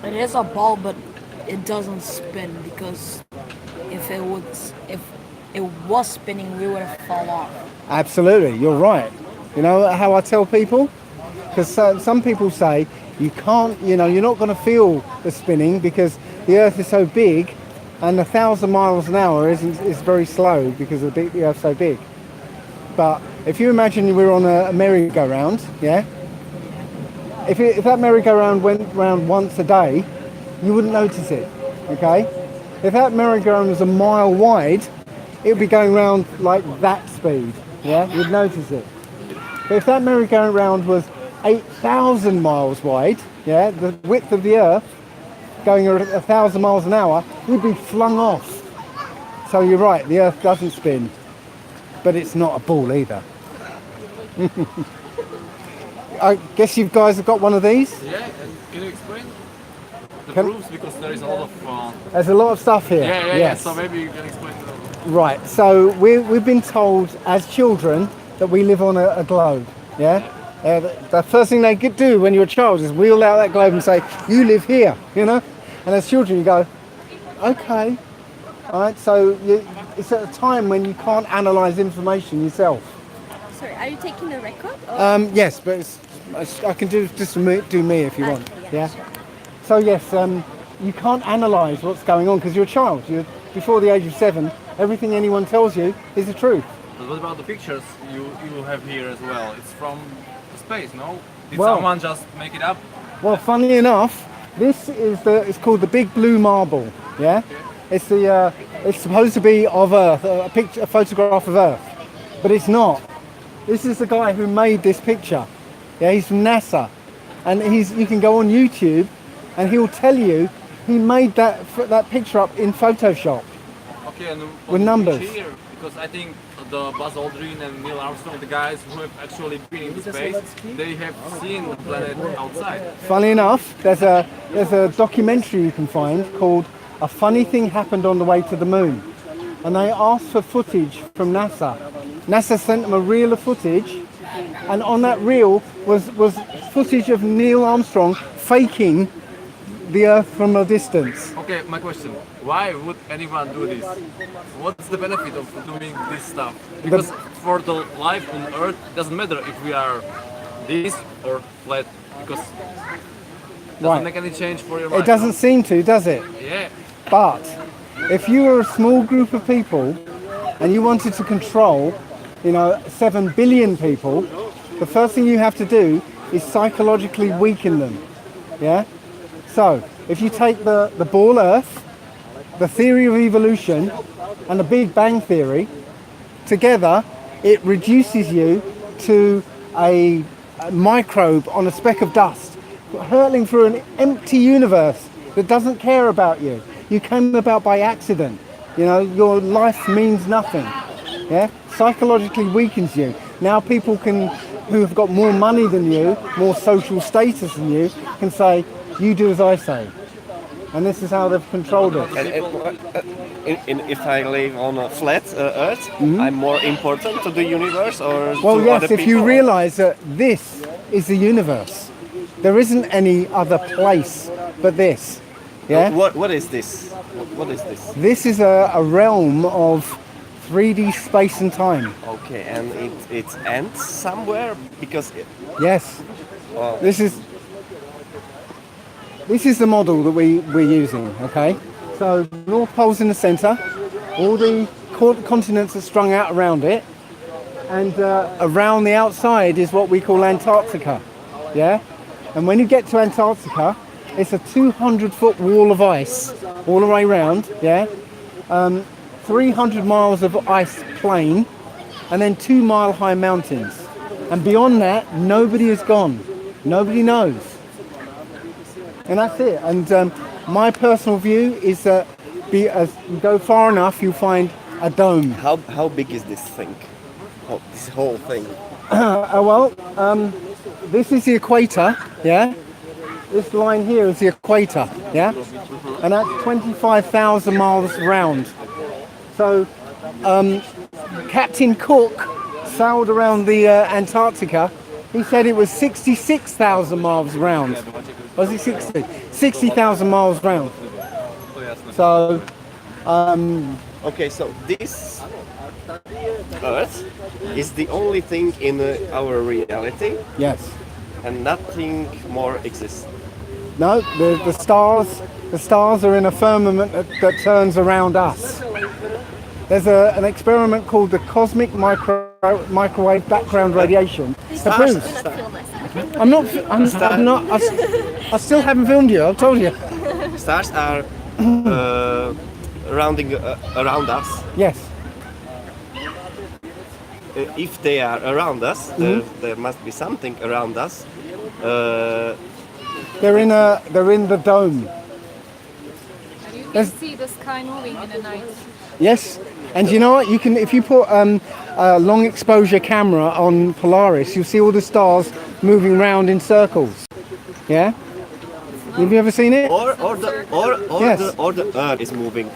It is a ball, but it doesn't spin because if it was spinning, we would have fallen off. Absolutely, you're right. You know how I tell people? Because some people say you can't, you're not going to feel the spinning because the Earth is so big, and 1,000 miles an hour is very slow because the Earth's so big. But if you imagine we're on a merry-go-round, yeah? If that merry-go-round went round once a day, you wouldn't notice it, okay? If that merry-go-round was a mile wide, it would be going round like that speed, yeah? You'd notice it. But if that merry-go-round was 8,000 miles wide, yeah, the width of the Earth, going at 1,000 miles an hour, you'd be flung off. So you're right, the Earth doesn't spin, but it's not a ball either. I guess you guys have got one of these? Yeah, can you explain the proofs? Because there is a lot of... There's a lot of stuff here. Yeah, so maybe you can explain that. Right, so we've been told as children that we live on a globe, yeah? The first thing they could do when you're a child is wheel out that globe and say, you live here, And as children you go, okay. All right, so it's at a time when you can't analyse information yourself. Sorry, are you taking a record? Yes, but I can do me if you want. Yeah. So yes, you can't analyse what's going on because you're a child. You're before the age of 7. Everything anyone tells you is the truth. But what about the pictures you have here as well? It's from space, no? Did Well- someone just make it up? Well, funnily enough, this is it's called the Big Blue Marble. Yeah. It's it's supposed to be of Earth, a photograph of Earth, but it's not. This is the guy who made this picture. Yeah, he's from NASA, and you can go on YouTube, and he'll tell you he made that picture up in Photoshop. Okay, and With numbers. Here, because I think the Buzz Aldrin and Neil Armstrong, the guys who have actually been in space, they have seen the planet outside. Funny enough, there's a documentary you can find called "A Funny Thing Happened on the Way to the Moon," and they asked for footage from NASA. NASA sent them a reel of footage, and on that reel was footage of Neil Armstrong faking the Earth from a distance. Okay, my question: why would anyone do this? What's the benefit of doing this stuff? Because for the life on Earth, it doesn't matter if we are this or flat, because it doesn't make any change for your life. It doesn't seem to, does it? Yeah. But if you were a small group of people and you wanted to control, 7 billion people, the first thing you have to do is psychologically weaken them. Yeah? So, if you take the ball Earth, the theory of evolution, and the Big Bang Theory, together, it reduces you to a microbe on a speck of dust, hurtling through an empty universe that doesn't care about you. You came about by accident. Your life means nothing. Yeah? Psychologically weakens you. Now people who have got more money than you, more social status than you, can say, you do as I say. And this is how they've controlled it. And if I live on a flat Earth, I'm more important to the universe, or well, to yes, other if people? you realise that this is the universe. There isn't any other place but this. Yeah? What is this? What is this? This is a realm of 3D space and time. Okay, and it ends somewhere because. Yes. Wow. This is the model that we're using. Okay. So the North Pole's in the centre. All the continents are strung out around it, and around the outside is what we call Antarctica. Yeah. And when you get to Antarctica, it's a 200-foot wall of ice all the way around. Yeah. 300 miles of ice plain, and then 2-mile-high mountains. And beyond that, nobody has gone. Nobody knows. And that's it. And my personal view is that as you go far enough, you'll find a dome. How big is this thing? This whole thing? This is the equator. Yeah. This line here is the equator. Yeah. And that's 25,000 miles round. So, Captain Cook sailed around the Antarctica. He said it was 66,000 miles round. Was it 60? 60,000 miles round. So, okay, so this Earth is the only thing in our reality. Yes. And nothing more exists. No, the stars are in a firmament that turns around us. There's an experiment called the cosmic microwave background radiation. That proves. I still haven't filmed you. I've told you. Stars are rounding around us. Yes. If they are around us, there must be something around us. They're in the dome. You can see the sky moving in the night. Yes, and you know what? You can, if you put a long exposure camera on Polaris, you'll see all the stars moving round in circles. Yeah. Have you ever seen it? Or the Earth is moving.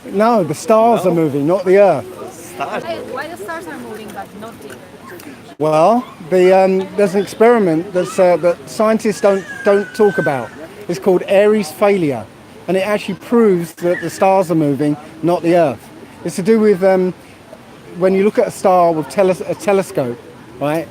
No, the stars are moving, not the Earth. Why the stars are moving but not the Earth? Well, there's an experiment that scientists don't talk about. It's called Aries failure, and it actually proves that the stars are moving, not the Earth. It's to do with when you look at a star with a telescope, right?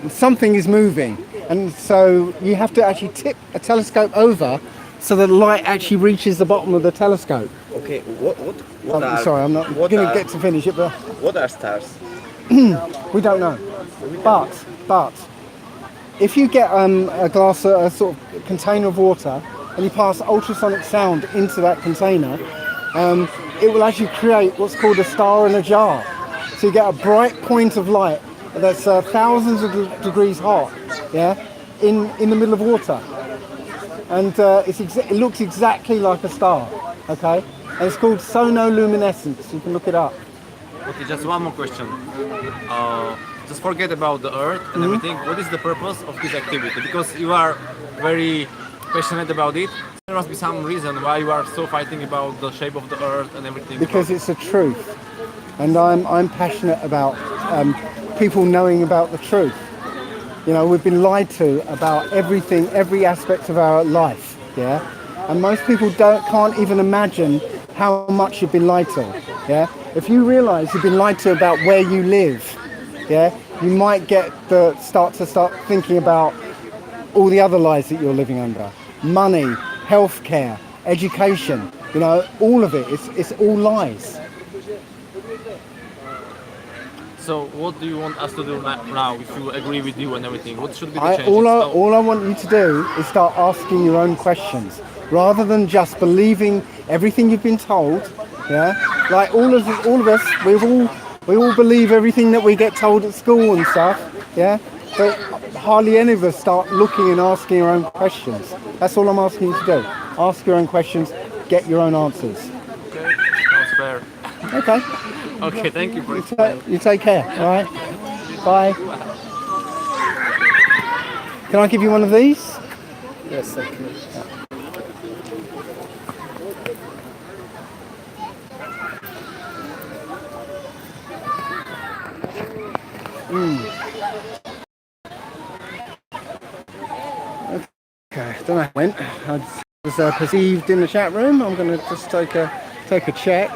Something is moving, and so you have to actually tip a telescope over so that the light actually reaches the bottom of the telescope. Okay, what are... Sorry, I'm not going to get to finish it, but... What are stars? We don't know. But if you get a sort of container of water and you pass ultrasonic sound into that container, it will actually create what's called a star in a jar. So you get a bright point of light that's thousands of degrees hot, yeah, in the middle of water. And it looks exactly like a star, okay? And it's called sonoluminescence. You can look it up. Okay, just one more question. Just forget about the Earth and everything. What is the purpose of this activity? Because you are very passionate about it. There must be some reason why you are so fighting about the shape of the Earth and everything. Because it's the truth, and I'm passionate about people knowing about the truth. You know, we've been lied to about everything, every aspect of our life, yeah? And most people can't even imagine how much you've been lied to, yeah? If you realise you've been lied to about where you live, yeah, you might start thinking about all the other lies that you're living under. Money, healthcare, education, you know, all of it, it's all lies. So what do you want us to do now, if you agree with you and everything? What should be the change? All I want you to do is start asking your own questions, rather than just believing everything you've been told, yeah? Like all of us, we all believe everything that we get told at school and stuff, yeah? But hardly any of us start looking and asking your own questions. That's all I'm asking you to do. Ask your own questions, get your own answers. Okay, sounds fair. Okay. Okay, thank you for You take care, all right? Bye. Can I give you one of these? Yes, thank you. Okay, don't know how it went. I was perceived in the chat room. I'm going to just take a check.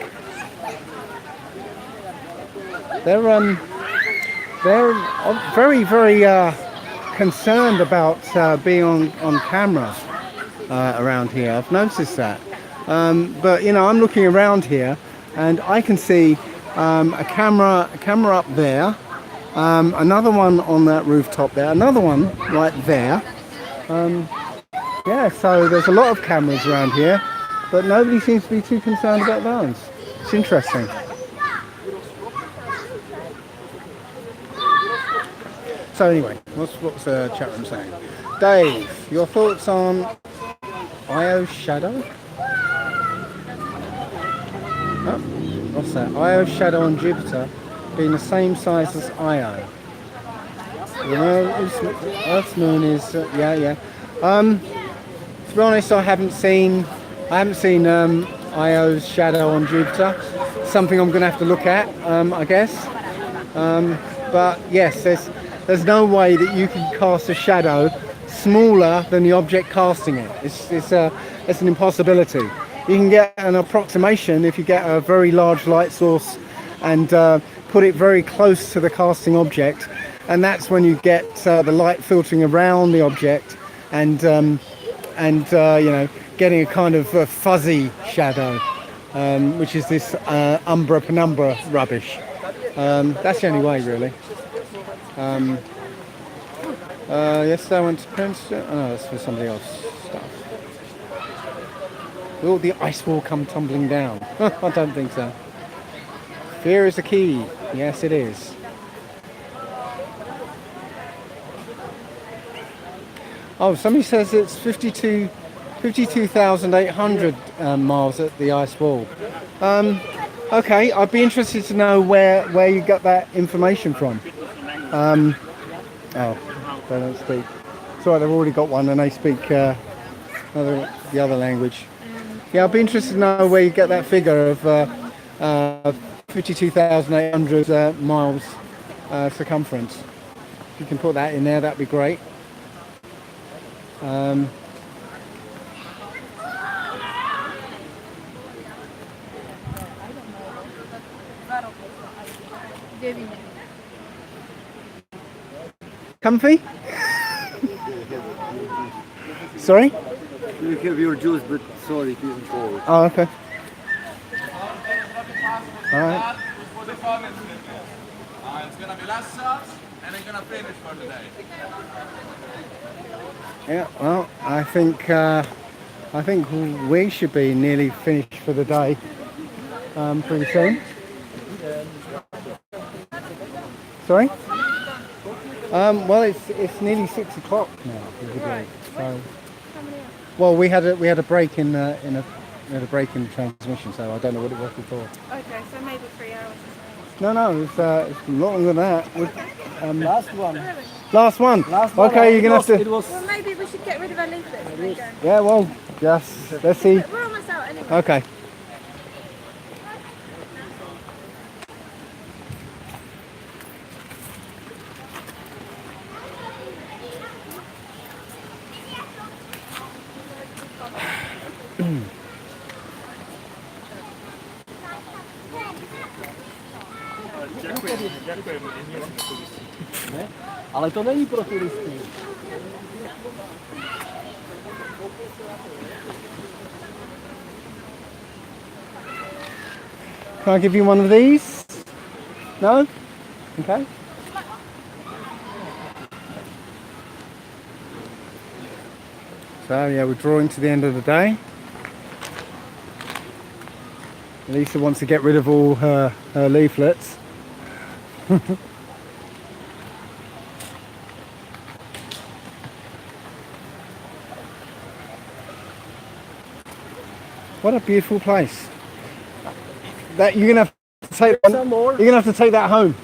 They're very, very concerned about being on camera around here. I've noticed that. But you know, I'm looking around here, and I can see a camera up there, another one on that rooftop there, another one right there. Yeah, so there's a lot of cameras around here, but nobody seems to be too concerned about those. It's interesting. So anyway, what's the chat room saying? Dave, your thoughts on Io's shadow? Oh, what's that? Io's shadow on Jupiter being the same size as Io. You know, Earth's moon is yeah. To be honest, I haven't seen Io's shadow on Jupiter. Something I'm going to have to look at, I guess. But yes, there's no way that you can cast a shadow smaller than the object casting it. It's an impossibility. You can get an approximation if you get a very large light source and put it very close to the casting object, and that's when you get the light filtering around the object and you know, getting a kind of fuzzy shadow, which is this umbra penumbra rubbish. That's the only way, really. Yesterday I went to Princeton. Oh no, that's for somebody else stuff. Will the ice wall come tumbling down? I don't think so. Fear is the key. Yes, it is. Oh, somebody says it's 52,800 miles at the ice wall. Okay, I'd be interested to know where you got that information from. Oh, they don't speak. It's alright, they've already got one and they speak the other language. Yeah, I'd be interested to know where you get that figure of 52,800 miles circumference. If you can put that in there, that'd be great. Comfy? Sorry? You have your juice, but sorry, it isn't cold. Oh, okay. Alright. It's gonna be last shots, and I'm gonna finish for today. Yeah, well, I think we should be nearly finished for the day pretty soon. Sorry? Well, it's nearly 6 o'clock now. So, well, we had a break in the transmission, so I don't know what it was before. Okay, so maybe 3 hours. No, it's longer than that. Last one. Last one. Last one. Okay, you're gonna have to. Well, maybe we should get rid of our leaflets. Yeah, well, Just, let's see. We're almost out anyway. Okay. Ne? Ale to není pro turisty. Can I give you one of these? No? Okay. So yeah, we're drawing to the end of the day. Lisa wants to get rid of all her leaflets. What a beautiful place. That you're gonna have to take. You're gonna have to take that home.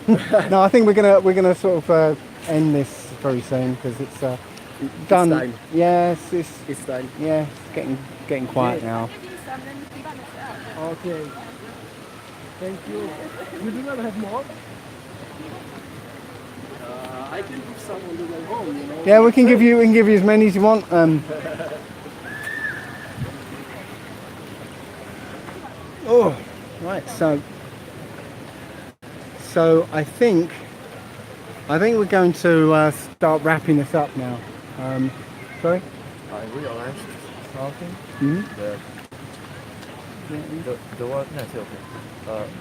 No, I think we're gonna sort of end this very soon because it's done. It's time. Yes, It's time. yeah, it's getting quiet now. Okay. Thank you. You do not have more? I can give some on the way home, you know. Yeah, we can give you as many as you want. Oh, right. So I think we're going to start wrapping this up now. Sorry. I realized something. Mm-hmm. That the one, no, it's okay.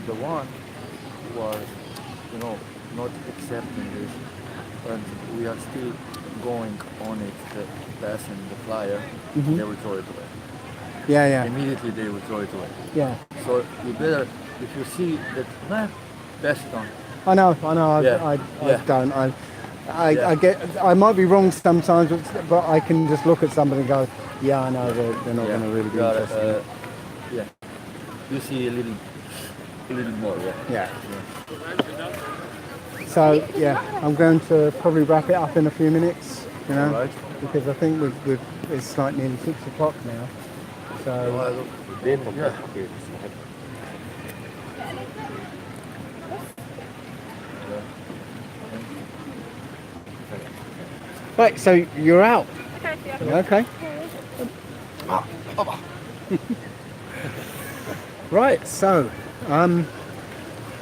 The one who was, not accepting this, and we are still going on it, the passing the flyer, Mhm. they will throw it away. Yeah. Immediately they will throw it away. Yeah. So you better, if you see that, pass it on. I know. Yeah. I don't. I might be wrong sometimes, but I can just look at somebody and go, yeah, I know they're not going to really be interested. Yeah. You see a little more. Yeah. So yeah, I'm going to probably wrap it up in a few minutes, Right. because I think it's like nearly 6 o'clock now. So right, so you're out. Okay. Right, so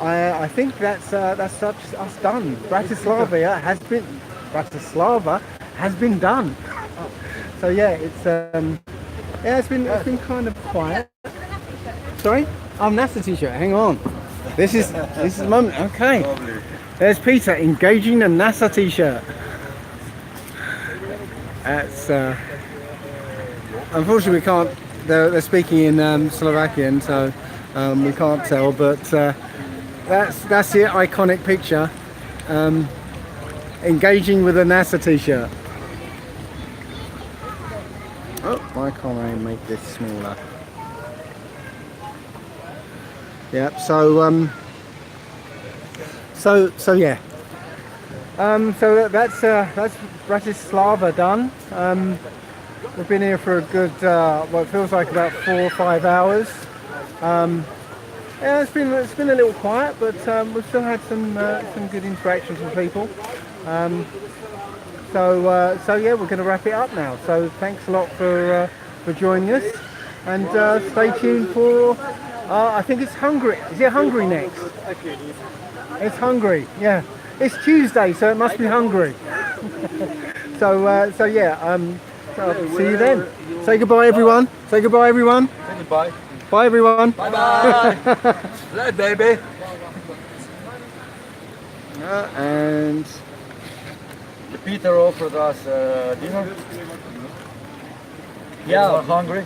I think that's us done. Bratislava has been done. So yeah, it's been kind of quiet. Sorry? Oh, NASA t-shirt. Hang on. This is the moment. Okay. There's Peter engaging a NASA t-shirt. That's unfortunately we can't. They're speaking in Slovakian, so we can't tell. But that's the iconic picture. Engaging with a NASA t-shirt. Oh, why can't I make this smaller? Yeah. So yeah. So that's Bratislava done. We've been here for a good, it feels like about 4 or 5 hours. Yeah, it's been a little quiet, but we've still had some good interactions with people. So yeah, we're going to wrap it up now. So thanks a lot for joining us, and stay tuned for. I think it's Hungary. Is it Hungary next? It's Hungary. Yeah, it's Tuesday, so it must be Hungary. So yeah. See you then. Say goodbye, everyone. Say goodbye, everyone. Say goodbye. Bye, everyone. Bye bye. Right, baby. And Peter offered us dinner. Yeah, we're hungry.